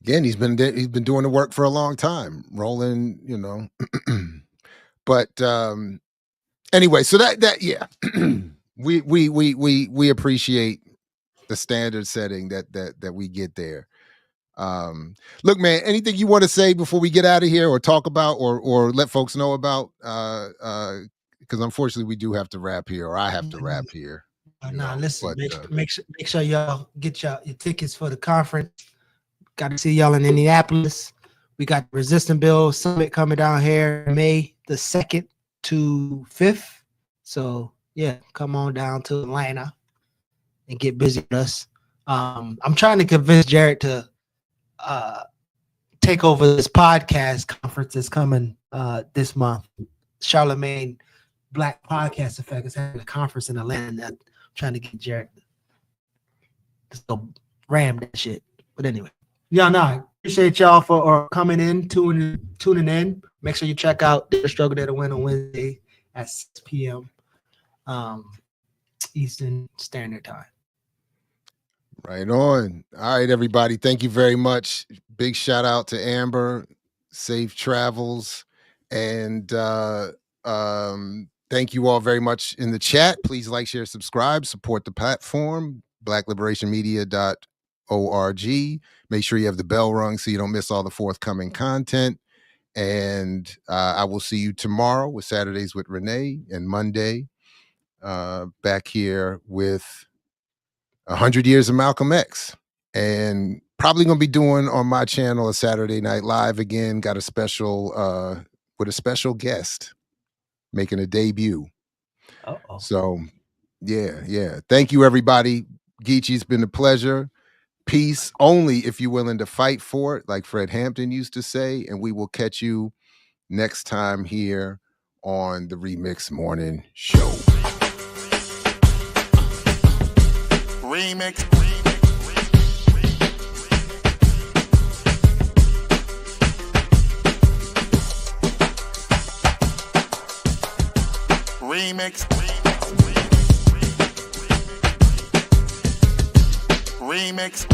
Again, he's been doing the work for a long time. Roland, you know. But anyway, so that yeah. we appreciate the standard setting that we get there. Look, man, anything you want to say before we get out of here or talk about or let folks know about? Because unfortunately we do have to wrap here, or I have to wrap here. Listen, make sure y'all get your tickets for the conference. Got to see y'all in Indianapolis. We got the Resistance Bill Summit coming down here May the 2nd to 5th. So yeah, come on down to Atlanta and get busy with us. I'm trying to convince Jared to take over this podcast conference that's coming this month. Charlemagne Black Podcast Effect is having a conference in Atlanta. I'm trying to get Jared Just go ram that shit. But anyway, yeah, no, appreciate y'all for coming in, tuning in. Make sure you check out the Struggle Day to Win on Wednesday at 6 p.m. Eastern Standard Time. Right on. All right, everybody. Thank you very much. Big shout out to Amber. Safe travels. And thank you all very much in the chat. Please like, share, subscribe, support the platform, blackliberationmedia.org. Make sure you have the bell rung so you don't miss all the forthcoming content. And I will see you tomorrow with Saturdays with Renee, and Monday back here with 100 Years of Malcolm X. And probably going to be doing on my channel a Saturday Night Live again. Got a special with a special guest making a debut. Uh-oh. So yeah. Thank you, everybody. Geechee, it's been a pleasure. Peace only if you're willing to fight for it, like Fred Hampton used to say. And we will catch you next time here on the Remix Morning Show. Remix. Remix. Remix. Remix.